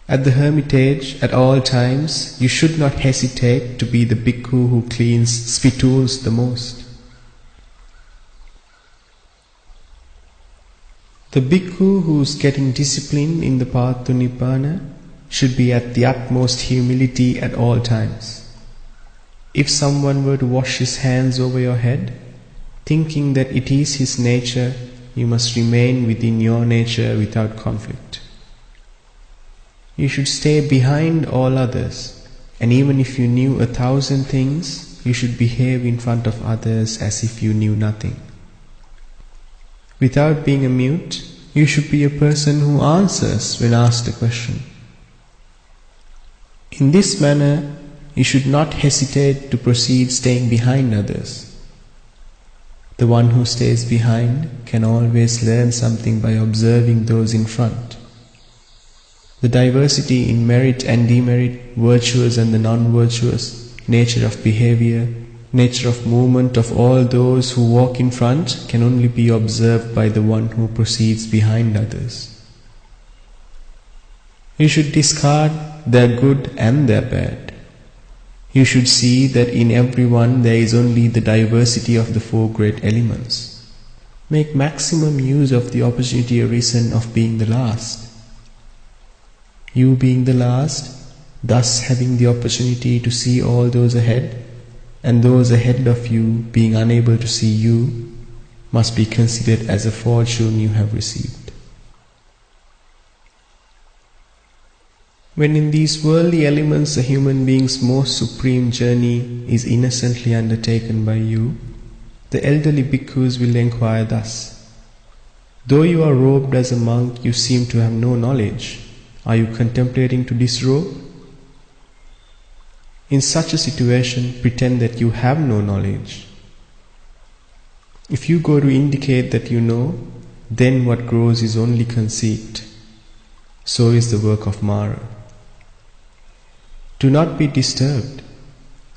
At the hermitage, at all times, you should not hesitate to be the bhikkhu who cleans spittoons the most. The bhikkhu who is getting discipline in the path to Nibbana should be at the utmost humility at all times. If someone were to wash his hands over your head, thinking that it is his nature, you must remain within your nature without conflict. You should stay behind all others, and even if you knew 1,000 things, you should behave in front of others as if you knew nothing. Without being a mute, you should be a person who answers when asked a question. In this manner, you should not hesitate to proceed staying behind others. The one who stays behind can always learn something by observing those in front. The diversity in merit and demerit, virtuous and the non-virtuous, nature of behavior, nature of movement of all those who walk in front can only be observed by the one who proceeds behind others. You should discard their good and their bad. You should see that in everyone there is only the diversity of the four great elements. Make maximum use of the opportunity arisen of being the last. You being the last, thus having the opportunity to see all those ahead, and those ahead of you being unable to see you, must be considered as a fortune you have received. When in these worldly elements a human being's most supreme journey is innocently undertaken by you, the elderly bhikkhus will inquire thus: though you are robed as a monk, you seem to have no knowledge. Are you contemplating to disrobe? In such a situation, pretend that you have no knowledge. If you go to indicate that you know, then what grows is only conceit. So is the work of Mara. Do not be disturbed.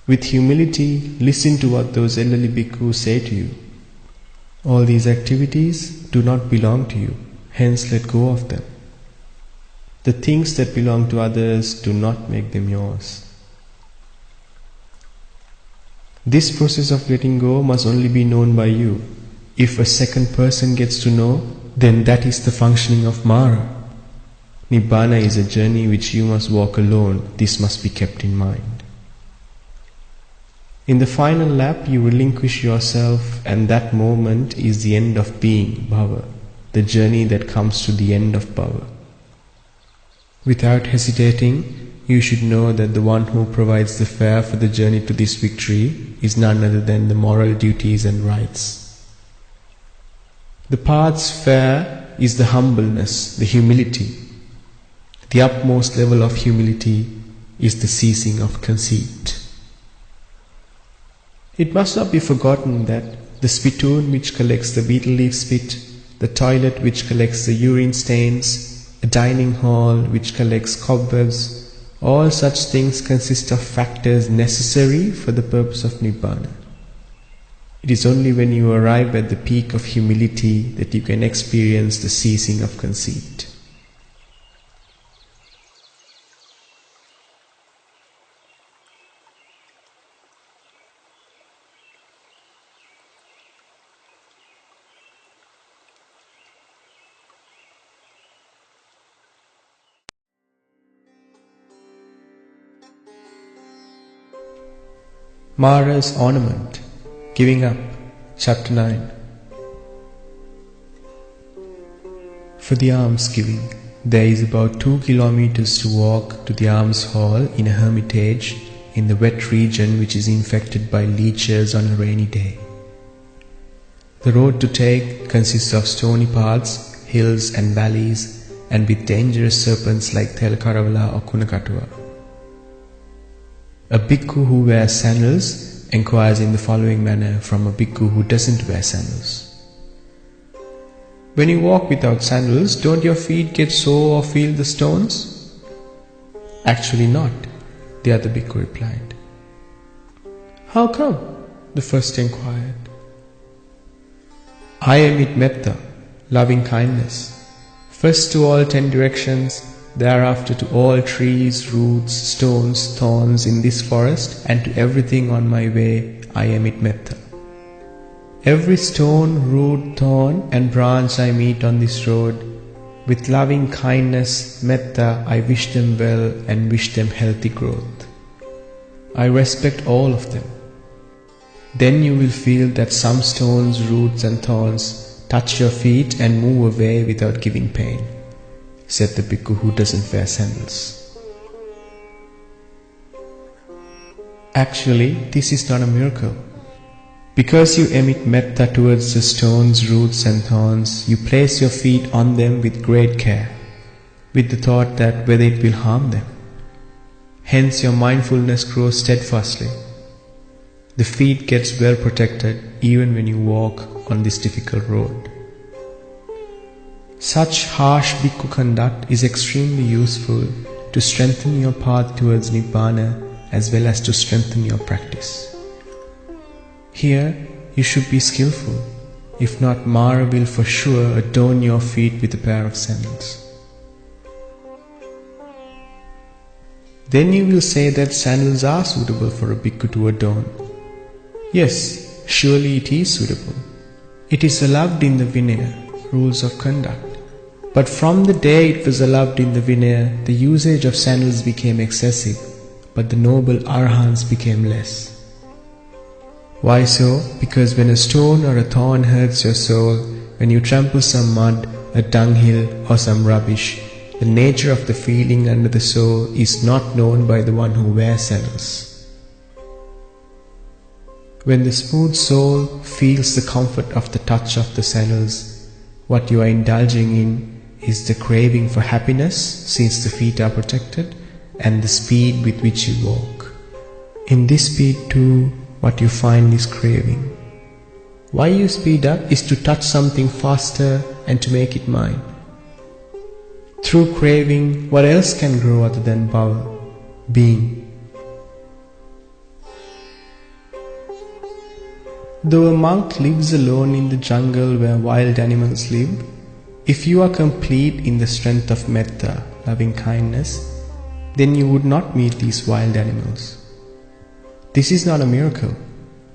With humility, listen to what those elderly bhikkhus say to you. All these activities do not belong to you, hence let go of them. The things that belong to others, do not make them yours. This process of letting go must only be known by you. If a second person gets to know, then that is the functioning of Mara. Nibbana is a journey which you must walk alone. This must be kept in mind. In the final lap, you relinquish yourself, and that moment is the end of being, bhava, the journey that comes to the end of bhava. Without hesitating, you should know that the one who provides the fare for the journey to this victory is none other than the moral duties and rights. The path's fare is the humbleness, the humility. The utmost level of humility is the ceasing of conceit. It must not be forgotten that the spittoon which collects the betel leaf spit, the toilet which collects the urine stains, a dining hall which collects cobwebs, all such things consist of factors necessary for the purpose of Nibbana. It is only when you arrive at the peak of humility that you can experience the ceasing of conceit. Mara's ornament, giving up, Chapter 9. For the alms giving, there is about 2 kilometers to walk to the alms hall in a hermitage in the wet region which is infected by leeches on a rainy day. The road to take consists of stony paths, hills and valleys, and with dangerous serpents like Telkaravala or Kunakatua. A bhikkhu who wears sandals enquires in the following manner from a bhikkhu who doesn't wear sandals. When you walk without sandals, don't your feet get sore or feel the stones? Actually not, the other bhikkhu replied. How come? The first inquired. I emit metta, loving kindness, first to all 10 directions, thereafter to all trees, roots, stones, thorns in this forest, and to everything on my way I emit metta. Every stone, root, thorn and branch I meet on this road, with loving kindness, metta, I wish them well and wish them healthy growth. I respect all of them. Then you will feel that some stones, roots and thorns touch your feet and move away without giving pain, said the bhikkhu who doesn't wear sandals. Actually, this is not a miracle. Because you emit metta towards the stones, roots and thorns, you place your feet on them with great care, with the thought that whether it will harm them. Hence your mindfulness grows steadfastly. The feet gets well protected even when you walk on this difficult road. Such harsh bhikkhu conduct is extremely useful to strengthen your path towards Nibbana as well as to strengthen your practice. Here you should be skillful, if not Mara will for sure adorn your feet with a pair of sandals. Then you will say that sandals are suitable for a bhikkhu to adorn. Yes, surely it is suitable. It is allowed in the Vinaya, rules of conduct. But from the day it was allowed in the Vinaya, the usage of sandals became excessive, but the noble Arahants became less. Why so? Because when a stone or a thorn hurts your soul, when you trample some mud, a dunghill or some rubbish, the nature of the feeling under the soul is not known by the one who wears sandals. When the smooth soul feels the comfort of the touch of the sandals, what you are indulging in is the craving for happiness, since the feet are protected, and the speed with which you walk. In this speed too, what you find is craving. Why you speed up is to touch something faster and to make it mine. Through craving, what else can grow other than bhava, being? Though a monk lives alone in the jungle where wild animals live, if you are complete in the strength of metta, loving kindness, then you would not meet these wild animals. This is not a miracle,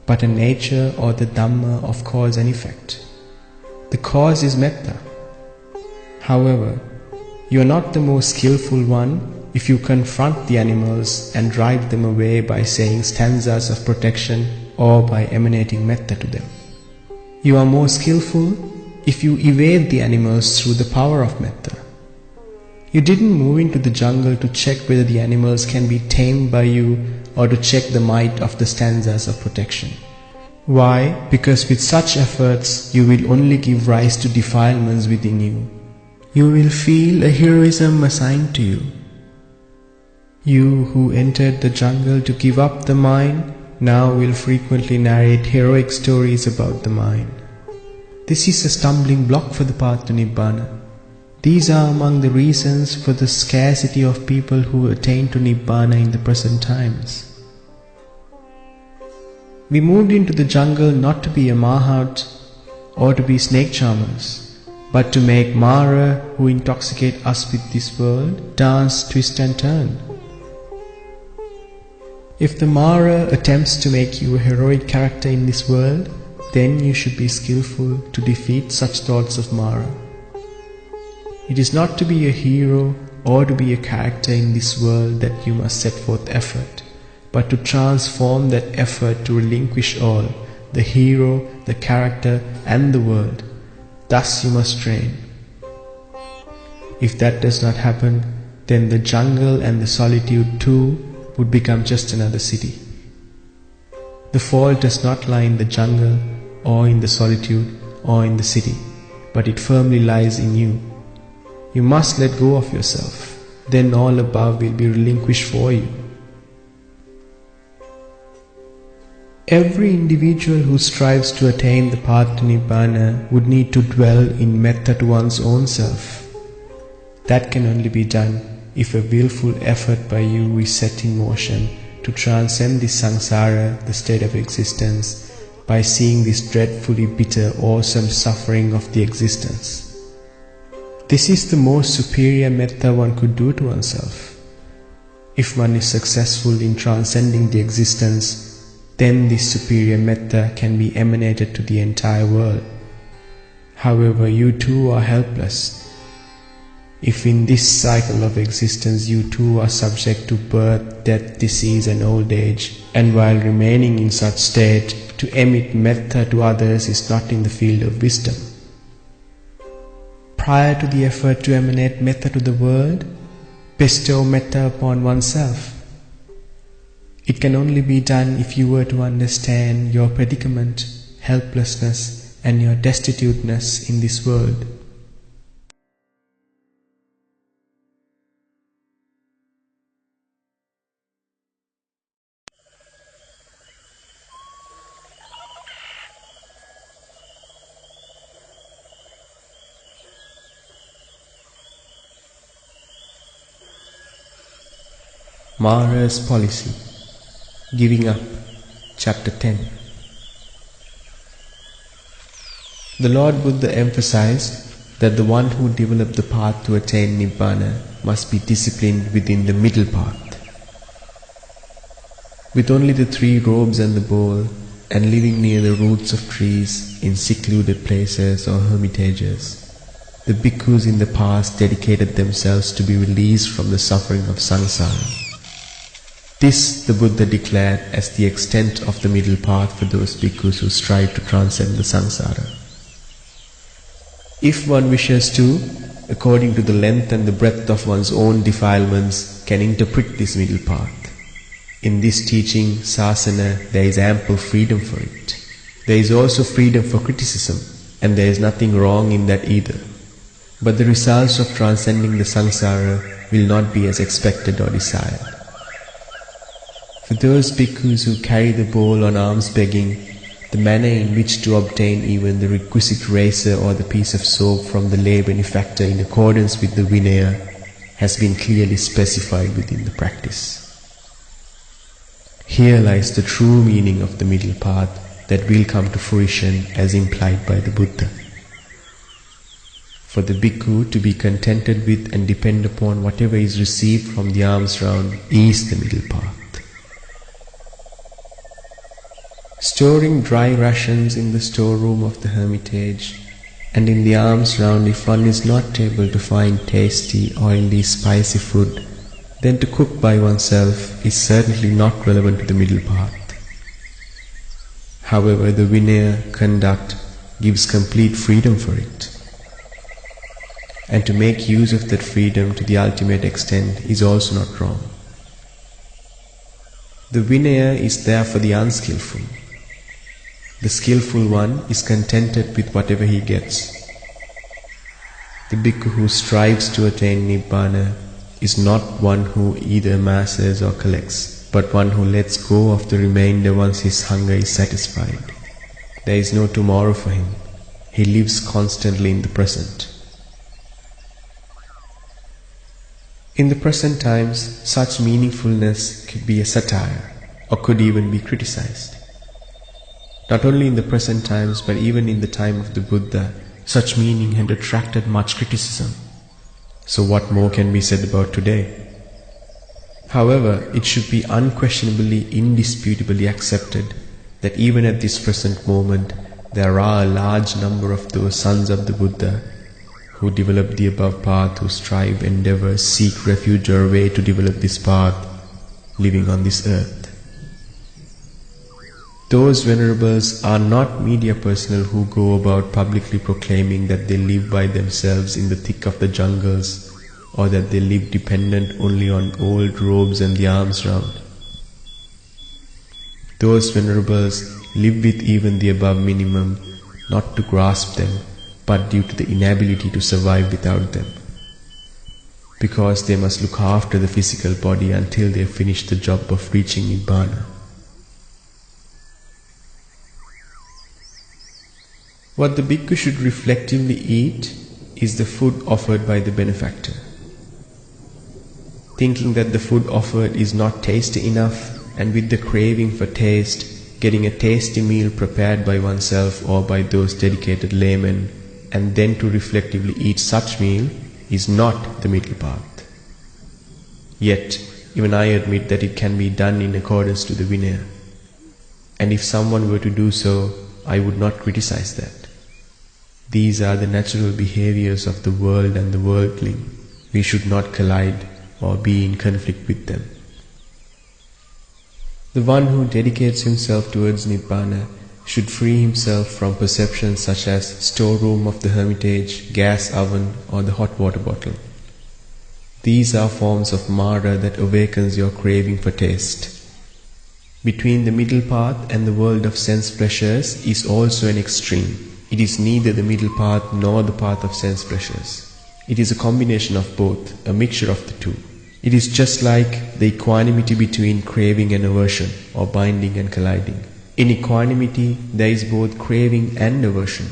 but a nature or the Dhamma of cause and effect. The cause is metta. However, you are not the most skillful one if you confront the animals and drive them away by saying stanzas of protection or by emanating metta to them. You are more skillful if you evade the animals through the power of metta. You didn't move into the jungle to check whether the animals can be tamed by you or to check the might of the stanzas of protection. Why? Because with such efforts you will only give rise to defilements within you. You will feel a heroism assigned to you. You who entered the jungle to give up the mind now will frequently narrate heroic stories about the mind. This is a stumbling block for the path to Nibbana. These are among the reasons for the scarcity of people who attain to Nibbana in the present times. We moved into the jungle not to be a Mahat or to be snake charmers, but to make Mara, who intoxicate us with this world, dance, twist and turn. If the Mara attempts to make you a heroic character in this world, then you should be skillful to defeat such thoughts of Mara. It is not to be a hero or to be a character in this world that you must set forth effort, but to transform that effort to relinquish all, the hero, the character and the world. Thus you must train. If that does not happen, then the jungle and the solitude too would become just another city. The fault does not lie in the jungle or in the solitude or in the city, but it firmly lies in you. You must let go of yourself, then all above will be relinquished for you. Every individual who strives to attain the path to Nibbana would need to dwell in metta to one's own self. That can only be done if a willful effort by you is set in motion to transcend this samsara, the state of existence, by seeing this dreadfully bitter, awesome suffering of the existence. This is the most superior metta one could do to oneself. If one is successful in transcending the existence, then this superior metta can be emanated to the entire world. However, you too are helpless. If in this cycle of existence you too are subject to birth, death, disease and old age, and while remaining in such state, to emit metta to others is not in the field of wisdom. Prior to the effort to emanate metta to the world, bestow metta upon oneself. It can only be done if you were to understand your predicament, helplessness, and your destituteness in this world. Mara's Policy. Giving Up. Chapter 10. The Lord Buddha emphasized that the one who developed the path to attain Nibbana must be disciplined within the middle path. With only the 3 robes and the bowl, and living near the roots of trees in secluded places or hermitages, the bhikkhus in the past dedicated themselves to be released from the suffering of samsara. This the Buddha declared as the extent of the middle path for those bhikkhus who strive to transcend the samsara. If one wishes to, according to the length and the breadth of one's own defilements, can interpret this middle path. In this teaching, sasana, there is ample freedom for it. There is also freedom for criticism, and there is nothing wrong in that either. But the results of transcending the samsara will not be as expected or desired. For those bhikkhus who carry the bowl on alms begging, the manner in which to obtain even the requisite razor or the piece of soap from the lay benefactor in accordance with the Vinaya has been clearly specified within the practice. Here lies the true meaning of the middle path that will come to fruition as implied by the Buddha. For the bhikkhu to be contented with and depend upon whatever is received from the alms round is the middle path. Storing dry rations in the storeroom of the hermitage and in the alms round if one is not able to find tasty, oily, spicy food, then to cook by oneself is certainly not relevant to the middle path. However, the Vinaya conduct gives complete freedom for it. and to make use of that freedom to the ultimate extent is also not wrong. The Vinaya is there for the unskillful. The skillful one is contented with whatever he gets. The bhikkhu who strives to attain Nibbana is not one who either amasses or collects, but one who lets go of the remainder once his hunger is satisfied. There is no tomorrow for him. He lives constantly in the present. In the present times, such meaningfulness could be a satire, or could even be criticized. Not only in the present times, but even in the time of the Buddha, such meaning had attracted much criticism. So what more can be said about today? However, it should be unquestionably, indisputably accepted that even at this present moment, there are a large number of those sons of the Buddha who develop the above path, who strive, endeavor, seek refuge or a way to develop this path, living on this earth. Those venerables are not media personnel who go about publicly proclaiming that they live by themselves in the thick of the jungles, or that they live dependent only on old robes and the alms round. Those venerables live with even the above minimum, not to grasp them, but due to the inability to survive without them, because they must look after the physical body until they finish the job of reaching Nibbana. What the bhikkhu should reflectively eat is the food offered by the benefactor. Thinking that the food offered is not tasty enough, and with the craving for taste, getting a tasty meal prepared by oneself or by those dedicated laymen, and then to reflectively eat such meal is not the middle path. Yet, even I admit that it can be done in accordance to the Vinaya. And if someone were to do so, I would not criticize that. These are the natural behaviors of the world and the worldling. We should not collide or be in conflict with them. The one who dedicates himself towards Nibbana should free himself from perceptions such as storeroom of the hermitage, gas oven, or the hot water bottle. These are forms of Mara that awakens your craving for taste. Between the middle path and the world of sense pleasures is also an extreme. It is neither the middle path nor the path of sense pleasures. It is a combination of both, a mixture of the two. It is just like the equanimity between craving and aversion, or binding and colliding. In equanimity, there is both craving and aversion.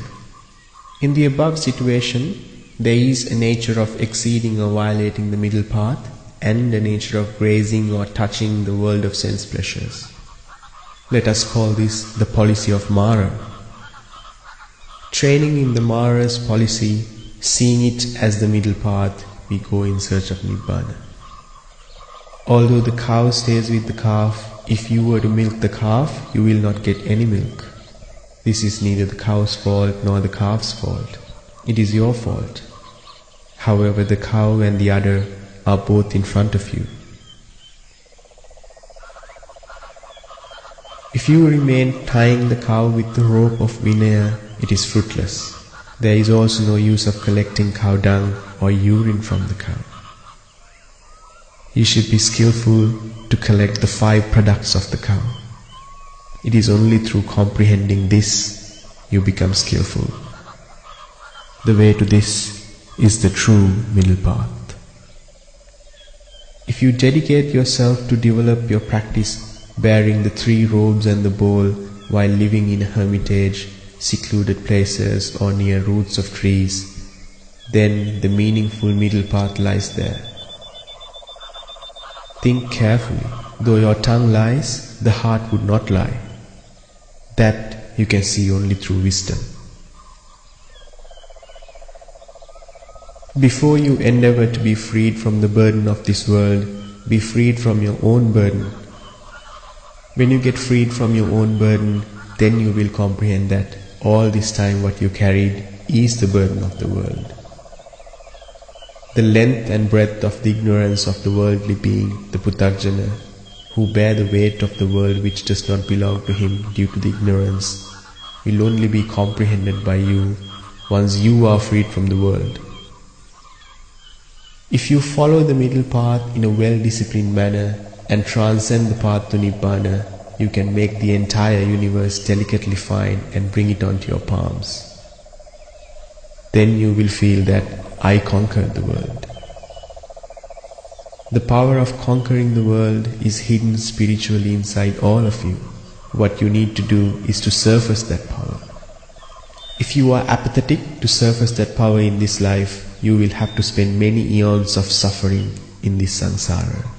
In the above situation, there is a nature of exceeding or violating the middle path, and a nature of grazing or touching the world of sense pleasures. Let us call this the policy of Mara. Training in the Mara's policy, seeing it as the middle path, we go in search of Nibbana. Although the cow stays with the calf, if you were to milk the calf, you will not get any milk. This is neither the cow's fault nor the calf's fault. It is your fault. However, the cow and the udder are both in front of you. If you remain tying the cow with the rope of Vinaya, it is fruitless. There is also no use of collecting cow dung or urine from the cow. You should be skillful to collect the 5 products of the cow. It is only through comprehending this you become skillful. The way to this is the true middle path. If you dedicate yourself to develop your practice bearing the 3 robes and the bowl while living in a hermitage, secluded places or near roots of trees, then the meaningful middle path lies there. Think carefully. Though your tongue lies, the heart would not lie. That you can see only through wisdom. Before you endeavor to be freed from the burden of this world, be freed from your own burden. When you get freed from your own burden, then you will comprehend that all this time what you carried is the burden of the world. The length and breadth of the ignorance of the worldly being, the Puthajjana, who bear the weight of the world which does not belong to him due to the ignorance, will only be comprehended by you once you are freed from the world. If you follow the middle path in a well-disciplined manner and transcend the path to Nibbana, you can make the entire universe delicately fine and bring it onto your palms. Then you will feel that I conquered the world. The power of conquering the world is hidden spiritually inside all of you. What you need to do is to surface that power. If you are apathetic to surface that power in this life, you will have to spend many eons of suffering in this samsara.